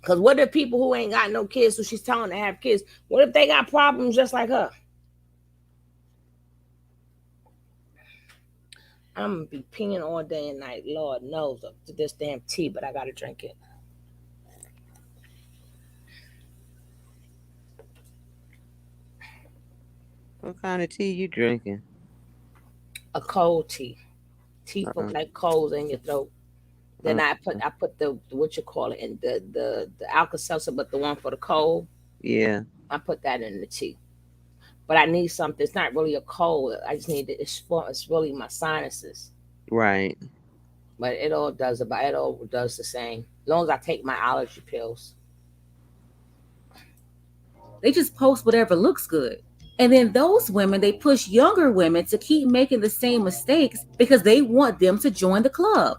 Because what if people who ain't got no kids, who she's telling to have kids, what if they got problems just like her? I'm gonna be peeing all day and night. Lord knows up to this damn tea, but I gotta drink it. What kind of tea you drinking? A cold tea. Tea for Uh, like colds in your throat. Then uh, I put the what you call it in the Alka Seltzer, but the one for the cold. yeah, I put that in the tea. But I need something. It's not really a cold. I just need it. It's really my sinuses. right. But it all does the same. As long as I take my allergy pills. They just post whatever looks good. And then those women, they push younger women to keep making the same mistakes because they want them to join the club.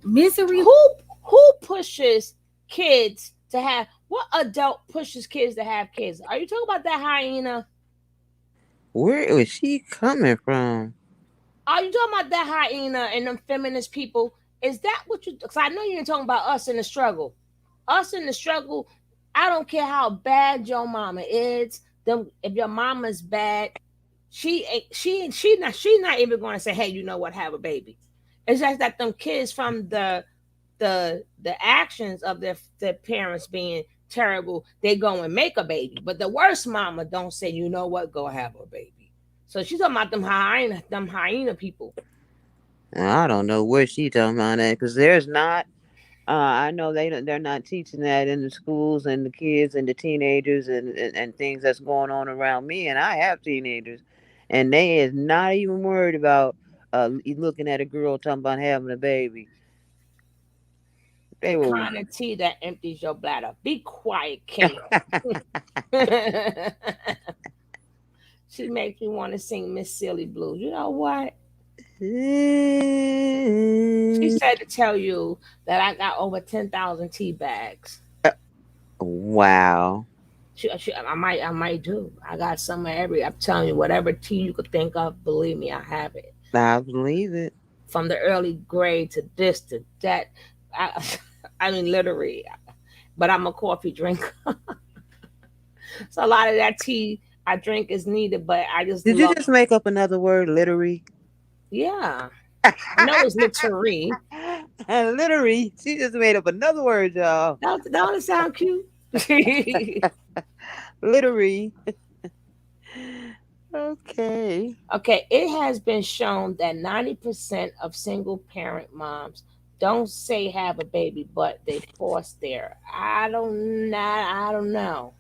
Misery. Who pushes kids to have what adult pushes kids to have kids? Are you talking about that hyena? Where is she coming from? Are you talking about that hyena and them feminist people? Is that what you? Because I know you ain't talking about us in the struggle. Us in the struggle. I don't care how bad your mama is. Them, if your mama's bad, she's not even going to say, hey, you know what, have a baby. It's just that them kids from the actions of their parents being terrible, they go and make a baby. But the worst mama don't say, you know what, go have a baby. So she's talking about them hyena people. I don't know where she talking about that because there's not. I know they're not teaching that in the schools and the kids and the teenagers and things that's going on around me. And I have teenagers, and they is not even worried about looking at a girl talking about having a baby. The They will. kind of tea that empties your bladder. Be quiet, Kendall. She makes me want to sing Miss Silly Blues. You know what? She said to tell you that I got over 10,000 tea bags. Wow. I might do. I got some of every. I'm telling you, whatever tea you could think of, believe me, I have it. I believe it. From the early grade to this to that. I, I mean, literally. But I'm a coffee drinker, so a lot of that tea I drink is needed. But I just Did you love. just make up another word, literary? Yeah, I know it's literary. Literary. She just made up another word, y'all. Don't it sound cute? Literary. Okay. Okay, it has been shown that 90% of single parent moms don't say have a baby, but they force their. I don't know. I don't know.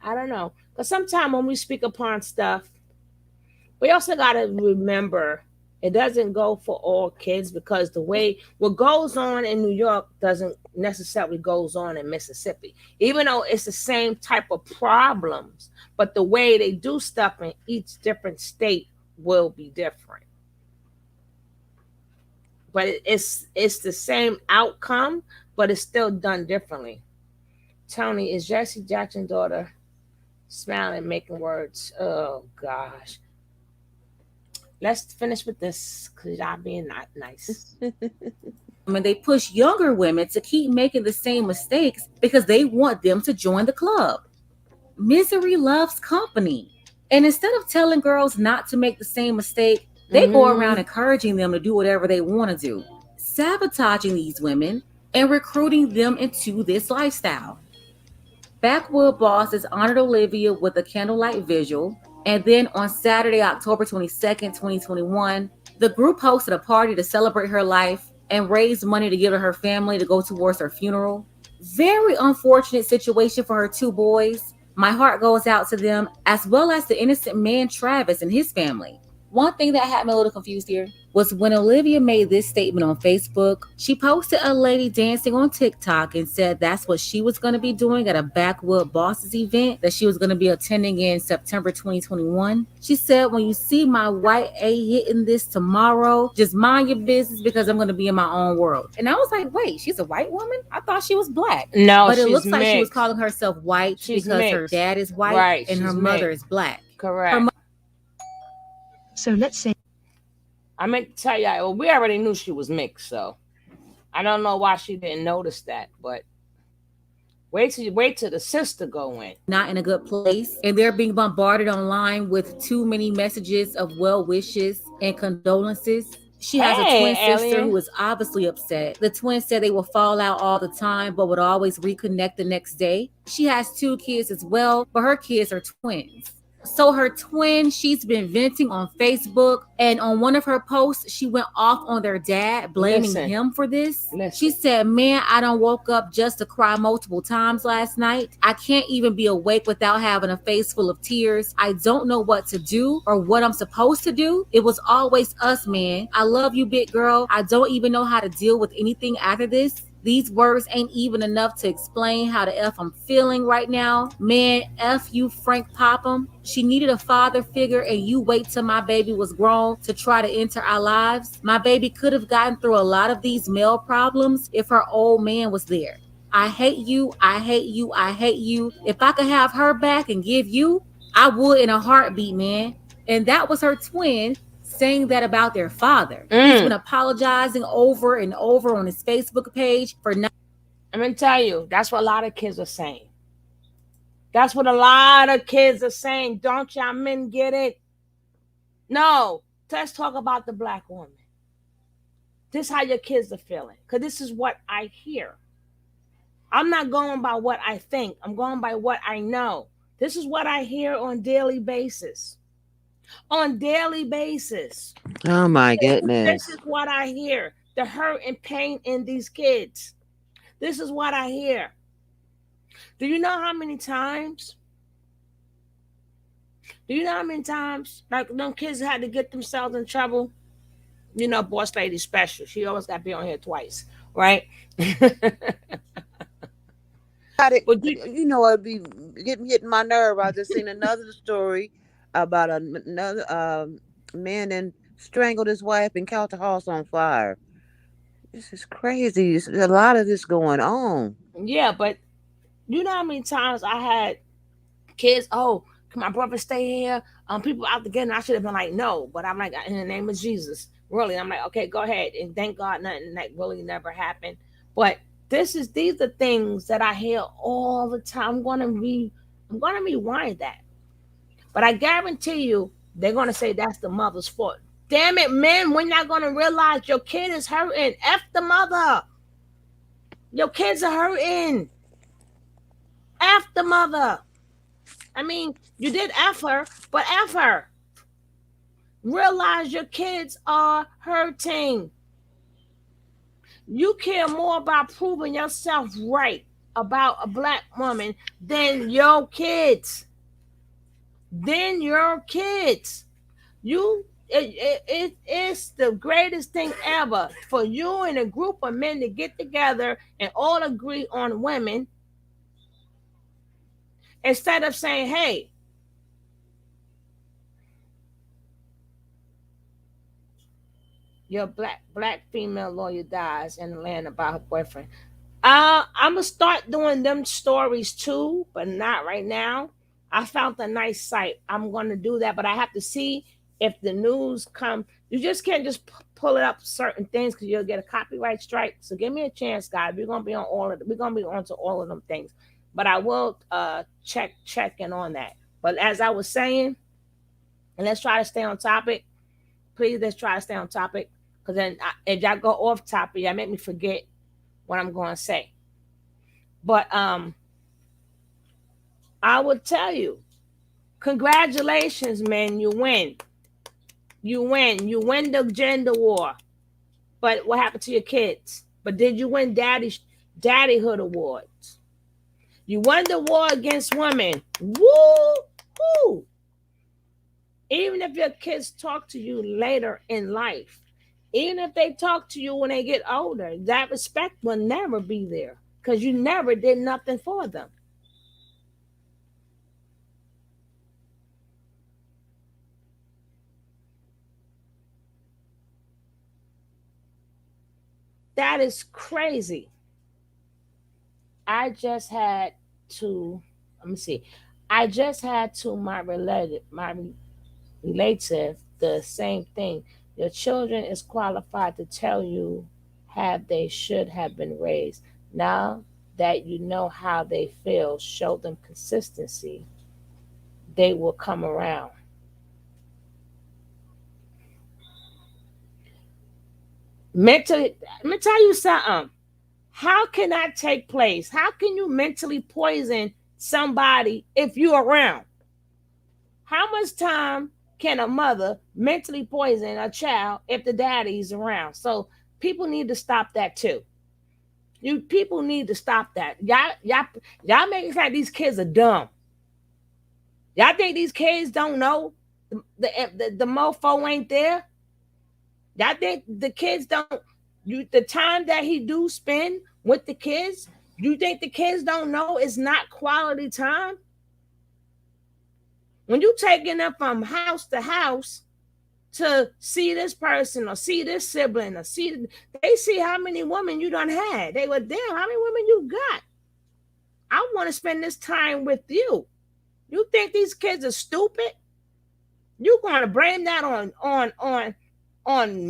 I don't know. Because sometimes when we speak upon stuff, we also got to remember it doesn't go for all kids because the way what goes on in New York doesn't necessarily goes on in Mississippi, even though it's the same type of problems, but the way they do stuff in each different state will be different. But it's the same outcome, but it's still done differently. Tony, is Jesse Jackson's daughter smiling, making words? Oh gosh. Let's finish with this because y'all being not nice. And they push younger women to keep making the same mistakes because they want them to join the club. Misery loves company. And instead of telling girls not to make the same mistake, they go around encouraging them to do whatever they want to do, sabotaging these women and recruiting them into this lifestyle. Backwood Bosses honored Olivia with a candlelight vigil, and then on Saturday, October 22nd, 2021, the group hosted a party to celebrate her life and raise money to give to her family to go towards her funeral. Very unfortunate situation for her two boys. My heart goes out to them, as well as the innocent man Travis and his family. One thing that had me a little confused here was when Olivia made this statement on Facebook. She posted a lady dancing on TikTok and said that's what she was going to be doing at a Backwood Bosses event that she was going to be attending in September 2021. She said, when you see my white A hitting this tomorrow, just mind your business because I'm going to be in my own world. And I was like, wait, she's a white woman? I thought she was black. No, but it she's looks like she was mixed. calling herself white She's because her mixed. dad is white Right, and her she's mother mixed. is black. Correct. So let's say I meant to tell you, well, we already knew she was mixed, so I don't know why she didn't notice that, but wait till the sister go in. Not in a good place, and they're being bombarded online with too many messages of well wishes and condolences. She has a twin sister who is obviously upset. The twins said they will fall out all the time, but would always reconnect the next day. She has 2 kids as well, but her kids are twins. So her twin, she's been venting on Facebook, and on one of her posts, she went off on their dad, blaming him for this. She said, man, I done woke up just to cry multiple times last night. I can't even be awake without having a face full of tears. I don't know what to do or what I'm supposed to do. It was always us, man. I love you, big girl. I don't even know how to deal with anything after this. These words ain't even enough to explain how the F I'm feeling right now. Man, F you, Frank Popham. She needed a father figure, and you wait till my baby was grown to try to enter our lives. My baby could have gotten through a lot of these male problems if her old man was there. I hate you, I hate you, I hate you. If I could have her back and give you, I would in a heartbeat, man. And that was her twin saying that about their father. He's been apologizing over and over on his Facebook page for not. I'm gonna tell you, that's what a lot of kids are saying. That's what a lot of kids are saying. Don't y'all men get it? No, let's talk about the black woman. This is how your kids are feeling, because this is what I hear. I'm not going by what I think. I'm going by what I know. This is what I hear on daily basis. On daily basis. Oh my goodness. This is what I hear. The hurt and pain in these kids. This is what I hear. Do you know how many times? Like them kids had to get themselves in trouble? You know, boss lady special. She always got to be on here twice, right? You know, it'd be hitting my nerve. I just seen another story about another man and strangled his wife and caught the house on fire. This is crazy. There's a lot of this going on. Yeah, but you know how many times I had kids, oh, can my brother stay here? People out the gate, I should have been like, no. But I'm like, in the name of Jesus. Really, I'm like, okay, go ahead. And thank God nothing that really never happened. But these are things that I hear all the time. I'm gonna rewind that. But I guarantee you, they're gonna say that's the mother's fault. Damn it, men, when y'all gonna realize your kid is hurting? F the mother. Your kids are hurting. F the mother. I mean, you did F her, but F her. Realize your kids are hurting. You care more about proving yourself right about a black woman than your kids. It's the greatest thing ever for you and a group of men to get together and all agree on women, instead of saying, hey, your black female lawyer dies in Atlanta by her boyfriend. I'm gonna start doing them stories too, but not right now. I found a nice site. I'm gonna do that, but I have to see if the news come. You just can't just pull it up certain things because you'll get a copyright strike. So give me a chance, guys. We're gonna be on to all of them things. But I will check in on that. But as I was saying, and let's try to stay on topic. Please, let's try to stay on topic. Because then if y'all go off topic, y'all make me forget what I'm going to say. But I would tell you, congratulations, man. You win. You win the gender war. But what happened to your kids? But did you win daddyhood awards? You won the war against women. Woo! Woo! Even if your kids talk to you later in life, even if they talk to you when they get older, that respect will never be there because you never did nothing for them. That is crazy. I just had to, let me see, I just had to my relative, the same thing. Your children is qualified to tell you how they should have been raised. Now that you know how they feel, show them consistency. They will come around. Mentally, let me tell you something. How can that take place? How can you mentally poison somebody if you're around? How much time can a mother mentally poison a child if the daddy's around? So people need to stop that too. You people need to stop that. Y'all make it like these kids are dumb. Y'all think these kids don't know the mofo ain't there? Y'all think the kids don't the time that he do spend with the kids, you think the kids don't know it's not quality time? When you taking them from house to house to see this person or see this sibling or see they see how many women you done had. They were damn, how many women you got? I want to spend this time with you. You think these kids are stupid? You gonna blame that on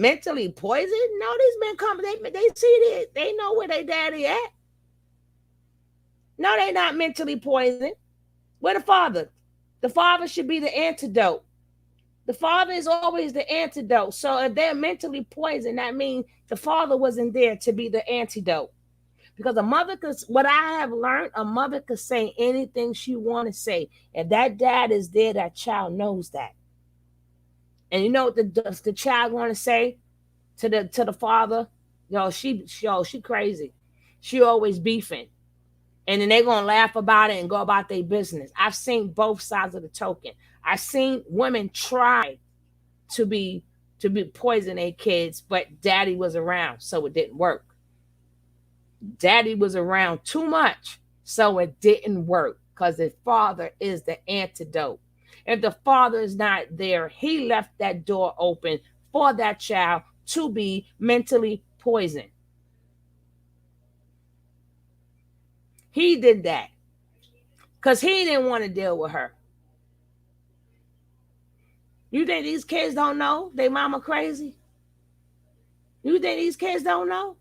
mentally poisoned? No, these men come, they see it, they know where they daddy at. No, they not mentally poisoned. Where the father? The father should be the antidote. The father is always the antidote. So if they're mentally poisoned, that means the father wasn't there to be the antidote. Because a mother could, what I have learned, a mother could say anything she want to say. If that dad is there, that child knows that. And you know what the child want to say to the father? She crazy. She always beefing. And then they're gonna laugh about it and go about their business. I've seen both sides of the token. I've seen women try to be poison their kids, but daddy was around, so it didn't work. Daddy was around too much, so it didn't work because the father is the antidote. If the father is not there, he left that door open for that child to be mentally poisoned. He did that because he didn't want to deal with her. You think these kids don't know they mama crazy? You think these kids don't know?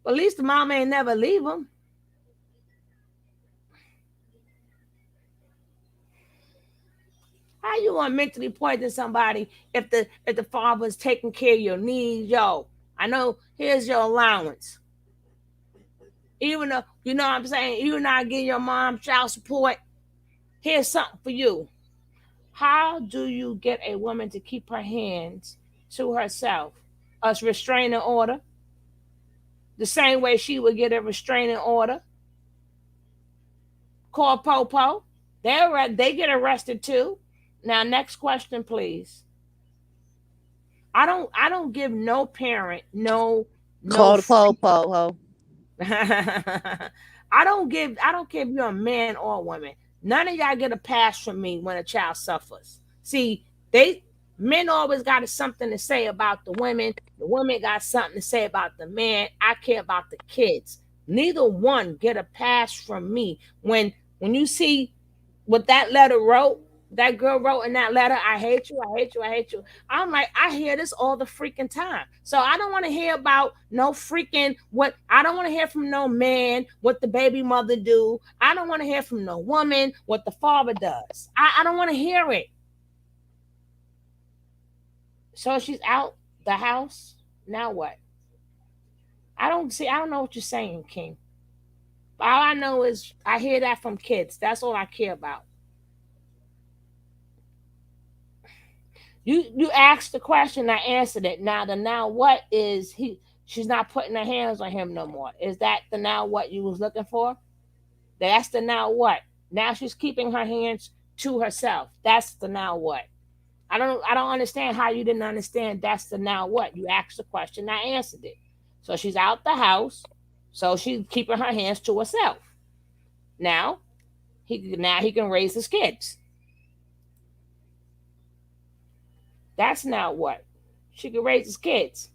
Well, at least the mama ain't never leave them. How you gonna mentally poison somebody if the father's taking care of your needs? Yo, I know here's your allowance. Even though you know what I'm saying, you're not getting your mom child support. Here's something for you. How do you get a woman to keep her hands to herself? A restraining order. The same way she would get a restraining order. Call Popo. They get arrested too. Now, next question, please. I don't give no parent no Call the free. po ho. I don't give you a man or a woman. None of y'all get a pass from me when a child suffers. See, they men always got something to say about the women. The women got something to say about the man. I care about the kids. Neither one get a pass from me. When you see what that letter wrote, that girl wrote in that letter, I hate you, I hate you, I hate you. I'm like, I hear this all the freaking time. So I don't want to hear about no freaking what I don't want to hear from no man what the baby mother do. I don't want to hear from no woman what the father does. I don't want to hear it. So she's out the house. Now what? I don't know what you're saying, King. All I know is I hear that from kids. That's all I care about. You asked the question, I answered it. Now the now what is she's not putting her hands on him no more. Is that the now what you was looking for? That's the now what? Now she's keeping her hands to herself. That's the now what. I don't understand how you didn't understand that's the now what. You asked the question, I answered it. So she's out the house. So she's keeping her hands to herself. Now he can raise his kids. That's now what. She can raise his kids.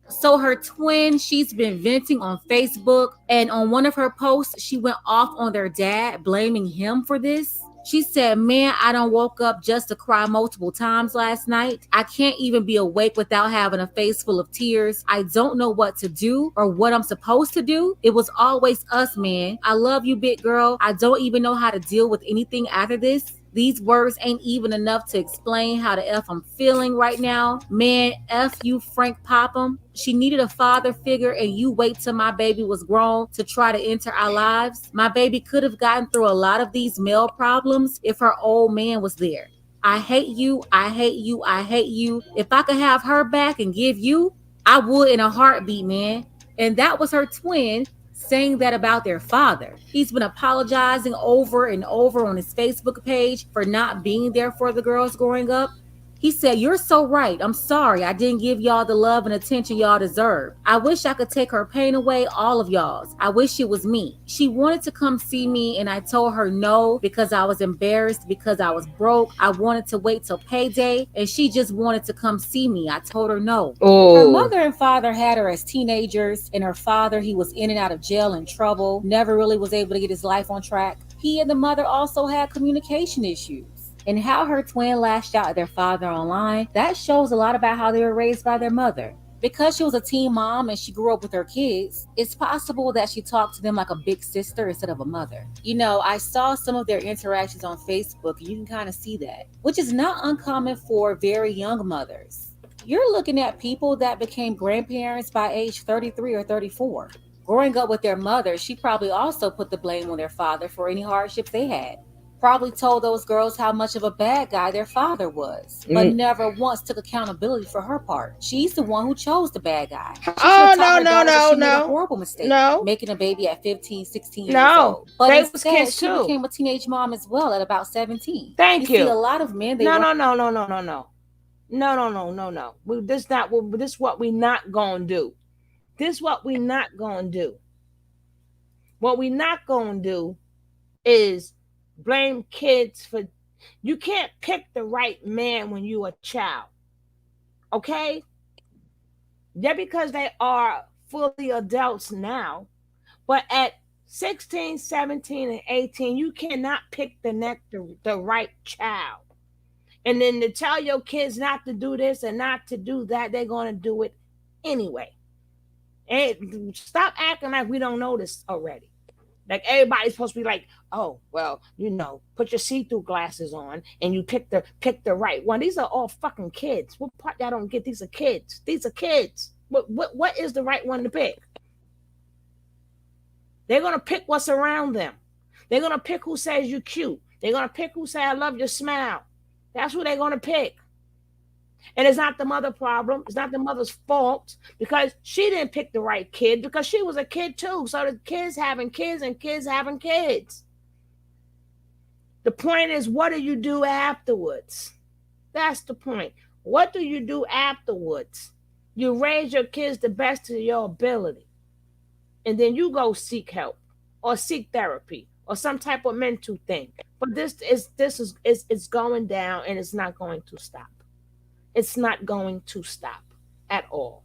So her twin, she's been venting on Facebook, and on one of her posts, she went off on their dad, blaming him for this. She said, "Man, I done woke up just to cry multiple times last night. I can't even be awake without having a face full of tears. I don't know what to do or what I'm supposed to do. It was always us, man. I love you, big girl. I don't even know how to deal with anything after this. These words ain't even enough to explain how the F I'm feeling right now. Man, F you, Frank Popham. She needed a father figure, and you wait till my baby was grown to try to enter our lives. My baby could have gotten through a lot of these male problems if her old man was there. I hate you, I hate you, I hate you. If I could have her back and give you, I would in a heartbeat, man." And that was her twin saying that about their father. He's been apologizing over and over on his Facebook page for not being there for the girls growing up. He said, "You're so right. I'm sorry I didn't give y'all the love and attention y'all deserve. I wish I could take her pain away, all of y'all's. I wish it was me. She wanted to come see me, and I told her no because I was embarrassed, because I was broke. I wanted to wait till payday, and she just wanted to come see me. I told her no." Her mother and father had her as teenagers, and her father, he was in and out of jail and trouble, never really was able to get his life on track. He and the mother also had communication issues. And how her twin lashed out at their father online, that shows a lot about how they were raised by their mother. Because she was a teen mom and she grew up with her kids, it's possible that she talked to them like a big sister instead of a mother. You know, I saw some of their interactions on Facebook, and you can kind of see that, which is not uncommon for very young mothers. You're looking at people that became grandparents by age 33 or 34. Growing up with their mother, she probably also put the blame on their father for any hardships they had. Probably told those girls how much of a bad guy their father was, but never once took accountability for her part. She's the one who chose the bad guy. She made a horrible mistake, making a baby at 15, 16 years old. But they instead, she became a teenage mom as well at about 17. Thank you. See, a lot of men, No. This what we not gonna do. This what we not gonna do. What we not gonna do is blame kids for. You can't pick the right man when you're a child. Okay? Yeah, because they are fully adults now. But at 16, 17, and 18, you cannot pick the right child. And then to tell your kids not to do this and not to do that, they're going to do it anyway. And stop acting like we don't know this already. Like everybody's supposed to be like, "Oh, well, put your see-through glasses on and you pick the right one." These are all fucking kids. What part y'all don't get? These are kids. These are kids. What is the right one to pick? They're gonna pick what's around them. They're gonna pick who says you're cute. They're gonna pick who say, "I love your smile." That's who they're gonna pick. And it's not the mother problem. It's not the mother's fault because she didn't pick the right kid because she was a kid too. So the kids having kids and kids having kids. The point is, what do you do afterwards? That's the point. What do you do afterwards? You raise your kids the best of your ability. And then you go seek help or seek therapy or some type of mental thing. But this is going down and it's not going to stop. It's not going to stop at all.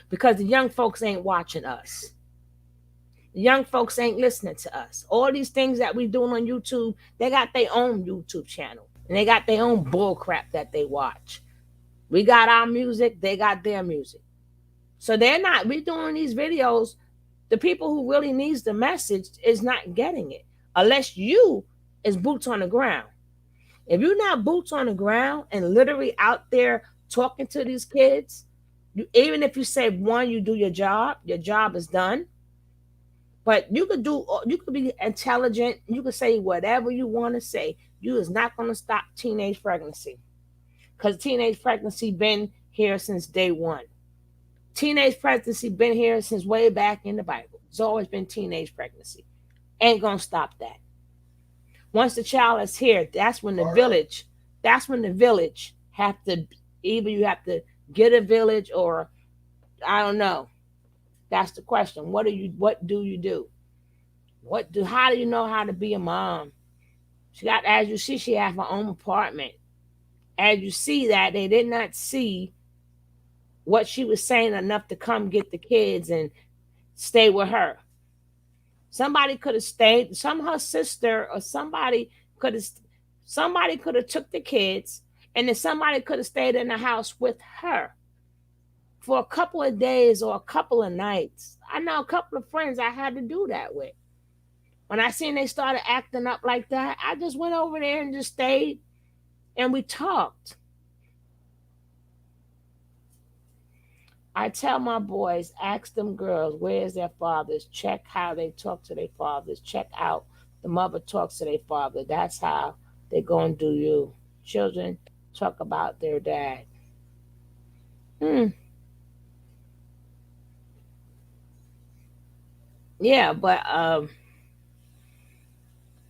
Because the young folks ain't watching us. The young folks ain't listening to us. All these things that we doing on YouTube, they got their own YouTube channel. And they got their own bull crap that they watch. We got our music, they got their music. So we doing these videos. The people who really needs the message is not getting it. Unless you is boots on the ground. If you're not boots on the ground and literally out there talking to these kids, even if you say one, you do your job is done. But you could be intelligent, you could say whatever you want to say. You is not going to stop teenage pregnancy. Because teenage pregnancy been here since day one. Teenage pregnancy been here since way back in the Bible. It's always been teenage pregnancy. Ain't gonna stop that. Once the child is here, that's when the village have to, either you have to get a village or I don't know. That's the question. What do you do? How do you know how to be a mom? She got, as you see, she has her own apartment. As you see that, they did not see what she was saying enough to come get the kids and stay with her. Somebody could have stayed, her sister or somebody could have took the kids, and then somebody could have stayed in the house with her for a couple of days or a couple of nights. I know a couple of friends I had to do that with. When I seen they started acting up like that, I just went over there and just stayed and we talked. I tell my boys, ask them girls, where's their fathers? Check how they talk to their fathers. Check out the mother talks to their father. That's how they're going to do you. Children talk about their dad. Yeah, but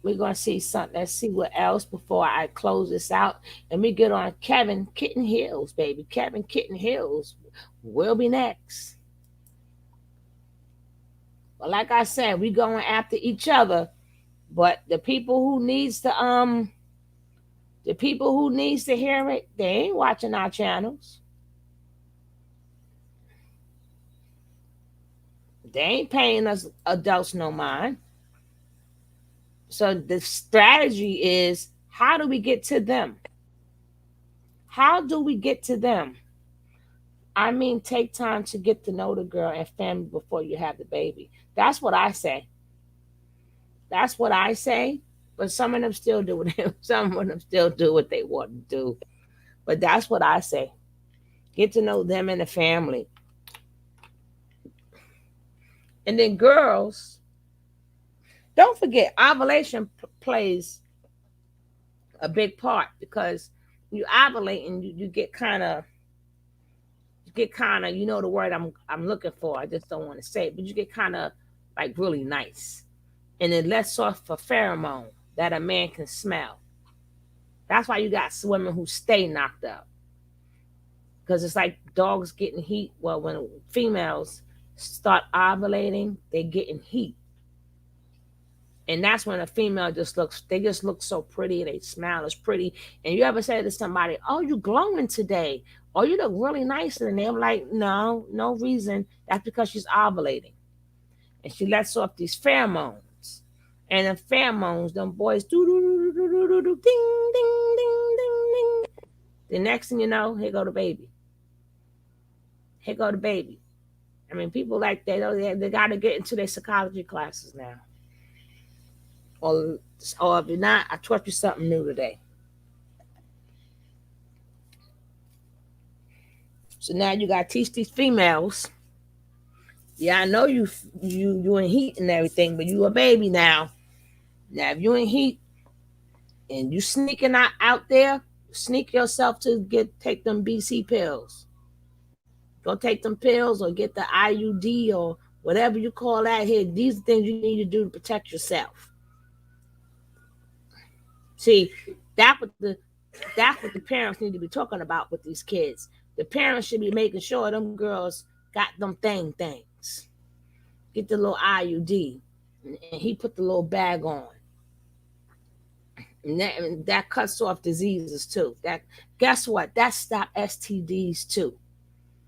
we're going to see something. Let's see what else before I close this out. And we get on Kevin Kitten Hills, baby. Kevin Kitten Hills will be next. But like I said, we going after each other. But the people who needs to hear it, they ain't watching our channels. They ain't paying us adults no mind. So the strategy is, how do we get to them? How do we get to them? I mean, take time to get to know the girl and family before you have the baby. That's what I say. That's what I say. But some of them still do it. Some of them still do what they want to do. But that's what I say. Get to know them and the family. And then girls, don't forget, ovulation plays a big part, because you ovulate and you get kind of, you know the word I'm looking for. I just don't want to say it, but you get kind of like really nice. And it lets off a pheromone that a man can smell. That's why you got women who stay knocked up. Because it's like dogs getting heat. Well, when females start ovulating, they getting heat. And that's when a female they just look so pretty. They smile as pretty. And you ever say to somebody, oh, you glowing today. Oh, you look really nice. And they're like, no reason. That's because she's ovulating. And she lets off these pheromones. And the pheromones, them boys, do, ding, ding, ding, ding, ding. The next thing you know, here go the baby. Here go the baby. I mean, people like that, they got to get into their psychology classes now. Or if you're not, I taught you something new today. So now you got to teach these females. Yeah, I know you in heat and everything, but you a baby now. Now, if you in heat and you sneaking out there, sneak yourself to take them BC pills. Go take them pills or get the IUD or whatever you call that here. These are things you need to do to protect yourself. See, that's what the parents need to be talking about with these kids. The parents should be making sure them girls got them things. Get the little IUD, and he put the little bag on. And that cuts off diseases too. Guess what? That stops STDs too.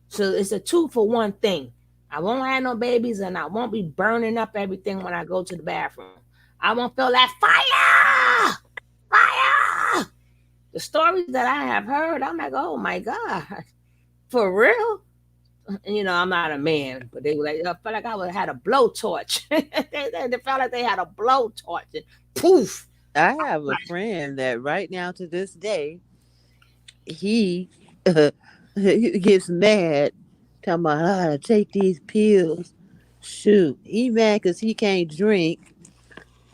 So it's a 2-for-1 thing. I won't have no babies, and I won't be burning up everything when I go to the bathroom. I won't feel that fire. The stories that I have heard, I'm like, oh my God, for real? You know, I'm not a man, but they were like, I felt like I had a blowtorch. they felt like they had a blowtorch, and poof. I have a friend that right now to this day, he gets mad talking about how to take these pills. Shoot, he mad because he can't drink,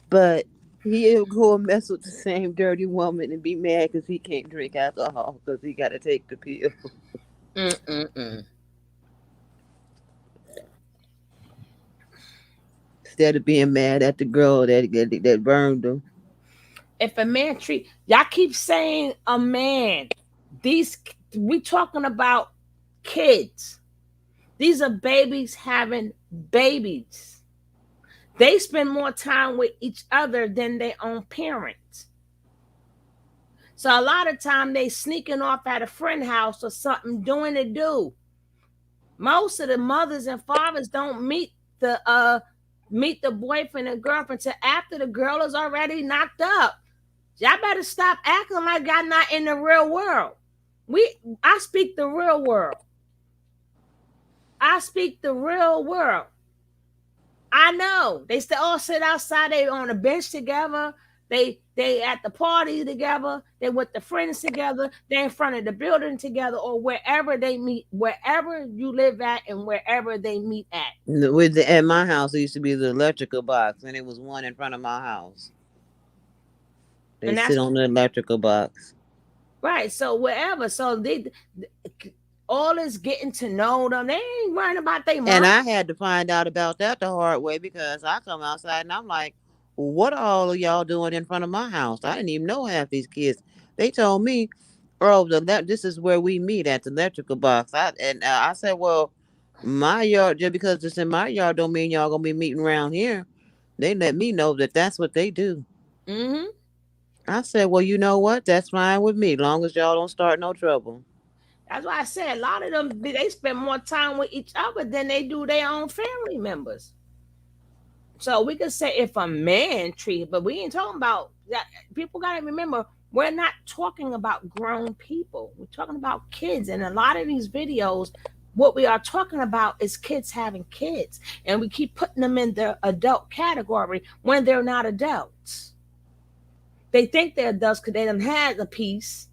but he'll go and mess with the same dirty woman and be mad because he can't drink alcohol because he got to take the pill. instead of being mad at the girl that burned them. If a man treat y'all keep saying a man, these we talking about kids. These are babies having babies. They spend more time with each other than their own parents. So a lot of time they sneaking off at a friend house or something doing to do. Most of the mothers and fathers don't meet the boyfriend and girlfriend till after the girl is already knocked up. Y'all better stop acting like y'all not in the real world. I speak the real world. I speak the real world. I know they still all sit outside. They on a bench together. They at the party together. They with the friends together. They in front of the building together, or wherever they meet, wherever you live at, and wherever they meet at. At my house, it used to be the electrical box, and it was one in front of my house. They And sit that's on the electrical box. right. So wherever, so they all is getting to know them. They ain't worrying about their mom. And I had to find out about that the hard way because I come outside and I'm like, what are all of y'all doing in front of my house? I didn't even know half these kids. They told me, oh, this is where we meet at the electrical box. I said, well, my yard, just because it's in my yard don't mean y'all gonna be meeting around here. They let me know that that's what they do. Mm-hmm. I said, well, you know what? That's fine with me, long as y'all don't start no trouble. That's why I said a lot of them they spend more time with each other than they do their own family members. So we could say if a man treat, but we ain't talking about that. People got to remember we're not talking about grown people. We're talking about kids, and a lot of these videos, what we are talking about is kids having kids, and we keep putting them in the adult category when they're not adults. They think they're adults because they done had a piece,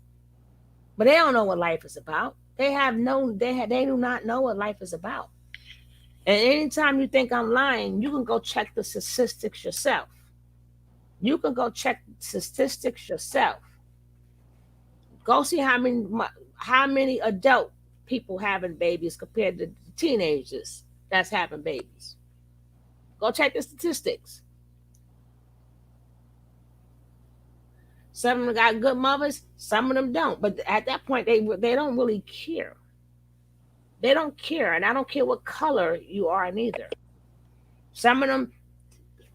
but they don't know what life is about. They do not know what life is about. And anytime you think I'm lying, you can go check the statistics yourself. You can go check statistics yourself. Go see how many adult people having babies compared to teenagers that's having babies. Go check the statistics. Some of them got good mothers, some of them don't. But at that point, they don't really care. They don't care, and I don't care what color you are neither. Some of them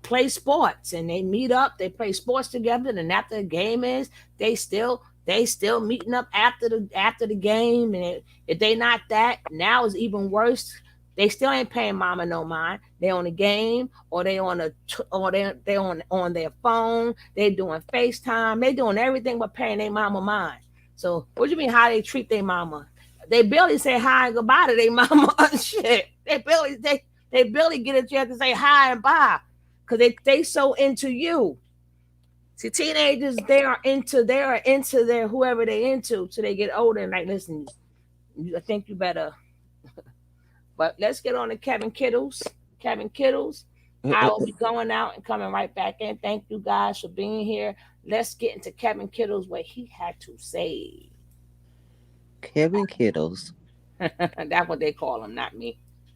play sports and they meet up, they play sports together, and after the game is, they still meeting up after the game. And if they not that, now it's even worse. They still ain't paying mama no mind. They on the game, or they on they on their phone. They doing FaceTime. They doing everything but paying their mama mind. So what do you mean how they treat their mama? They barely say hi and goodbye to their mama and shit. They barely get a chance to say hi and bye because they so into you. See, teenagers they are into their whoever they into till they get older and like, listen, I think you better. But let's get on to Kevin Kittles. Kevin Kittles, I will be going out and coming right back in. Thank you guys for being here. Let's get into Kevin Kittles, what he had to say. Kevin Kittles. That's what they call him, not me.